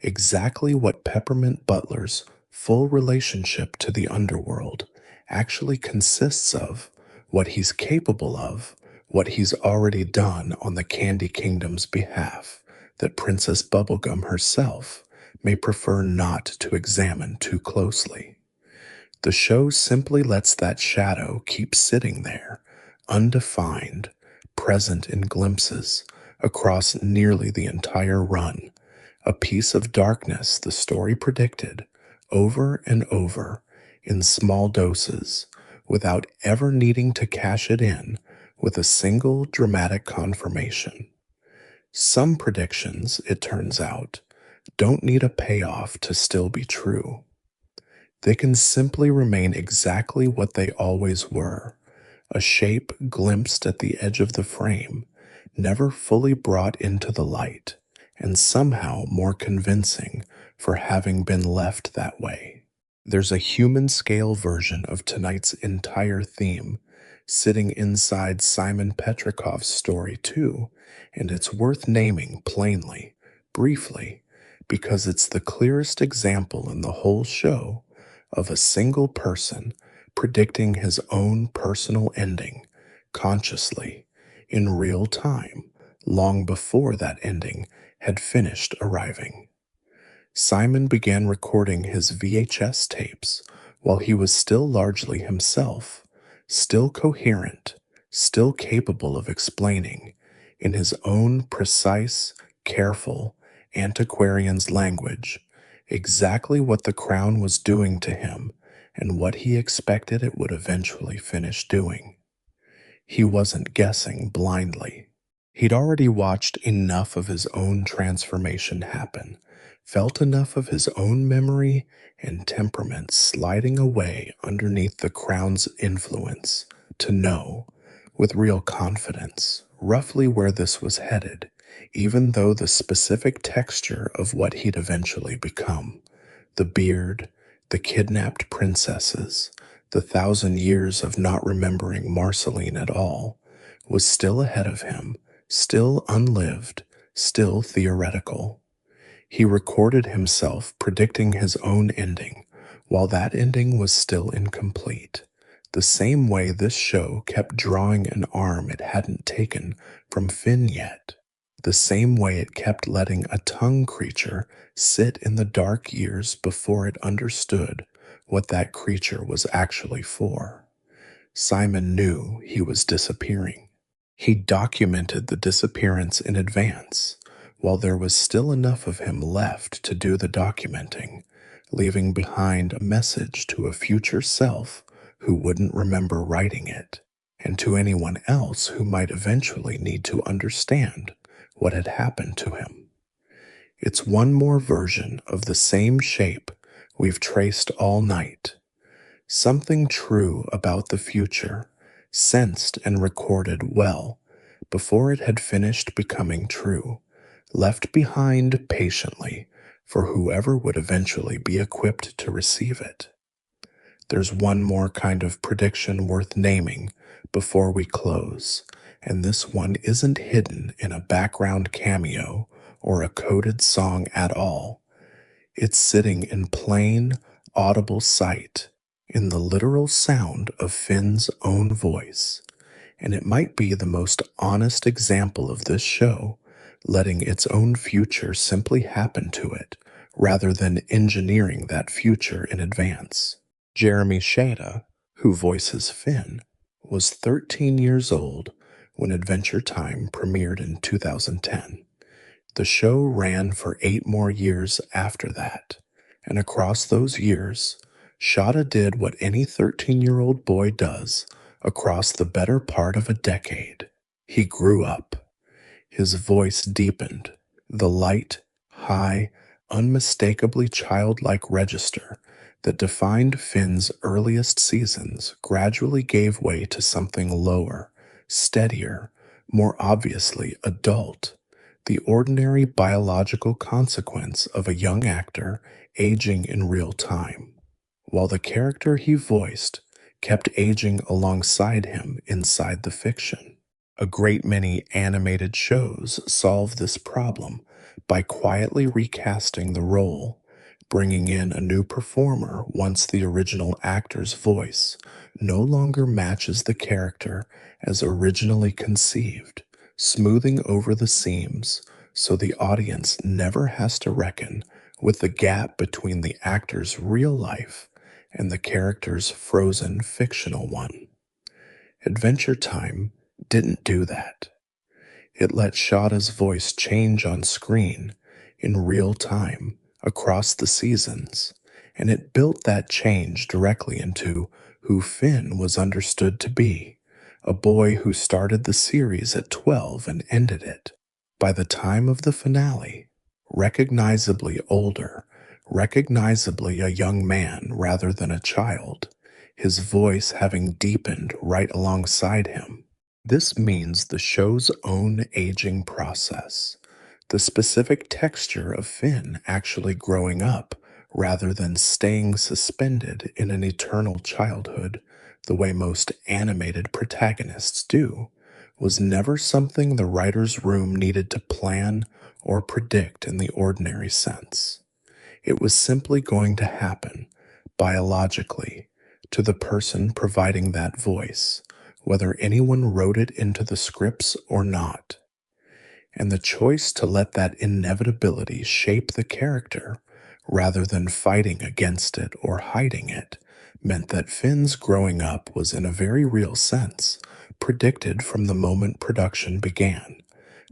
exactly what Peppermint Butler's full relationship to the underworld actually consists of, what he's capable of, what he's already done on the Candy Kingdom's behalf, that Princess Bubblegum herself may prefer not to examine too closely. The show simply lets that shadow keep sitting there, undefined, present in glimpses across nearly the entire run, a piece of darkness the story predicted over and over in small doses without ever needing to cash it in with a single dramatic confirmation. Some predictions, it turns out, don't need a payoff to still be true. They can simply remain exactly what they always were, a shape glimpsed at the edge of the frame, never fully brought into the light, and somehow more convincing for having been left that way. There's a human scale version of tonight's entire theme sitting inside Simon Petrikov's story too, and it's worth naming plainly, briefly, because it's the clearest example in the whole show of a single person predicting his own personal ending, consciously, in real time, long before that ending had finished arriving. Simon began recording his VHS tapes while he was still largely himself, still coherent, still capable of explaining, in his own precise, careful, antiquarian's language, exactly what the crown was doing to him and what he expected it would eventually finish doing. He wasn't guessing blindly. He'd already watched enough of his own transformation happen, felt enough of his own memory and temperament sliding away underneath the crown's influence to know, with real confidence, roughly where this was headed, even though the specific texture of what he'd eventually become, the beard, the kidnapped princesses, the 1,000 years of not remembering Marceline at all, was still ahead of him, still unlived, still theoretical. He recorded himself predicting his own ending, while that ending was still incomplete. The same way this show kept drawing an arm it hadn't taken from Finn yet. The same way it kept letting a tongue creature sit in the dark years before it understood what that creature was actually for. Simon knew he was disappearing. He documented the disappearance in advance, while there was still enough of him left to do the documenting, leaving behind a message to a future self who wouldn't remember writing it, and to anyone else who might eventually need to understand what had happened to him. It's one more version of the same shape we've traced all night. Something true about the future, sensed and recorded well before it had finished becoming true, left behind patiently for whoever would eventually be equipped to receive it. There's one more kind of prediction worth naming before we close, and this one isn't hidden in a background cameo or a coded song at all. It's sitting in plain, audible sight, in the literal sound of Finn's own voice, and it might be the most honest example of this show, letting its own future simply happen to it, rather than engineering that future in advance. Jeremy Shada, who voices Finn, was 13 years old when Adventure Time premiered in 2010. The show ran for 8 more years after that, and across those years, Shada did what any 13-year-old boy does across the better part of a decade. He grew up. His voice deepened. The light, high, unmistakably childlike register that defined Finn's earliest seasons gradually gave way to something lower, steadier, more obviously adult, the ordinary biological consequence of a young actor aging in real time, while the character he voiced kept aging alongside him inside the fiction. A great many animated shows solve this problem by quietly recasting the role, bringing in a new performer once the original actor's voice no longer matches the character as originally conceived, smoothing over the seams so the audience never has to reckon with the gap between the actor's real life and the character's frozen fictional one. Adventure Time didn't do that. It let Shada's voice change on screen in real time across the seasons, and it built that change directly into who Finn was understood to be, a boy who started the series at 12 and ended it, by the time of the finale, recognizably older, recognizably a young man rather than a child, his voice having deepened right alongside him. This means the show's own aging process, the specific texture of Finn actually growing up rather than staying suspended in an eternal childhood the way most animated protagonists do, was never something the writer's room needed to plan or predict in the ordinary sense. It was simply going to happen, biologically, to the person providing that voice, whether anyone wrote it into the scripts or not. And the choice to let that inevitability shape the character, rather than fighting against it or hiding it, meant that Finn's growing up was in a very real sense predicted from the moment production began,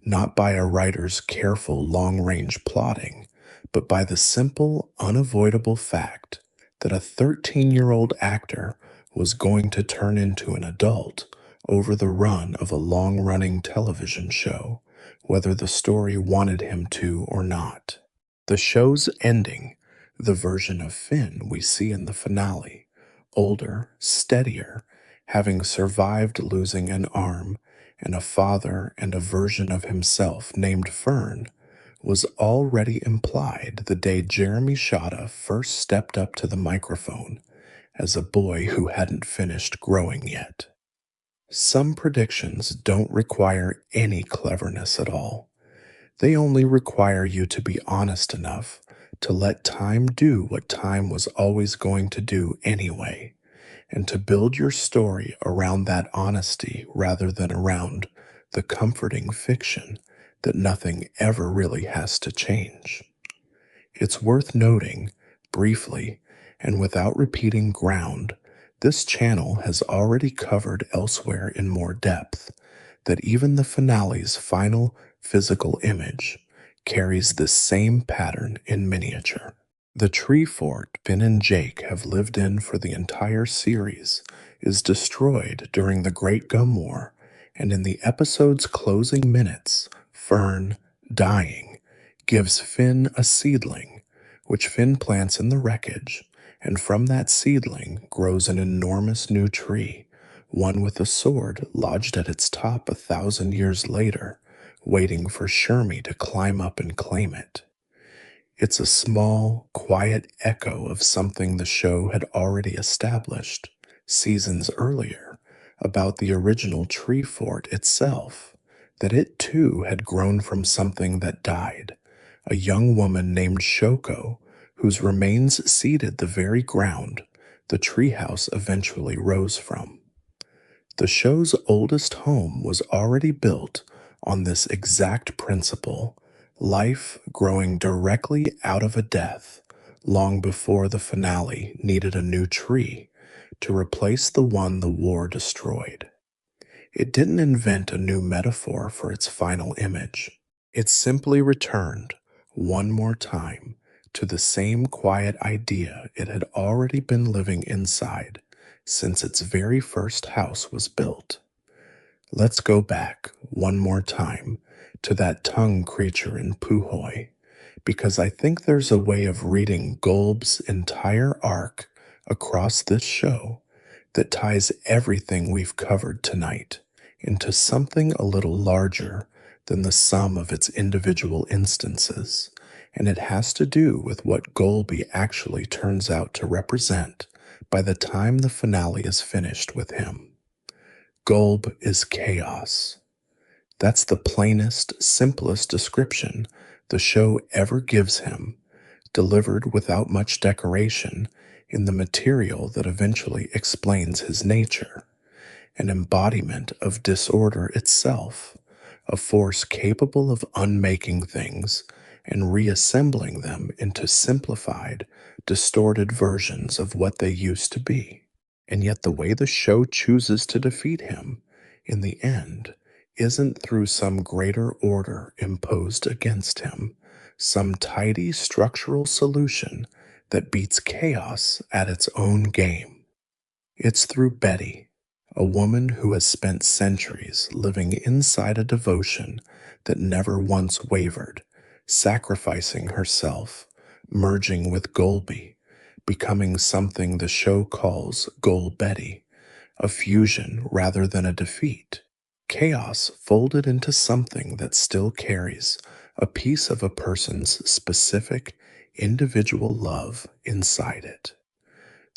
not by a writer's careful long-range plotting, but by the simple, unavoidable fact that a 13-year-old actor was going to turn into an adult over the run of a long-running television show, whether the story wanted him to or not. The show's ending, the version of Finn we see in the finale, older, steadier, having survived losing an arm and a father and a version of himself named Fern, was already implied the day Jeremy Shada first stepped up to the microphone as a boy who hadn't finished growing yet. Some predictions don't require any cleverness at all. They only require you to be honest enough to let time do what time was always going to do anyway, and to build your story around that honesty rather than around the comforting fiction that nothing ever really has to change. It's worth noting, briefly, and without repeating ground, this channel has already covered elsewhere in more depth, that even the finale's final physical image carries this same pattern in miniature. The tree fort Finn and Jake have lived in for the entire series is destroyed during the Great Gum War, and in the episode's closing minutes, Fern, dying, gives Finn a seedling, which Finn plants in the wreckage, and from that seedling grows an enormous new tree, one with a sword lodged at its top 1,000 years later, waiting for Shermie to climb up and claim it. It's a small, quiet echo of something the show had already established seasons earlier about the original tree fort itself, that it too had grown from something that died, a young woman named Shoko, whose remains seeded the very ground the treehouse eventually rose from. The show's oldest home was already built on this exact principle, life growing directly out of a death, long before the finale needed a new tree to replace the one the war destroyed. It didn't invent a new metaphor for its final image. It simply returned, one more time, to the same quiet idea it had already been living inside since its very first house was built. Let's go back, one more time, to that tongue creature in Puhoi, because I think there's a way of reading Golb's entire arc across this show that ties everything we've covered tonight into something a little larger than the sum of its individual instances, and it has to do with what Golby actually turns out to represent by the time the finale is finished with him. Golb is chaos. That's the plainest, simplest description the show ever gives him, delivered without much decoration in the material that eventually explains his nature, an embodiment of disorder itself, a force capable of unmaking things and reassembling them into simplified, distorted versions of what they used to be. And yet the way the show chooses to defeat him, in the end, isn't through some greater order imposed against him, some tidy structural solution that beats chaos at its own game. It's through Betty, a woman who has spent centuries living inside a devotion that never once wavered, sacrificing herself, merging with Golby, becoming something the show calls Gol Betty, a fusion rather than a defeat. Chaos folded into something that still carries a piece of a person's specific, individual love inside it.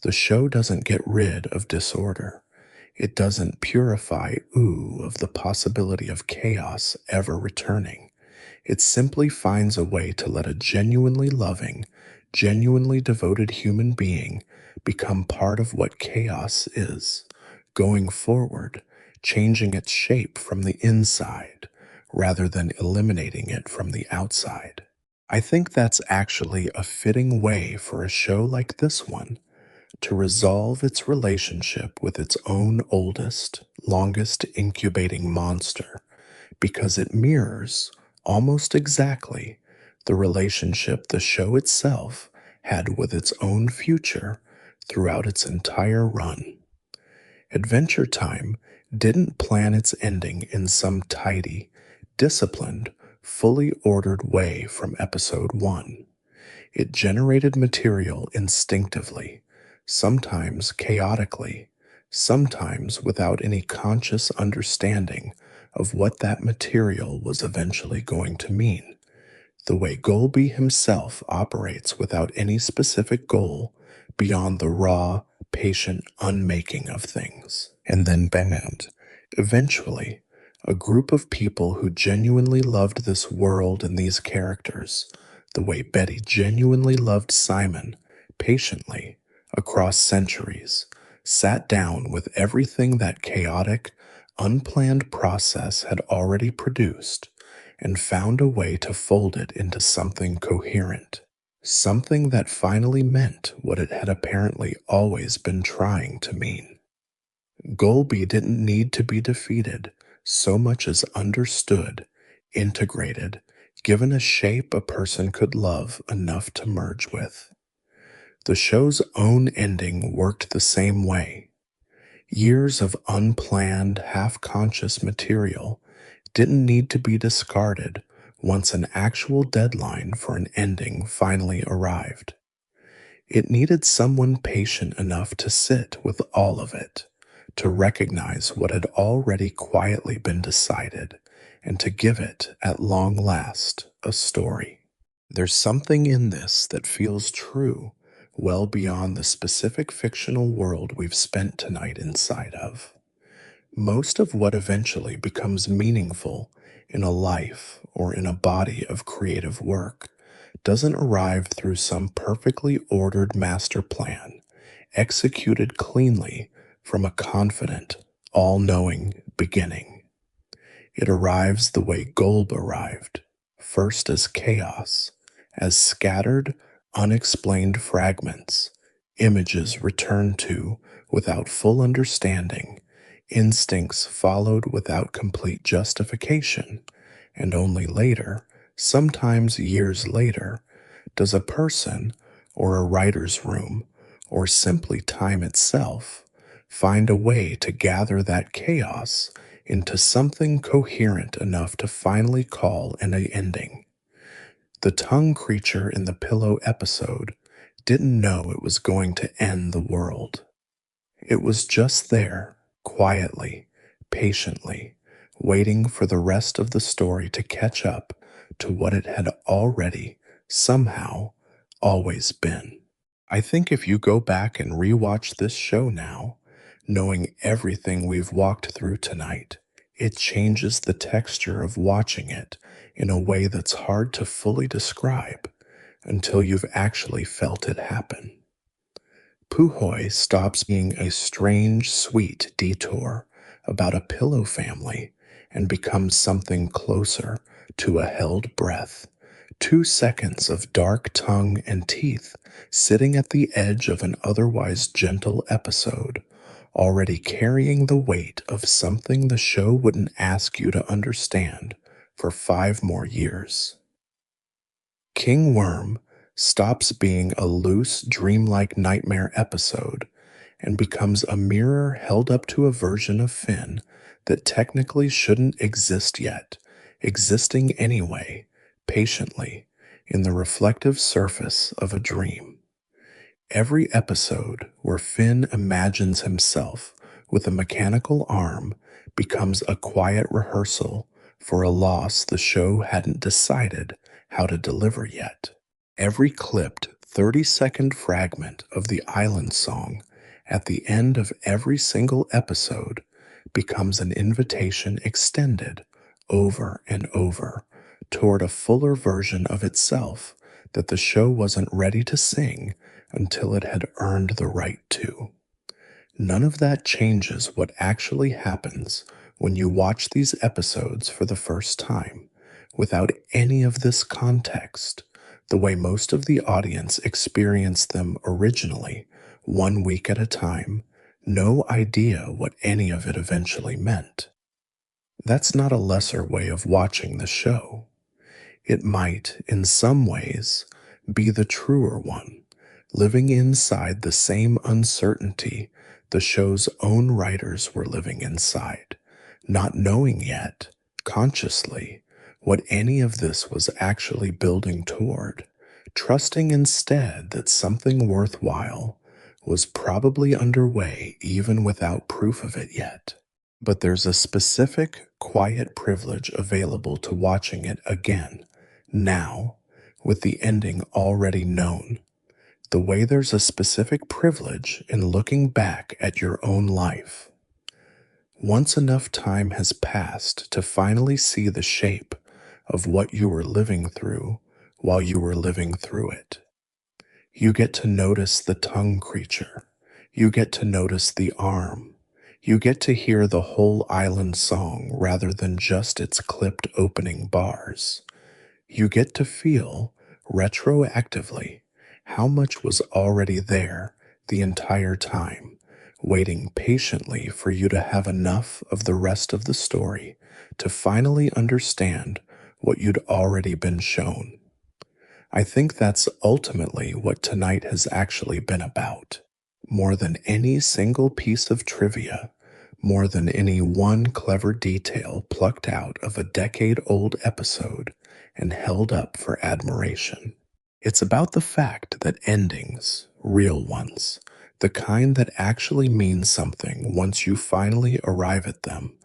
The show doesn't get rid of disorder. It doesn't purify of the possibility of chaos ever returning. It simply finds a way to let a genuinely loving, genuinely devoted human being become part of what chaos is, going forward, changing its shape from the inside rather than eliminating it from the outside. I think that's actually a fitting way for a show like this one to resolve its relationship with its own oldest, longest incubating monster, because it mirrors, almost exactly, the relationship the show itself had with its own future throughout its entire run. Adventure Time didn't plan its ending in some tidy, disciplined, fully ordered way from episode 1. It generated material instinctively, sometimes chaotically, sometimes without any conscious understanding of what that material was eventually going to mean. The way Golby himself operates without any specific goal beyond the raw, patient unmaking of things. And then bam, Eventually, a group of people who genuinely loved this world and these characters, the way Betty genuinely loved Simon, patiently, across centuries, sat down with everything that chaotic, unplanned process had already produced and found a way to fold it into something coherent. Something that finally meant what it had apparently always been trying to mean. Golby didn't need to be defeated so much as understood, integrated, given a shape a person could love enough to merge with. The show's own ending worked the same way. Years of unplanned, half conscious material didn't need to be discarded once an actual deadline for an ending finally arrived. It needed someone patient enough to sit with all of it, to recognize what had already quietly been decided, and to give it, at long last, a story. There's something in this that feels true, well beyond the specific fictional world we've spent tonight inside of. Most of what eventually becomes meaningful in a life or in a body of creative work doesn't arrive through some perfectly ordered master plan, executed cleanly from a confident, all knowing beginning. It arrives the way Golb arrived, first as chaos, as scattered, unexplained fragments, images returned to without full understanding, instincts followed without complete justification, and only later, sometimes years later, does a person, or a writer's room, or simply time itself, find a way to gather that chaos into something coherent enough to finally call an ending. The tongue creature in the pillow episode didn't know it was going to end the world. It was just there, quietly, patiently, waiting for the rest of the story to catch up to what it had already, somehow, always been. I think if you go back and rewatch this show now, knowing everything we've walked through tonight, it changes the texture of watching it in a way that's hard to fully describe until you've actually felt it happen. Puhoy stops being a strange, sweet detour about a pillow family and becomes something closer to a held breath. 2 seconds of dark tongue and teeth sitting at the edge of an otherwise gentle episode, already carrying the weight of something the show wouldn't ask you to understand for 5 more years. King Worm stops being a loose, dreamlike nightmare episode and becomes a mirror held up to a version of Finn that technically shouldn't exist yet, existing anyway, patiently, in the reflective surface of a dream. Every episode where Finn imagines himself with a mechanical arm becomes a quiet rehearsal for a loss the show hadn't decided how to deliver yet. Every clipped 30-second fragment of the Island Song at the end of every single episode becomes an invitation extended over and over toward a fuller version of itself that the show wasn't ready to sing until it had earned the right to. None of that changes what actually happens when you watch these episodes for the first time, without any of this context, the way most of the audience experienced them originally, 1 week at a time, no idea what any of it eventually meant. That's not a lesser way of watching the show. It might, in some ways, be the truer one, living inside the same uncertainty the show's own writers were living inside, not knowing yet, consciously, what any of this was actually building toward, trusting instead that something worthwhile was probably underway even without proof of it yet. But there's a specific, quiet privilege available to watching it again, now, with the ending already known. The way there's a specific privilege in looking back at your own life. Once enough time has passed to finally see the shape of what you were living through while you were living through it, you get to notice the tongue creature. You get to notice the arm. You get to hear the whole island song rather than just its clipped opening bars. You get to feel, retroactively, how much was already there the entire time, waiting patiently for you to have enough of the rest of the story to finally understand what you'd already been shown. I think that's ultimately what tonight has actually been about. More than any single piece of trivia, more than any one clever detail plucked out of a decade-old episode and held up for admiration. It's about the fact that endings, real ones, the kind that actually mean something once you finally arrive at them,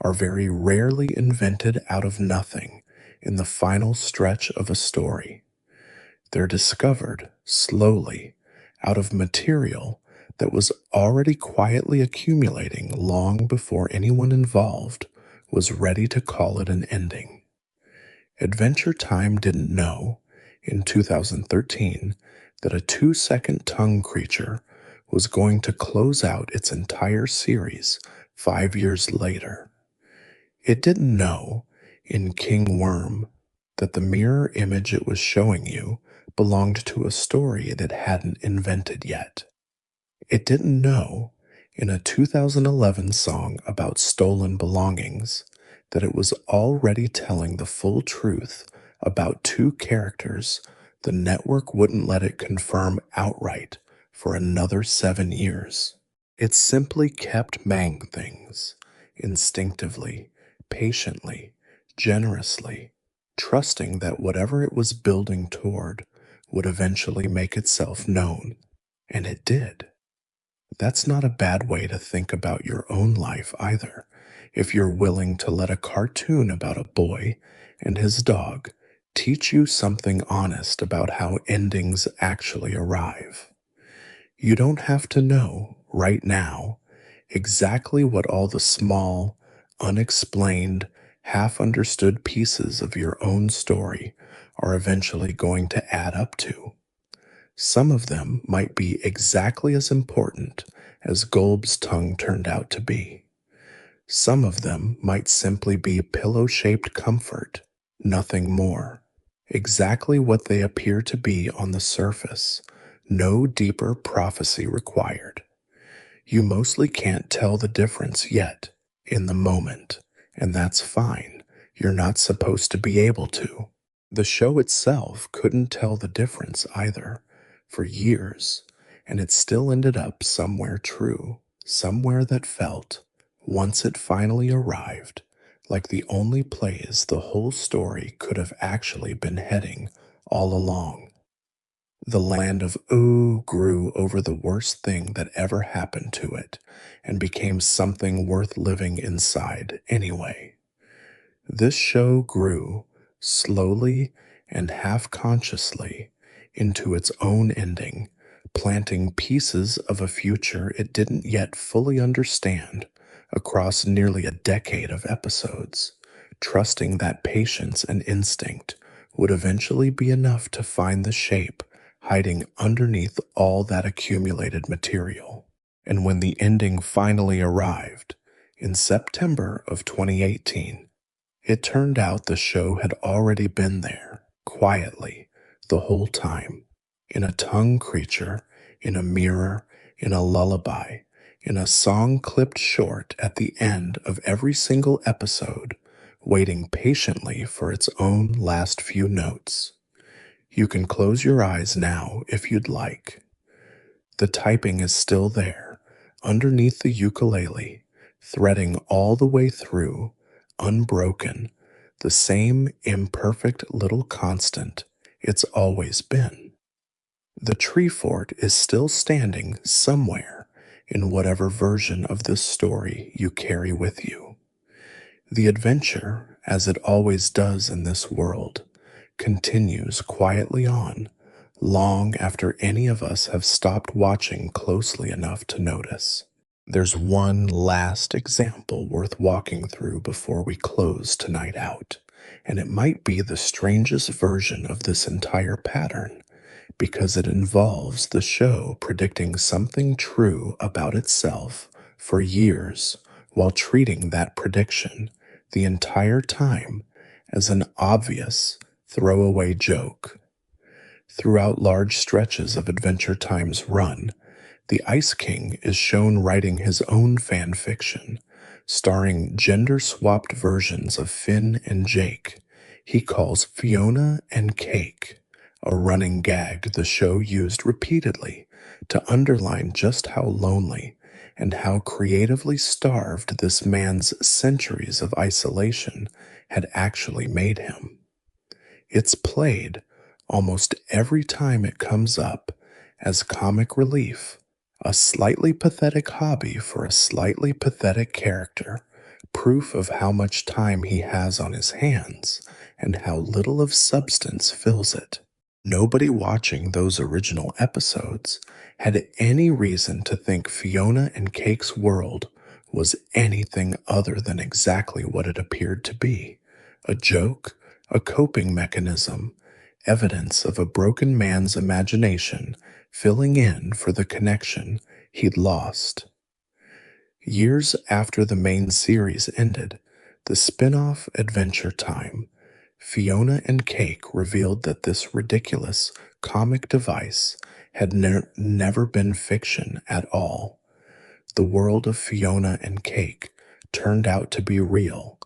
are very rarely invented out of nothing in the final stretch of a story. They're discovered slowly out of material that was already quietly accumulating long before anyone involved was ready to call it an ending. Adventure Time didn't know, in 2013, that a 2-second tongue creature was going to close out its entire series 5 years later. It didn't know, in King Worm, that the mirror image it was showing you belonged to a story it hadn't invented yet. It didn't know, in a 2011 song about stolen belongings, that it was already telling the full truth about two characters the network wouldn't let it confirm outright for another 7 years. It simply kept mang things, instinctively, patiently, generously, trusting that whatever it was building toward would eventually make itself known. And it did. That's not a bad way to think about your own life either, if you're willing to let a cartoon about a boy and his dog teach you something honest about how endings actually arrive. You don't have to know, right now, exactly what all the small, unexplained, half understood pieces of your own story are eventually going to add up to. Some of them might be exactly as important as Golb's tongue turned out to be. Some of them might simply be pillow-shaped comfort, nothing more. Exactly what they appear to be on the surface, no deeper prophecy required. You mostly can't tell the difference yet, in the moment, and that's fine. You're not supposed to be able to. The show itself couldn't tell the difference either, for years, and it still ended up somewhere true, somewhere that felt, once it finally arrived, like the only place the whole story could have actually been heading all along. The land of Ooh grew over the worst thing that ever happened to it and became something worth living inside anyway. This show grew, slowly and half-consciously, into its own ending, planting pieces of a future it didn't yet fully understand across nearly a decade of episodes, trusting that patience and instinct would eventually be enough to find the shape hiding underneath all that accumulated material. And when the ending finally arrived, in September of 2018, it turned out the show had already been there, quietly, the whole time, in a tongue creature, in a mirror, in a lullaby, in a song clipped short at the end of every single episode, waiting patiently for its own last few notes. You can close your eyes now if you'd like. The typing is still there, underneath the ukulele, threading all the way through, unbroken, the same imperfect little constant it's always been. The tree fort is still standing somewhere in whatever version of this story you carry with you. The adventure, as it always does in this world, continues quietly on, long after any of us have stopped watching closely enough to notice. There's one last example worth walking through before we close tonight out, and it might be the strangest version of this entire pattern because it involves the show predicting something true about itself for years while treating that prediction the entire time as an obvious throwaway joke. Throughout large stretches of Adventure Time's run, the Ice King is shown writing his own fan fiction, starring gender swapped versions of Finn and Jake. He calls Fiona and Cake, a running gag the show used repeatedly to underline just how lonely and how creatively starved this man's centuries of isolation had actually made him. It's played almost every time it comes up as comic relief, a slightly pathetic hobby for a slightly pathetic character, proof of how much time he has on his hands and how little of substance fills it. Nobody watching those original episodes had any reason to think Fiona and Cake's world was anything other than exactly what it appeared to be: a joke, a coping mechanism, evidence of a broken man's imagination filling in for the connection he'd lost. Years after the main series ended, the spin-off Adventure Time, Fiona and Cake revealed that this ridiculous comic device had never been fiction at all. The world of Fiona and Cake turned out to be real,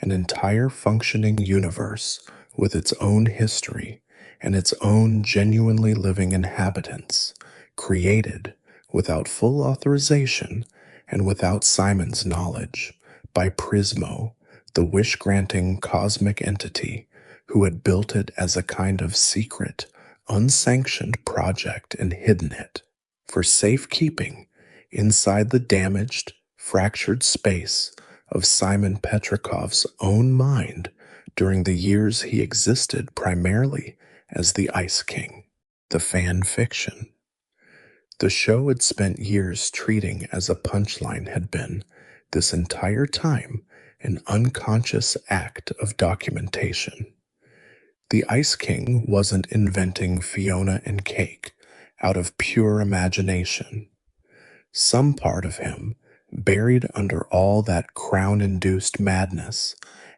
an entire functioning universe with its own history and its own genuinely living inhabitants, created without full authorization and without Simon's knowledge by Prismo, the wish-granting cosmic entity who had built it as a kind of secret, unsanctioned project and hidden it for safekeeping inside the damaged, fractured space of Simon Petrikov's own mind during the years he existed primarily as the Ice King. The fan fiction. The show had spent years treating as a punchline had been, this entire time, an unconscious act of documentation. The Ice King wasn't inventing Fiona and Cake out of pure imagination. Some part of him, buried under all that crown-induced madness,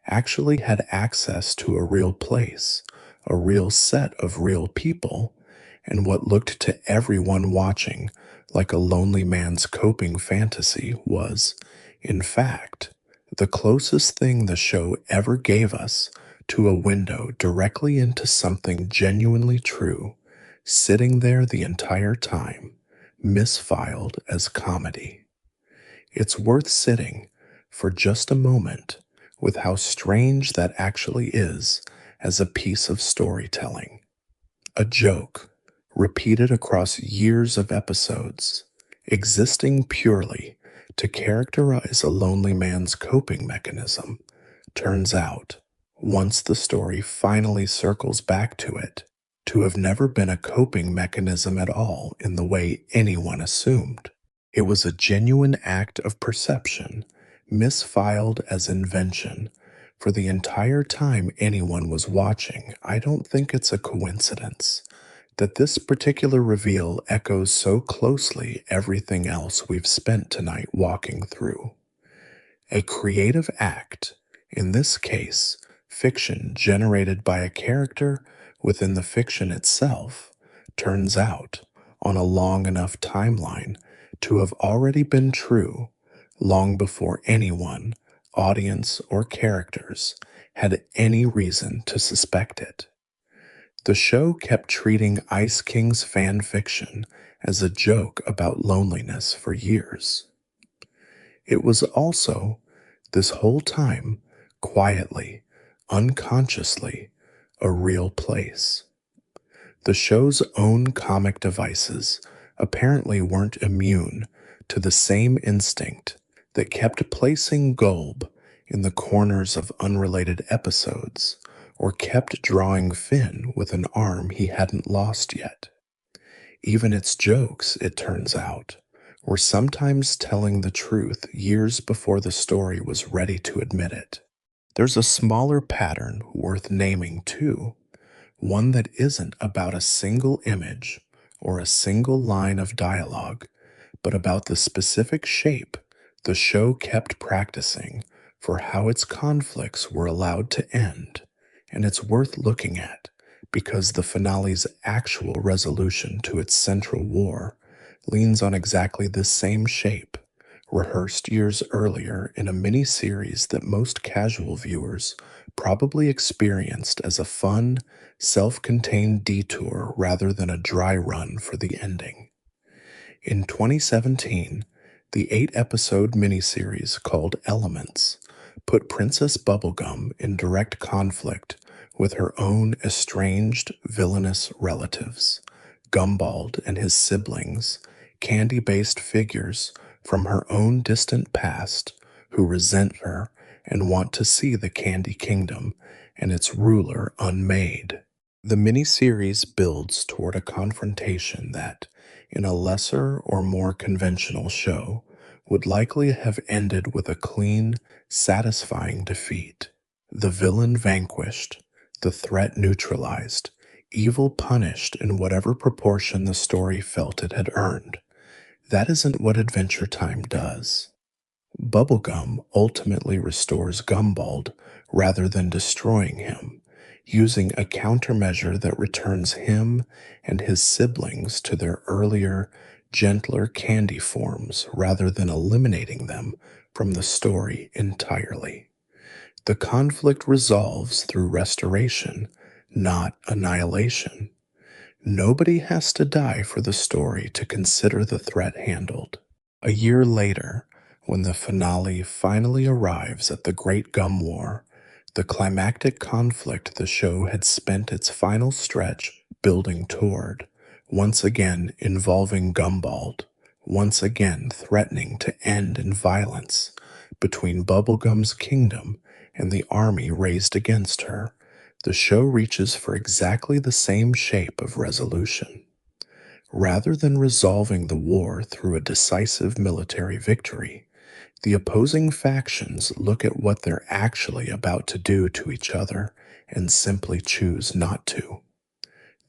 actually had access to a real place, a real set of real people, and what looked to everyone watching like a lonely man's coping fantasy was, in fact, the closest thing the show ever gave us to a window directly into something genuinely true, sitting there the entire time, misfiled as comedy. It's worth sitting for just a moment with how strange that actually is as a piece of storytelling. A joke, repeated across years of episodes, existing purely to characterize a lonely man's coping mechanism, turns out, once the story finally circles back to it, to have never been a coping mechanism at all in the way anyone assumed. It was a genuine act of perception, misfiled as invention. For the entire time anyone was watching, I don't think it's a coincidence that this particular reveal echoes so closely everything else we've spent tonight walking through. A creative act, in this case, fiction generated by a character within the fiction itself, turns out, on a long enough timeline, to have already been true long before anyone, audience, or characters had any reason to suspect it. The show kept treating Ice King's fan fiction as a joke about loneliness for years. It was also, this whole time, quietly, unconsciously, a real place. The show's own comic devices apparently weren't immune to the same instinct that kept placing Gulb in the corners of unrelated episodes, or kept drawing Finn with an arm he hadn't lost yet. Even its jokes, it turns out, were sometimes telling the truth years before the story was ready to admit it. There's a smaller pattern worth naming too, one that isn't about a single image or a single line of dialogue, but about the specific shape the show kept practicing for how its conflicts were allowed to end. And it's worth looking at because the finale's actual resolution to its central war leans on exactly this same shape, rehearsed years earlier in a mini-series that most casual viewers probably experienced as a fun, self-contained detour rather than a dry run for the ending. In 2017, the 8-episode miniseries called Elements put Princess Bubblegum in direct conflict with her own estranged, villainous relatives, Gumball and his siblings, candy-based figures from her own distant past who resent her and want to see the Candy Kingdom and its ruler unmade. The miniseries builds toward a confrontation that, in a lesser or more conventional show, would likely have ended with a clean, satisfying defeat. The villain vanquished, the threat neutralized, evil punished in whatever proportion the story felt it had earned. That isn't what Adventure Time does. Bubblegum ultimately restores Gumball rather than destroying him, using a countermeasure that returns him and his siblings to their earlier, gentler candy forms rather than eliminating them from the story entirely. The conflict resolves through restoration, not annihilation. Nobody has to die for the story to consider the threat handled. A year later, when the finale finally arrives at the Great Gum War, the climactic conflict the show had spent its final stretch building toward, once again involving Gumball, once again threatening to end in violence between Bubblegum's kingdom and the army raised against her, the show reaches for exactly the same shape of resolution. Rather than resolving the war through a decisive military victory, the opposing factions look at what they're actually about to do to each other and simply choose not to.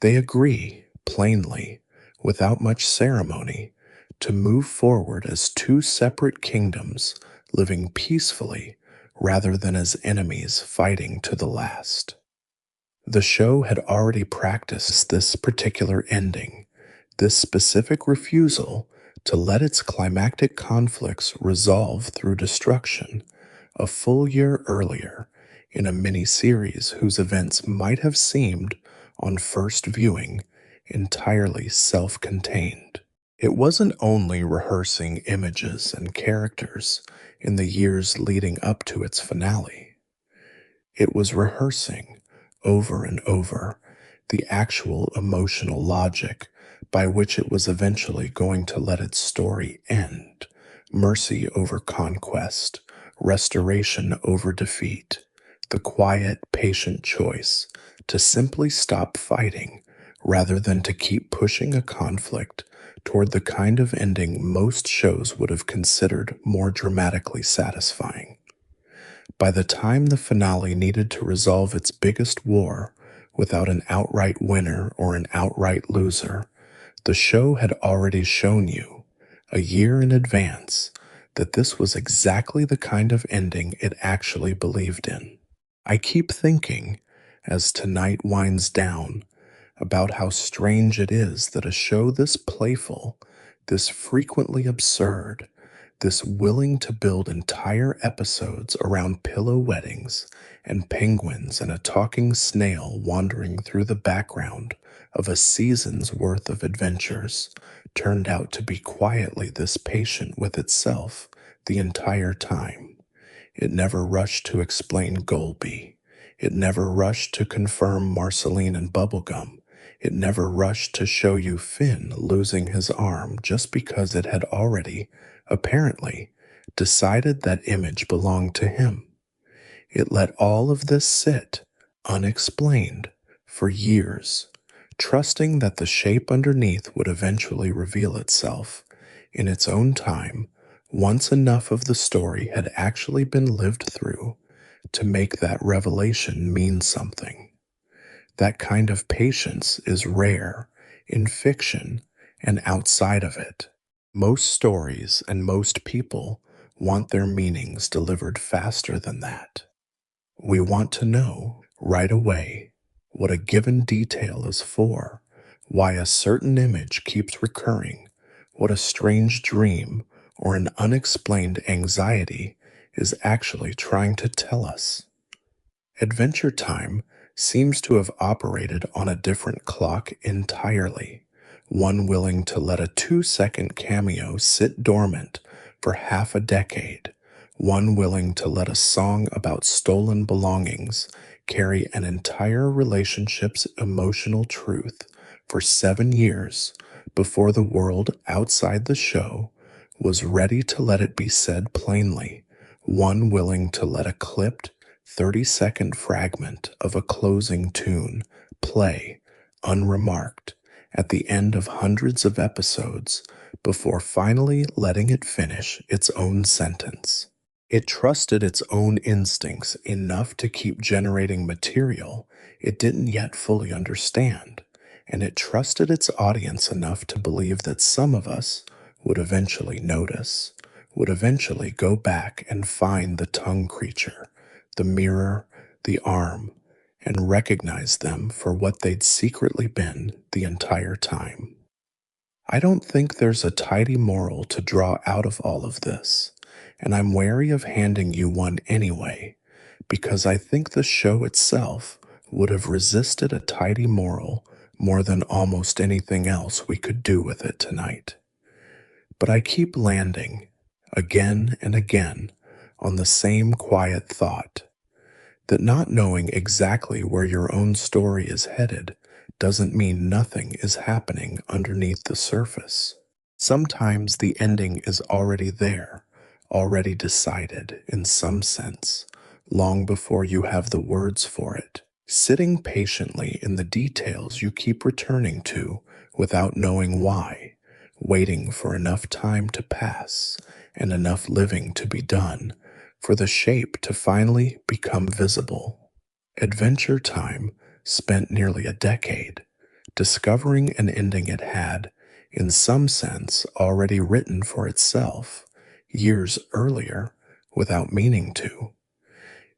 They agree, plainly, without much ceremony, to move forward as two separate kingdoms living peacefully rather than as enemies fighting to the last. The show had already practiced this particular ending, this specific refusal to let its climactic conflicts resolve through destruction, a full year earlier in a mini-series whose events might have seemed, on first viewing, entirely self-contained. It wasn't only rehearsing images and characters in the years leading up to its finale. It was rehearsing, over and over, the actual emotional logic by which it was eventually going to let its story end. Mercy over conquest, restoration over defeat, the quiet, patient choice to simply stop fighting rather than to keep pushing a conflict toward the kind of ending most shows would have considered more dramatically satisfying. By the time the finale needed to resolve its biggest war without an outright winner or an outright loser, the show had already shown you, a year in advance, that this was exactly the kind of ending it actually believed in. I keep thinking, as tonight winds down, about how strange it is that a show this playful, this frequently absurd, this willing to build entire episodes around pillow weddings and penguins and a talking snail wandering through the background of a season's worth of adventures, turned out to be quietly this patient with itself the entire time. It never rushed to explain Golby. It never rushed to confirm Marceline and Bubblegum. It never rushed to show you Finn losing his arm just because it had already, apparently, decided that image belonged to him. It let all of this sit, unexplained, for years, trusting that the shape underneath would eventually reveal itself, in its own time, once enough of the story had actually been lived through to make that revelation mean something. That kind of patience is rare in fiction and outside of it. Most stories and most people want their meanings delivered faster than that. We want to know right away what a given detail is for, why a certain image keeps recurring, what a strange dream or an unexplained anxiety is actually trying to tell us. Adventure Time seems to have operated on a different clock entirely, one willing to let a 2-second cameo sit dormant for half a decade, one willing to let a song about stolen belongings carry an entire relationship's emotional truth for 7 years before the world outside the show was ready to let it be said plainly, one willing to let a clipped 30-second fragment of a closing tune play unremarked at the end of hundreds of episodes before finally letting it finish its own sentence. It trusted its own instincts enough to keep generating material it didn't yet fully understand, and it trusted its audience enough to believe that some of us would eventually notice, would eventually go back and find the tongue creature, the mirror, the arm, and recognize them for what they'd secretly been the entire time. I don't think there's a tidy moral to draw out of all of this, and I'm wary of handing you one anyway, because I think the show itself would have resisted a tidy moral more than almost anything else we could do with it tonight. But I keep landing, again and again, on the same quiet thought that not knowing exactly where your own story is headed doesn't mean nothing is happening underneath the surface. Sometimes the ending is already there, already decided in some sense, long before you have the words for it. Sitting patiently in the details you keep returning to without knowing why, waiting for enough time to pass and enough living to be done for the shape to finally become visible. Adventure Time spent nearly a decade discovering an ending it had, in some sense, already written for itself years earlier without meaning to.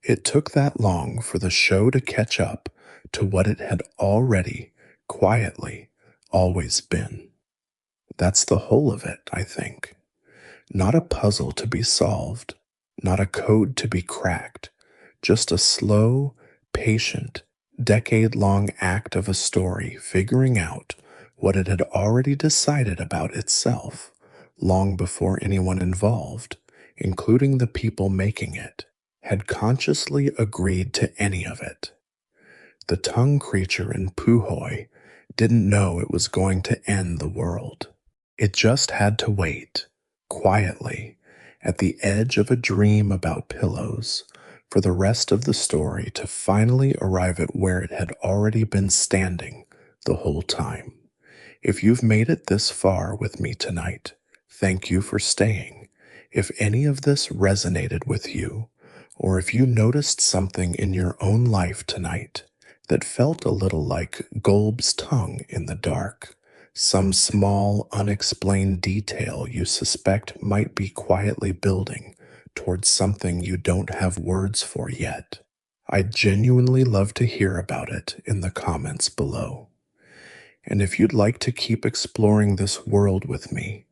It took that long for the show to catch up to what it had already, quietly, always been. That's the whole of it, I think. Not a puzzle to be solved, not a code to be cracked, just a slow, patient, decade-long act of a story figuring out what it had already decided about itself long before anyone involved, including the people making it, had consciously agreed to any of it. The tongue creature in Puhoi didn't know it was going to end the world. It just had to wait, quietly, at the edge of a dream about pillows, for the rest of the story to finally arrive at where it had already been standing the whole time. If you've made it this far with me tonight, thank you for staying. If any of this resonated with you, or if you noticed something in your own life tonight that felt a little like Golb's tongue in the dark, some small, unexplained detail you suspect might be quietly building towards something you don't have words for yet, I'd genuinely love to hear about it in the comments below. And if you'd like to keep exploring this world with me,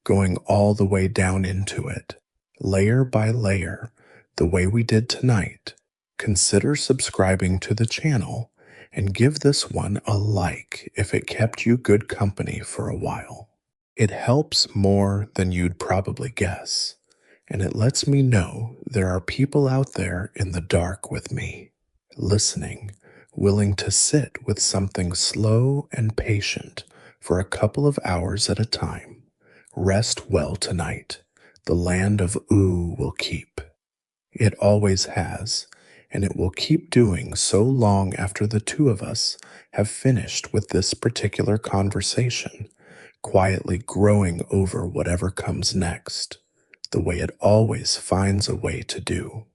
going all the way down into it, layer by layer, the way we did tonight, consider subscribing to the channel and give this one a like if it kept you good company for a while. It helps more than you'd probably guess, and it lets me know there are people out there in the dark with me, listening, willing to sit with something slow and patient for a couple of hours at a time. Rest well tonight. The land of Ooh will keep. It always has, and it will keep doing so long after the two of us have finished with this particular conversation, quietly growing over whatever comes next, the way it always finds a way to do.